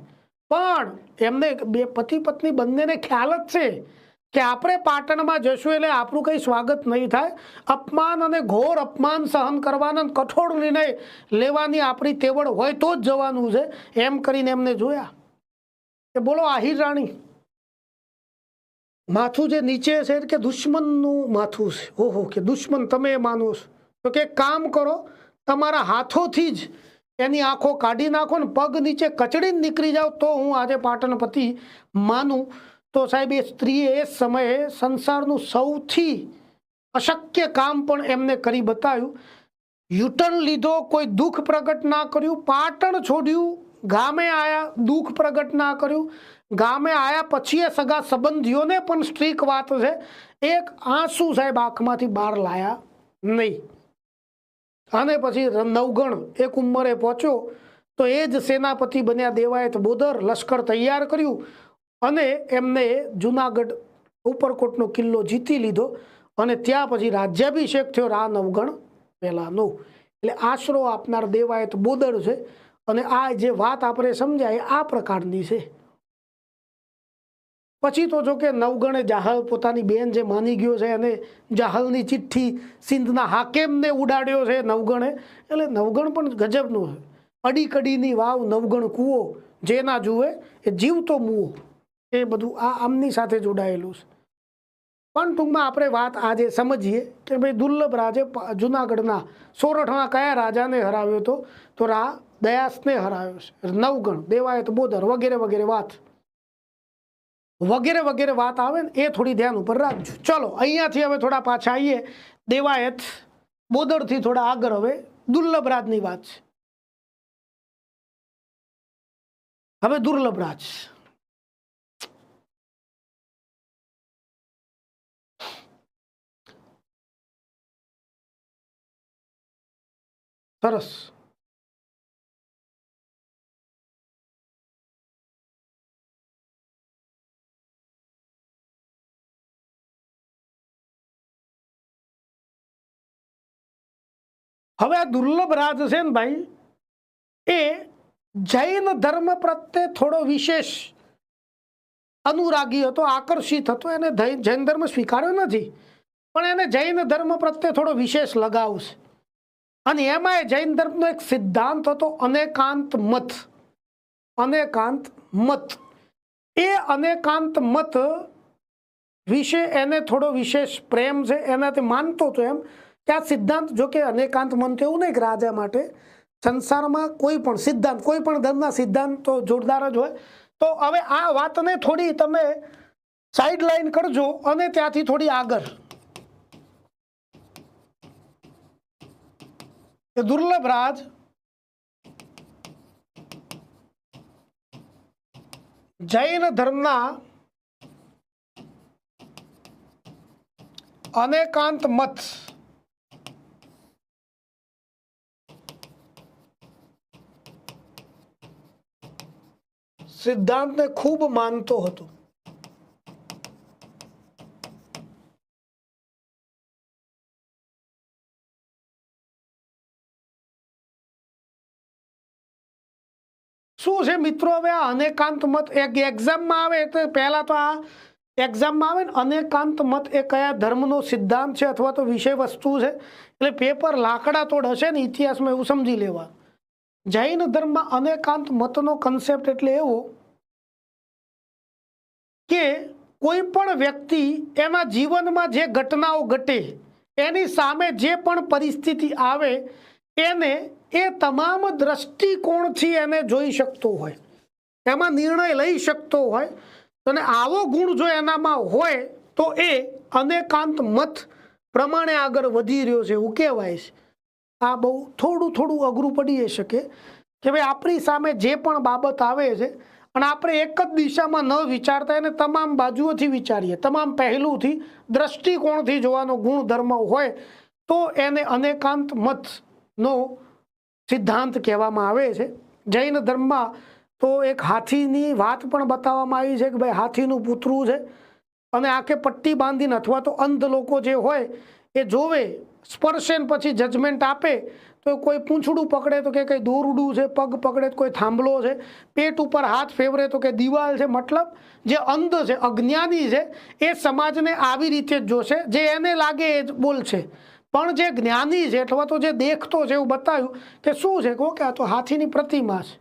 પણ એમને બે પતિ પત્ની બંનેને ખ્યાલ જ છે કે આપણે પાટણમાં જશું એટલે આપણું કંઈ સ્વાગત નહીં થાય. અપમાન અને ઘોર અપમાન સહન કરવાના, કઠોર નિર્ણય લેવાની આપણી તેવડ હોય તો જ જવાનું છે. એમ કરીને એમને જોયા કે બોલો આહિર રાણી, માથું જે નીચે છે કે દુશ્મનનું માથું છે. ઓહો, કે દુશ્મન તમે માનો છો? તો કે કામ કરો, તમારા હાથોથી જ એની આંખો કાઢી નાખો ને પગ નીચે કચડીને નીકળી જાઓ તો હું આજે પાટણપતિ માનું. તો સાહેબ એ સ્ત્રીએ એ સમયે સંસારનું સૌથી અશક્ય કામ પણ એમને કરી બતાવ્યું. યુટર્ન લીધો, કોઈ દુઃખ પ્રગટ ના કર્યું, પાટણ છોડ્યું, ગામે આયા, દુઃખ પ્રગટ ના કર્યું. ગામે આયા પછી એ સગા સંબંધીઓને પણ સ્ટ્રીક વાત છે, એક આંસુ સાહેબ આંખમાંથી બહાર લાયા નહીં. અને પછી નવગણ એક ઉંમરે પહોંચ્યો તો એ જ સેનાપતિ બન્યા દેવાયત બોદર. લશ્કર તૈયાર કર્યું અને એમને જુનાગઢ ઉપરકોટનો કિલ્લો જીતી લીધો અને ત્યાં પછી રાજ્યાભિષેક થયો રા નવગણ પહેલાનો. એટલે આશરો આપનાર દેવાયત બોદર છે. અને આ જે વાત આપણે સમજાય આ પ્રકારની છે. પછી તો જો કે નવગણે જાહલ પોતાની બેન જે માની ગયો છે અને જાહલની ચિઠ્ઠી સિંધના હાકેમને ઉડાડ્યો છે નવગણે. એટલે નવગણ પણ ગજબનું છે. અડી કડીની વાવ નવગણ કૂવો, જેના જુએ એ જીવતો મૂવો. એ બધું આ આમની સાથે જોડાયેલું છે. પણ ટૂંકમાં આપણે વાત આજે સમજીએ કે ભાઈ દુર્લભ રાજે જુનાગઢના સોરઠના કયા રાજાને હરાવ્યો હતો? તો દયાસને હરાવ્યો છે. નવગણ, દેવાયત બોદર વગેરે વગેરે વાત આવે ને એ થોડી ધ્યાન ઉપર રાખજો. ચલો અહીંયાથી હવે થોડા પાછા આવીએ દેવાયત બોદરથી થોડા આગળ. હવે દુર્લભ રાજની વાત છે. હવે દુર્લભ રાજ સરસ. હવે આ દુર્લભ રાજ છે ને ભાઈ, એ જૈન ધર્મ પ્રત્યે થોડો વિશેષ અનુરાગી હતો, આકર્ષિત હતો. એને જૈન ધર્મ સ્વીકાર્યો નથી, પણ એને જૈન ધર્મ પ્રત્યે થોડો વિશેષ લગાવ છે. અને એમાં જૈન ધર્મનો એક સિદ્ધાંત હતો અનેકાંત મત. અનેકાંત મત, એ અનેકાંત મત વિશે એને થોડો વિશેષ પ્રેમ છે. એનાથી માનતો હતો એમ કે આ સિદ્ધાંત, જો કે અનેકાંત મત એવું નહીં કે રાજા માટે, સંસારમાં કોઈ પણ સિદ્ધાંત, કોઈ પણ ધર્મના સિદ્ધાંત તો જોરદાર જ હોય. તો હવે આ વાતને થોડી તમે સાઈડ લાઈન કરજો અને ત્યાંથી થોડી આગળ. દુર્લભ રાજ જૈન ધર્મના અનેકાંત મત સિદ્ધાંતને ખૂબ માનતો હતો. શું છે મિત્રો? હવે આ અનેકાંત મત એક એક્ઝામમાં આવે તો પહેલા તો આ એક્ઝામમાં આવે ને અનેકાંત મત એ કયા ધર્મનો સિદ્ધાંત છે અથવા તો વિષય વસ્તુ છે. એટલે પેપર લાકડા તોડ હશે ને ઇતિહાસમાં એવું સમજી લેવા. જૈન ધર્મમાં અનેકાંત મતનો કન્સેપ્ટ એટલે એવો કે કોઈ પણ વ્યક્તિ એના જીવનમાં જે ઘટનાઓ ઘટે, એની સામે જે પણ પરિસ્થિતિ આવે, એને એ તમામ દ્રષ્ટિકોણથી એને જોઈ શકતો હોય, એમાં નિર્ણય લઈ શકતો હોય. અને આવો ગુણ જો એનામાં હોય તો એ અનેકાંત મત પ્રમાણે આગળ વધી રહ્યો છે એવું કહેવાય છે. આ બહુ થોડું અઘરું પડી શકે કે ભાઈ આપણી સામે જે પણ બાબત આવે છે અને આપણે એક જ દિશામાં ન વિચારતા એને તમામ બાજુઓથી વિચારીએ, તમામ પહેલુંથી દ્રષ્ટિકોણથી જોવાનો ગુણધર્મ હોય તો એને અનેકાંત મતનો સિદ્ધાંત કહેવામાં આવે છે. જૈન ધર્મમાં તો એક હાથીની વાત પણ બતાવવામાં આવી છે કે ભાઈ હાથીનું પૂતરું છે અને આંખે પટ્ટી બાંધીને અથવા તો અંધ લોકો જે હોય એ જોવે, સ્પર્શે પછી જજમેન્ટ આપે. તો કોઈ પૂંછડું પકડે તો કે કંઈ દોરડું છે, પગ પકડે તો કોઈ થાંભલો છે, પેટ ઉપર હાથ ફેવરે તો કે દિવાલ છે. મતલબ જે અંધ છે, અજ્ઞાની છે, એ સમાજને આવી રીતે જ જોશે, જે એને લાગે એ જ બોલશે. પણ જે જ્ઞાની છે અથવા તો જે દેખતો છે એવું બતાવ્યું કે શું છે કે આ તો હાથીની પ્રતિમા છે.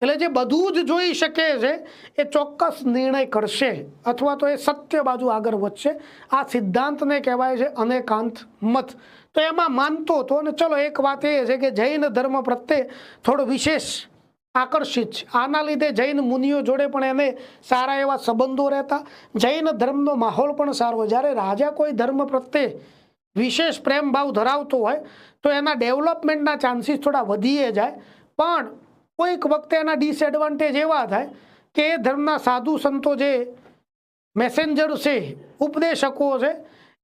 એટલે જે બધું જ જોઈ શકે છે એ ચોક્કસ નિર્ણય કરશે અથવા તો એ સત્ય બાજુ આગળ વધશે. આ સિદ્ધાંતને કહેવાય છે અનેકાંત મત. તો એમાં માનતો હતો. અને ચલો એક વાત એ છે કે જૈન ધર્મ પ્રત્યે થોડો વિશેષ આકર્ષિત છે. આના લીધે જૈન મુનિઓ જોડે પણ એને સારા એવા સંબંધો રહેતા. જૈન ધર્મનો માહોલ પણ સારો. જ્યારે રાજા કોઈ ધર્મ પ્રત્યે વિશેષ પ્રેમ ભાવ ધરાવતો હોય તો એના ડેવલપમેન્ટના ચાન્સીસ થોડા વધીએ જાય. પણ કોઈક વખતે એના ડિસએડવાન્ટેજ એવા થાય કે એ ધર્મના સાધુ સંતો જે મેસેન્જર છે, ઉપદેશકો છે,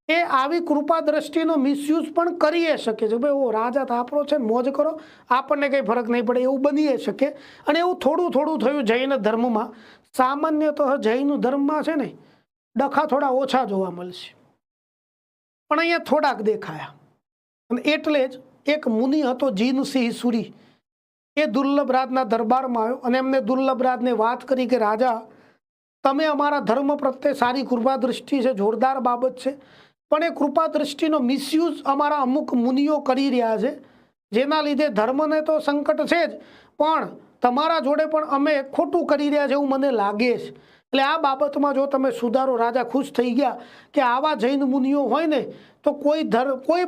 એ આવી કૃપા દ્રષ્ટિનો મિસયુઝ પણ કરી શકે છે. ભાઈ ઓ રાજા તો આપણો છે, મોજ કરો, આપણને કંઈ ફરક નહીં પડે, એવું બની શકે. અને એવું થોડું થયું જૈન ધર્મમાં. સામાન્યતઃ જૈન ધર્મમાં છે ને ડખા થોડા ઓછા જોવા મળશે, પણ અહીંયા થોડાક દેખાયા. અને એટલે જ એક મુનિ હતો જીનસિંહ સુરી, એ દુર્લભરાજના દરબારમાં આવ્યો અને એમને દુર્લભરાજને વાત કરી કે રાજા, તમે અમારા ધર્મ પ્રત્યે સારી કૃપા દૃષ્ટિ છે, જોરદાર બાબત છે, પણ એ કૃપા દૃષ્ટિનો મિસયુઝ અમારા અમુક મુનિઓ કરી રહ્યા છે, જેના લીધે ધર્મને તો સંકટ છે જ, પણ તમારા જોડે પણ અમે ખોટું કરી રહ્યા છે એવું મને લાગે છે. એટલે આ બાબતમાં જો તમે સુધારો. રાજા ખુશ થઈ ગયા કે આવા જૈન મુનિઓ હોય ને તો કોઈ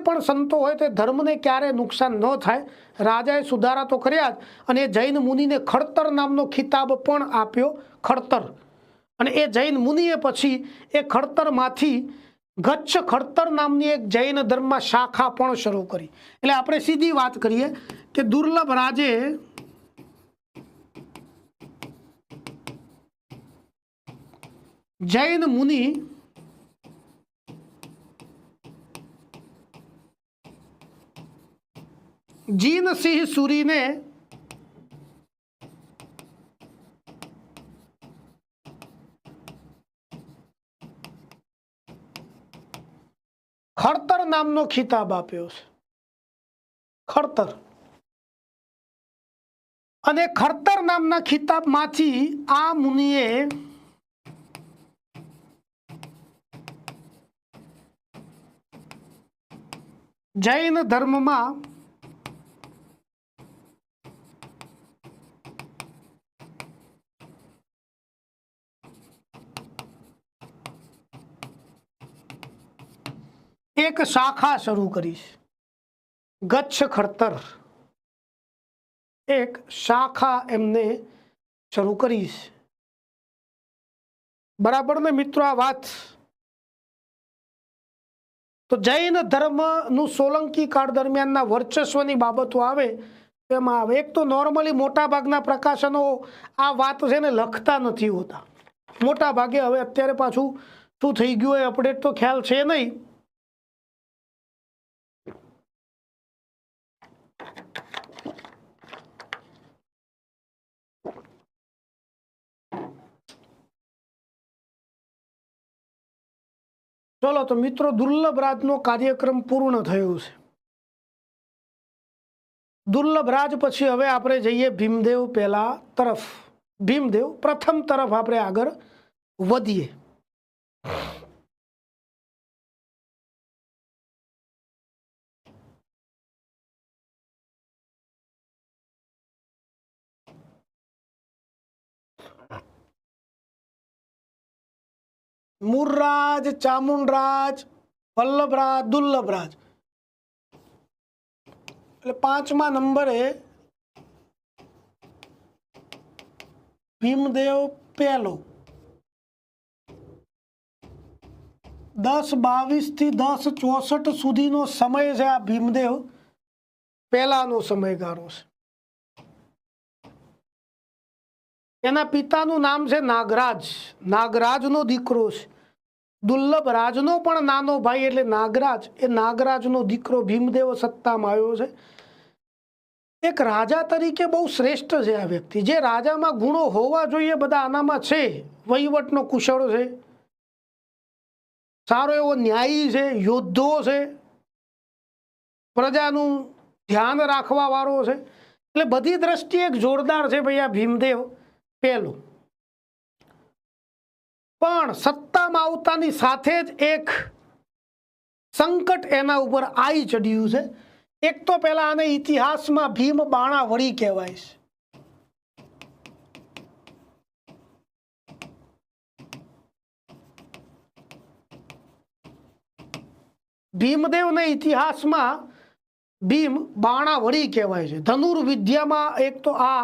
પણ સંતો હોય તે ધર્મને ક્યારે નુકસાન ન થાય. રાજાએ સુધારા તો કર્યા જ, અને એ જૈન મુનિને ખડતર નામનો ખિતાબ પણ આપ્યો, ખડતર. અને એ જૈન મુનિએ પછી એ ખડતરમાંથી ગચ્છ ખડતર નામની એક જૈન ધર્મમાં શાખા પણ શરૂ કરી. એટલે આપણે સીધી વાત કરીએ કે દુર્લભ રાજે જૈન મુનિ જીનસિંહ સુરીને ખડતર નામનો ખિતાબ આપ્યો છે, ખડતર. અને ખડતર નામના ખિતાબમાંથી આ મુનિએ જૈન ધર્મમાં એક શાખા શરૂ કરી છે, ગચ્છ ખડતર. એક શાખા એમને શરૂ કરી છે. બરાબર ને મિત્રો આ વાત? તો જૈન ધર્મનું સોલંકી કાળ દરમિયાનના વર્ચસ્વની બાબતો આવે તેમાં આવે. એક તો નોર્મલી મોટા ભાગના પ્રકાશનો આ વાત છે ને લખતા નથી હોતા મોટા ભાગે. હવે અત્યારે પાછું શું થઈ ગયું હોય અપડેટ તો ખ્યાલ છે નહીં. ચલો તો મિત્રો, દુર્લભરાજનો કાર્યક્રમ પૂર્ણ થયો છે. દુર્લભરાજ પછી હવે આપણે જઈએ ભીમદેવ પહેલા તરફ. ભીમદેવ પ્રથમ તરફ આપણે આગળ વધીએ. મૂળરાજ, ચામુંડરાજ, વલ્લભરાજ, દુર્લભરાજ. એટલે 5મા નંબરે ભીમદેવ પહેલો. 1022 થી 1064 સુધીનો સમય છે. આ ભીમદેવ પહેલાનો સમયગાળો છે. એના પિતાનું નામ છે નાગરાજ. નાગરાજનો દીકરો છે. દુર્લભરાજનો પણ નાનો ભાઈ એટલે નાગરાજ, એ નાગરાજનો દીકરો ભીમદેવ સત્તામાં આવ્યો છે. એક રાજા તરીકે બહુ શ્રેષ્ઠ છે આ વ્યક્તિ. જે રાજામાં ગુણો હોવા જોઈએ બધા આનામાં છે. વહીવટનો કુશળ છે, સારો એવો ન્યાયી છે, યોદ્ધો છે, પ્રજાનું ધ્યાન રાખવા વાળો છે. એટલે બધી દ્રષ્ટિએ એક જોરદાર છે ભાઈ આ ભીમદેવ પહેલો. પણ સત્તામાં આવતાની સાથે જ એક સંકટ એના ઉપર આવી ચડ્યું છે. એક તો પહેલા આને ઇતિહાસમાં ભીમ બાણાવળી કહેવાય છે. ભીમદેવને ઇતિહાસમાં ભીમ બાણાવળી કહેવાય છે. ધનુર્વિદ્યામાં એક તો આ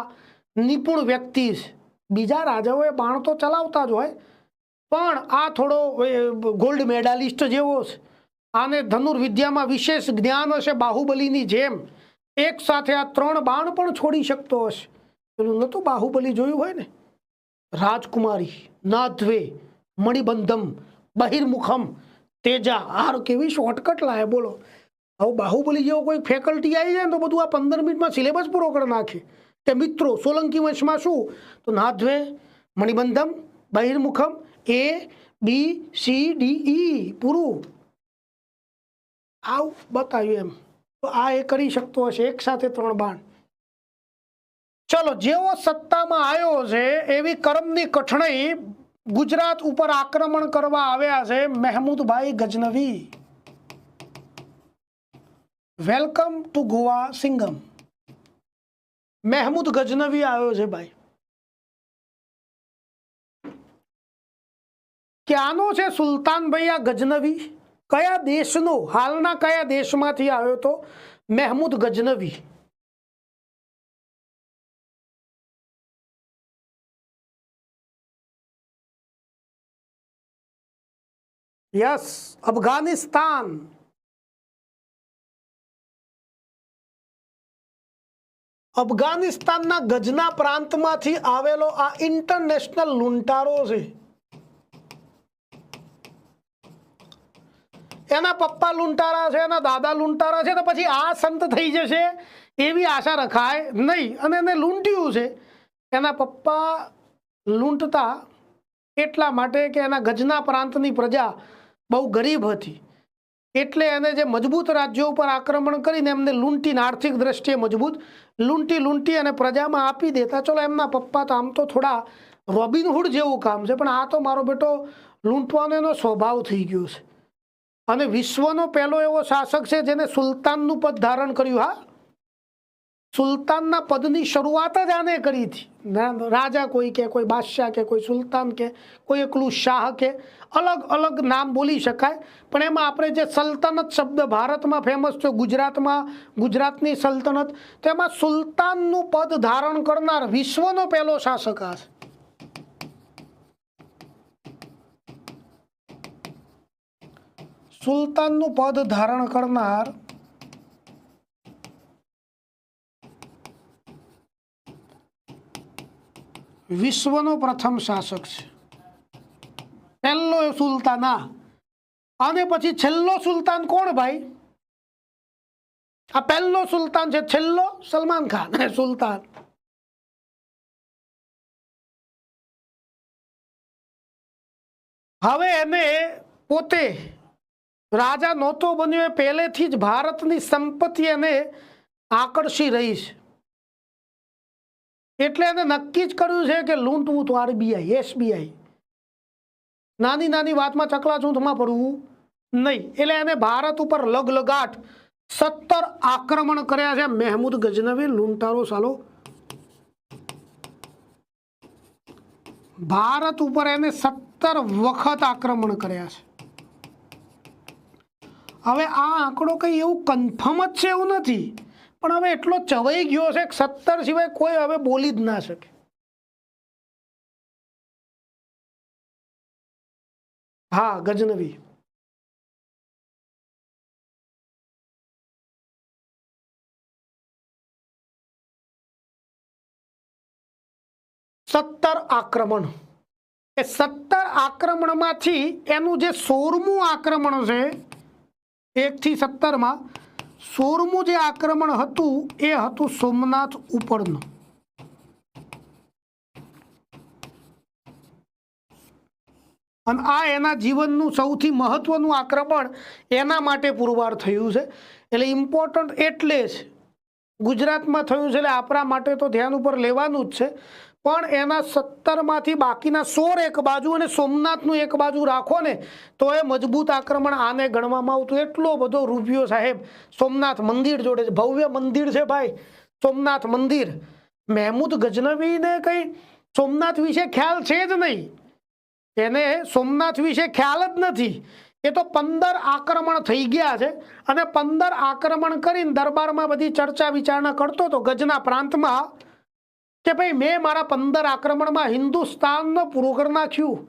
નિપુણ વ્યક્તિ છે. બીજા રાજાઓએ બાણ તો ચલાવતા જ હોય, પણ આ થોડો ગોલ્ડ મેડાલિસ્ટ જેવો છે. આને ધનુર્વિદ્યામાં વિશેષ જ્ઞાન હશે. બાહુબલીની જેમ એક સાથે આ 3 બાણ પણ છોડી શકતો હશે. પેલું નતું બાહુબલી જોયું હોય ને, રાજકુમારી, નાધવે, મણિબંધમ, બહિર્મુખમ, તેજા. આર કેવી શોર્ટકટ લાવે બોલો. હવે બાહુબલી જેવો કોઈ ફેકલ્ટી આવી જાય ને તો બધું આ 15 મિનિટમાં સિલેબસ પૂરો કરી નાખે. કે મિત્રો સોલંકી વંશમાં શું, તો નાધવે, મણિબંધમ, બહિર્મુખમ, ABCDE પૂરું આવું બતાવ્યું એમ. તો આ એ કરી શકતો હશે એક સાથે 3 બાણ। ચલો, જેવો સત્તામાં આવ્યો છે એવી કર્મની કઠણાઈ ગુજરાત ઉપર આક્રમણ કરવા આવ્યા છે મહેમૂદભાઈ ગજનવી। Welcome to Goa Singham. મહેમૂદ ગજનવી આવ્યો છે ભાઈ। ક્યાંનો છે સુલતાન ભાઈ આ ગજનવી? કયા દેશનો, હાલના કયા દેશમાંથી આવ્યો તો મહેમૂદ ગજનવી? યસ, અફઘાનિસ્તાન। અફઘાનિસ્તાનના ગજના પ્રાંતમાંથી આવેલો આ ઇન્ટરનેશનલ લૂંટારો છે। એના પપ્પા લૂંટારા છે, એના દાદા લૂંટારા છે, તો પછી આ સંત થઈ જશે એવી આશા રખાય નહીં। અને એને લૂંટ્યું છે, એના પપ્પા લૂંટતા એટલા માટે કે એના ગજના પ્રાંતની પ્રજા બહુ ગરીબ હતી, એટલે એને જે મજબૂત રાજ્યો ઉપર આક્રમણ કરીને એમને લૂંટીને આર્થિક દ્રષ્ટિએ મજબૂત લૂંટી અને પ્રજામાં આપી દેતા। ચલો, એમના પપ્પા તો આમ તો થોડા રોબિનહુડ જેવું કામ છે, પણ આ તો મારો બેટો લૂંટવાનો એનો સ્વભાવ થઈ ગયો છે। અને વિશ્વનો પહેલો એવો શાસક છે જેને સુલતાનનું પદ ધારણ કર્યું। હા, સુલતાનના પદની શરૂઆત જ આને કરી હતી। રાજા કોઈ કે, કોઈ બાદશાહ કે, કોઈ સુલતાન કે, કોઈ એકલું શાહ કે, અલગ અલગ નામ બોલી શકાય, પણ એમાં આપણે જે સલ્તનત શબ્દ ભારતમાં ફેમસ છે, ગુજરાતમાં ગુજરાતની સલ્તનત, તેમાં સુલતાનનું પદ ધારણ કરનાર વિશ્વનો પહેલો શાસક આ છે। સુલતાનનું પદ ધારણ કરનાર વિશ્વનો પ્રથમ શાસક છે, પહેલો સુલતાન। અને પછી છેલ્લો સુલતાન કોણ ભાઈ? આ પહેલો સુલતાન છે, છેલ્લો સલમાન ખાન સુલતાન। હવે એને પોતે રાજા નહોતો બન્યો, એ પહેલેથી જ ભારતની સંપત્તિ એને આકર્ષી રહી છે, એટલે એને નક્કી જ કર્યું છે કે લૂંટવું તો આરબીઆઈ, એસબીઆઈ, નાની નાની વાતમાં ચકલાચૂંથમાં પડવું નહીં। એટલે એને ભારત ઉપર લગલગાટ 17 આક્રમણ કર્યા છે મહેમૂદ ગજનવી લૂંટારો સાલો। ભારત ઉપર એને 17 વખત આક્રમણ કર્યા છે। હવે આ આંકડો કઈ એવું કન્ફર્મ જ છે એવું નથી, પણ હવે એટલો ચવાઈ ગયો છે કે 17 સિવાય કોઈ હવે બોલી જ ના શકે। હા, ગજનવી। આક્રમણ, એ 17 આક્રમણમાંથી એનું જે 16મું આક્રમણ છે, 1 થી 17માં 16મું જે આક્રમણ હતું એ હતું સોમનાથ ઉપરનું। અને આ એના જીવનનું સૌથી મહત્વનું આક્રમણ એના માટે પુરવાર થયું છે। એટલે ઇમ્પોર્ટન્ટ એટલે જ ગુજરાતમાં થયું છે, એટલે આપણા માટે તો ધ્યાન ઉપર લેવાનું જ છે। પણ એના 17માંથી બાકીના 16 એક બાજુ અને સોમનાથનું એક બાજુ રાખો ને તો એ મજબૂત આક્રમણ આને ગણવામાં આવતું। એટલો બધો રૂપિયો સાહેબ સોમનાથ મંદિર જોડે છે, ભવ્ય મંદિર છે ભાઈ સોમનાથ મંદિર। મહેમૂદ ગજનવીને કંઈ સોમનાથ વિશે ખ્યાલ છે જ નહીં, એને સોમનાથ વિશે ખ્યાલ જ નથી। એ તો 15 આક્રમણ થઈ ગયા છે, અને 15 આક્રમણ કરીને દરબારમાં બધી ચર્ચા વિચારણા કરતો હતો ગજના પ્રાંતમાં કે ભાઈ મેં મારા 15 આક્રમણમાં હિન્દુસ્તાનનો પૂરો કરી નાખ્યું।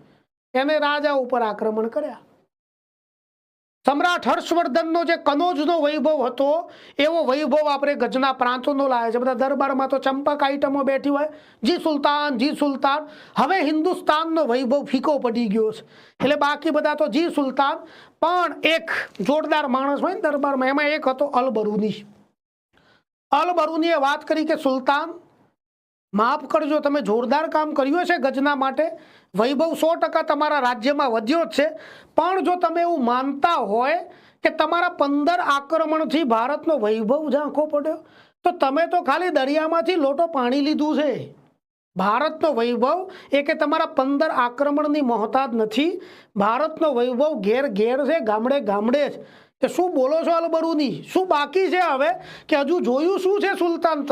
એને રાજા ઉપર આક્રમણ કર્યા। સમ્રાટ હર્ષવર્ધનનો જે કનોજનો વૈભવ હતો એવો વૈભવ આપણે ગજના પ્રાંતોનો લાવે છે। બધા દરબારમાં તો ચંપક આઈટમો બેઠી હોય, જી સુલતાન જી સુલતાન। હવે હિન્દુસ્તાનનો વૈભવ ફીકો પડી ગયો છે, એટલે બાકી બધા તો જી સુલતાન, પણ એક જોરદાર માણસ હોય ને દરબારમાં, એમાં એક હતો અલબરૂની। અલબરૂનીએ વાત કરી કે સુલતાન માફ કરજો, તમે જોરદાર કામ કર્યું છે ગજના માટે, વૈભવ 100% તમારા રાજ્યમાં વધ્યો જ છે, પણ જો તમે એવું માનતા હોય કે તમારા 15 આક્રમણથી ભારતનો વૈભવ ઝાંખો પડ્યો, તો તમે તો ખાલી દરિયામાંથી લોટો પાણી લીધું છે. ભારતનો વૈભવ એ કે તમારા 15 આક્રમણની મોહતાજ નથી. ભારતનો વૈભવ ઘેર ઘેર છે, ગામડે ગામડે જ. કે શું બોલો છો અલબરુની? શું બાકી છે હવે? કે હજુ જોયું શું છે સુલતાન?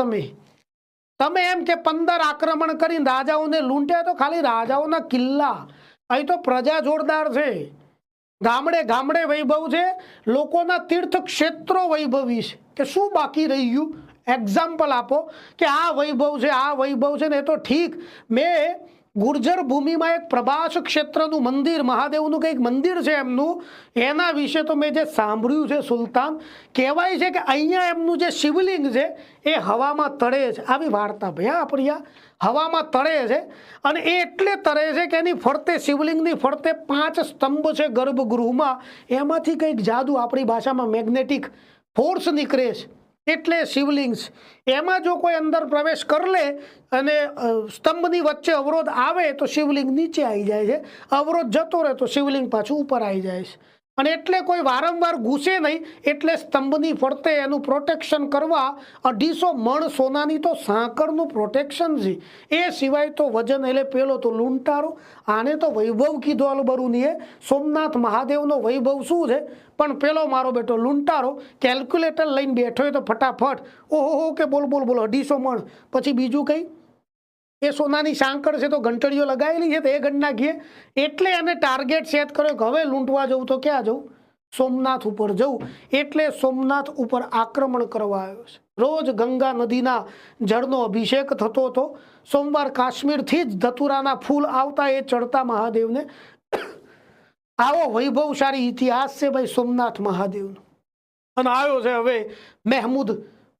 તમે એમ કે 15 આક્રમણ કરીને રાજાઓને લૂંટ્યા, તો ખાલી રાજાઓના કિલ્લા. અહીં તો પ્રજા જોરદાર છે, ગામડે ગામડે વૈભવ છે, લોકોના તીર્થ ક્ષેત્રો વૈભવી છે. કે શું બાકી રહી ગયું? એક્ઝામ્પલ આપો કે આ વૈભવ છે, આ વૈભવ છે ને. એ તો ઠીક, મેં ગુર્જર ભૂમિમાં એક પ્રભાસ ક્ષેત્રનું મંદિર, મહાદેવનું કંઈક મંદિર છે એમનું, એના વિશે તો મેં જે સાંભળ્યું છે સુલતાન, કહેવાય છે કે અહીંયા એમનું જે શિવલિંગ છે એ હવામાં તળે છે. આવી વાર્તા ભાઈ આપણી આ હવામાં તળે છે, અને એ એટલે તળે છે કે એની ફરતે, શિવલિંગની ફરતે 5 સ્તંભ છે ગર્ભગૃહમાં. એમાંથી કંઈક જાદુ, આપણી ભાષામાં મેગ્નેટિક ફોર્સ નીકળે છે, એટલે શિવલિંગ. એમાં જો કોઈ અંદર પ્રવેશ કરી લે અને સ્તંભની વચ્ચે અવરોધ આવે તો શિવલિંગ નીચે આવી જાય છે, અવરોધ જતો રહે તો શિવલિંગ પાછું ઉપર આવી જાય છે. અને એટલે કોઈ વારંવાર ઘૂસે નહીં, એટલે સ્તંભની ફરતે એનું પ્રોટેક્શન કરવા 250 મણ સોનાની તો સાંકળનું પ્રોટેક્શન છે. એ સિવાય તો વજન, એટલે પેલો તો લૂંટારો, આને તો વૈભવ કીધો અલબરુનીએ. સોમનાથ મહાદેવનો વૈભવ શું છે? પણ પેલો મારો બેટો લૂંટારો કેલ્ક્યુલેટર લઈને બેઠો હોય તો ફટાફટ ઓહો કે બોલ બોલ બોલ 250 મણ. પછી બીજું કંઈ? એ સોનાની સાંકળ છે તો ઘંટડીઓ લગાવેલી છે તો એ ગણ નાખીએ. એટલે એને ટાર્ગેટ સેટ કર્યો કે હવે લૂંટવા જવું તો ક્યાં જવું? સોમનાથ ઉપર જવું. એટલે સોમનાથ ઉપર આક્રમણ કરવા આવ્યો છે. રોજ ગંગા નદીના જળનો અભિષેક થતો હતો. સોમવાર કાશ્મીરથી જ ધતુરાના ફૂલ આવતા, એ ચડતા મહાદેવને. આવો વૈભવશાળી ઇતિહાસ છે ભાઈ સોમનાથ મહાદેવનો. અને આવ્યો છે હવે મહેમૂદ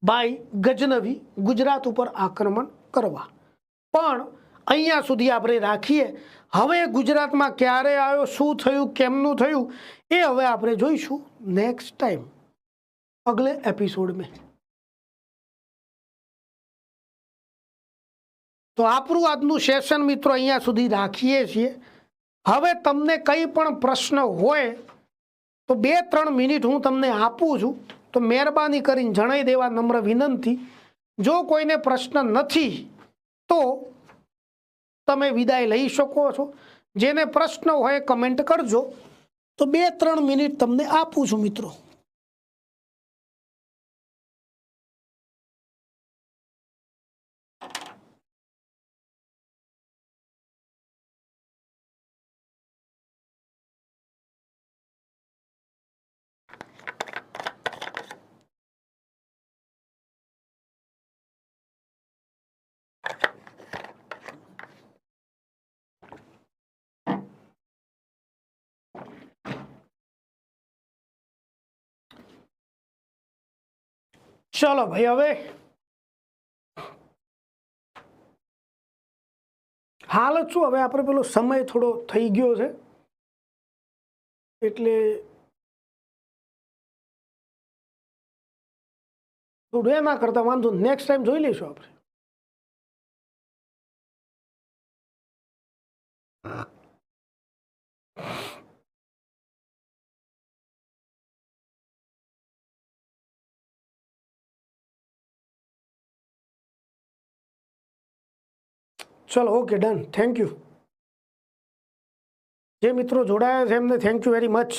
ભાઈ ગજનવી ગુજરાત ઉપર આક્રમણ કરવા. પણ અહીંયા સુધી આપણે રાખીએ. હવે ગુજરાતમાં ક્યારે આવ્યો, શું થયું, કેમનું થયું, એ હવે આપણે જોઈશું નેક્સ્ટ ટાઈમ, અગલે એપિસોડ में. તો આપણું આજનું સેશન મિત્રો અહીંયા સુધી રાખીએ છીએ. હવે તમને કંઈ પણ પ્રશ્ન હોય તો 2-3 મિનિટ હું તમને આપું છું, તો મહેરબાની કરીને જણાવી દેવા નમ્ર વિનંતી. જો કોઈને પ્રશ્ન નથી તો તમે વિદાય લઈ શકો છો. જેને પ્રશ્ન હોય કમેન્ટ કરજો, તો 2-3 મિનિટ તમને આપું છું મિત્રો. ચલો ભાઈ, હવે હાલ શું, હવે આપણે પેલો સમય થોડો થઈ ગયો છે, એટલે થોડું એ ના કરતા વાંધો, નેક્સ્ટ ટાઈમ જોઈ લઈશું આપણે. ચલો, ઓકે, ડન. Thank you. જે મિત્રો જોડાયા છે એમને થેન્ક યુ વેરી મચ.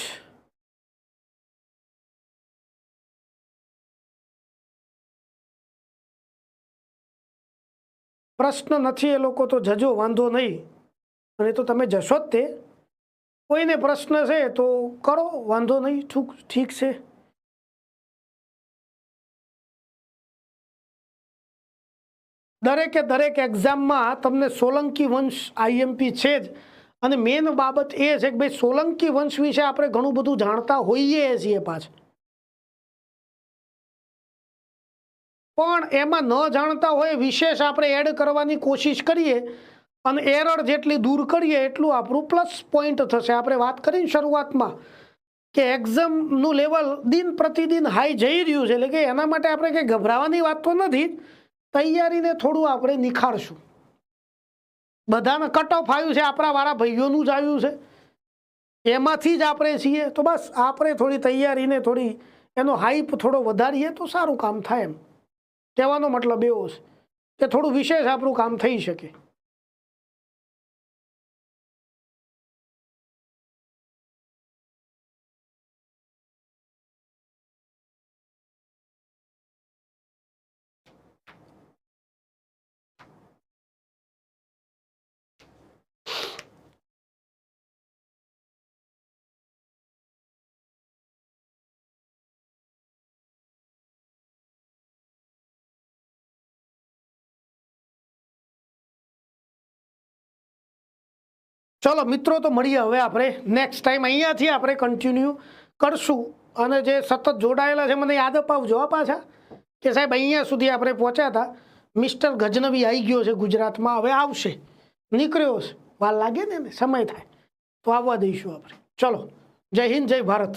પ્રશ્ન નથી એ લોકો તો જજો, વાંધો નહીં. અને તો તમે જશો જ તે. કોઈને પ્રશ્ન છે તો કરો, વાંધો નહીં, ઠીક છે. દરેકે દરેક એક્ઝામમાં તમને સોલંકી વંશ આઈએમપી છે જ. અને મેઇન બાબત એ છે કે ભાઈ સોલંકી વંશ વિશે આપણે ઘણું બધું જાણતા હોઈએ છીએ પાછા, પણ એમાં ન જાણતા હોય વિશેષ આપણે એડ કરવાની કોશિશ કરીએ, અને એરર જેટલી દૂર કરીએ એટલું આપણું પ્લસ પોઈન્ટ થશે. આપણે વાત કરી શરૂઆતમાં કે એક્ઝામનું લેવલ દિન પ્રતિદિન હાઈ જઈ રહ્યું છે, એટલે કે એના માટે આપણે કંઈ ગભરાવાની વાત તો નથી. તૈયારીને થોડું આપણે નિખારશું. બધાને કટ ઓફ આવ્યું છે, આપણા વાળા ભાઈઓનું જ આવ્યું છે, એમાંથી જ આપણે છીએ, તો બસ આપણે થોડી તૈયારીને થોડી એનો હાઈપ થોડો વધારીએ તો સારું કામ થાય. એમ કહેવાનો મતલબ એવો છે કે થોડું વિશેષ આપણું કામ થઈ શકે. ચલો મિત્રો, તો મળીએ હવે આપણે નેક્સ્ટ ટાઈમ. અહીંયાથી આપણે કન્ટિન્યુ કરશું. અને જે સતત જોડાયેલા છે મને યાદ અપાવજો પાછા કે સાહેબ અહીંયા સુધી આપણે પહોંચ્યા હતા. મિસ્ટર ગજનવી આવી ગયો છે ગુજરાતમાં, હવે આવશે, નીકળ્યો છે, વાર લાગે ને, સમય થાય તો આવવા દઈશું આપણે. ચલો, જય હિન્દ, જય ભારત.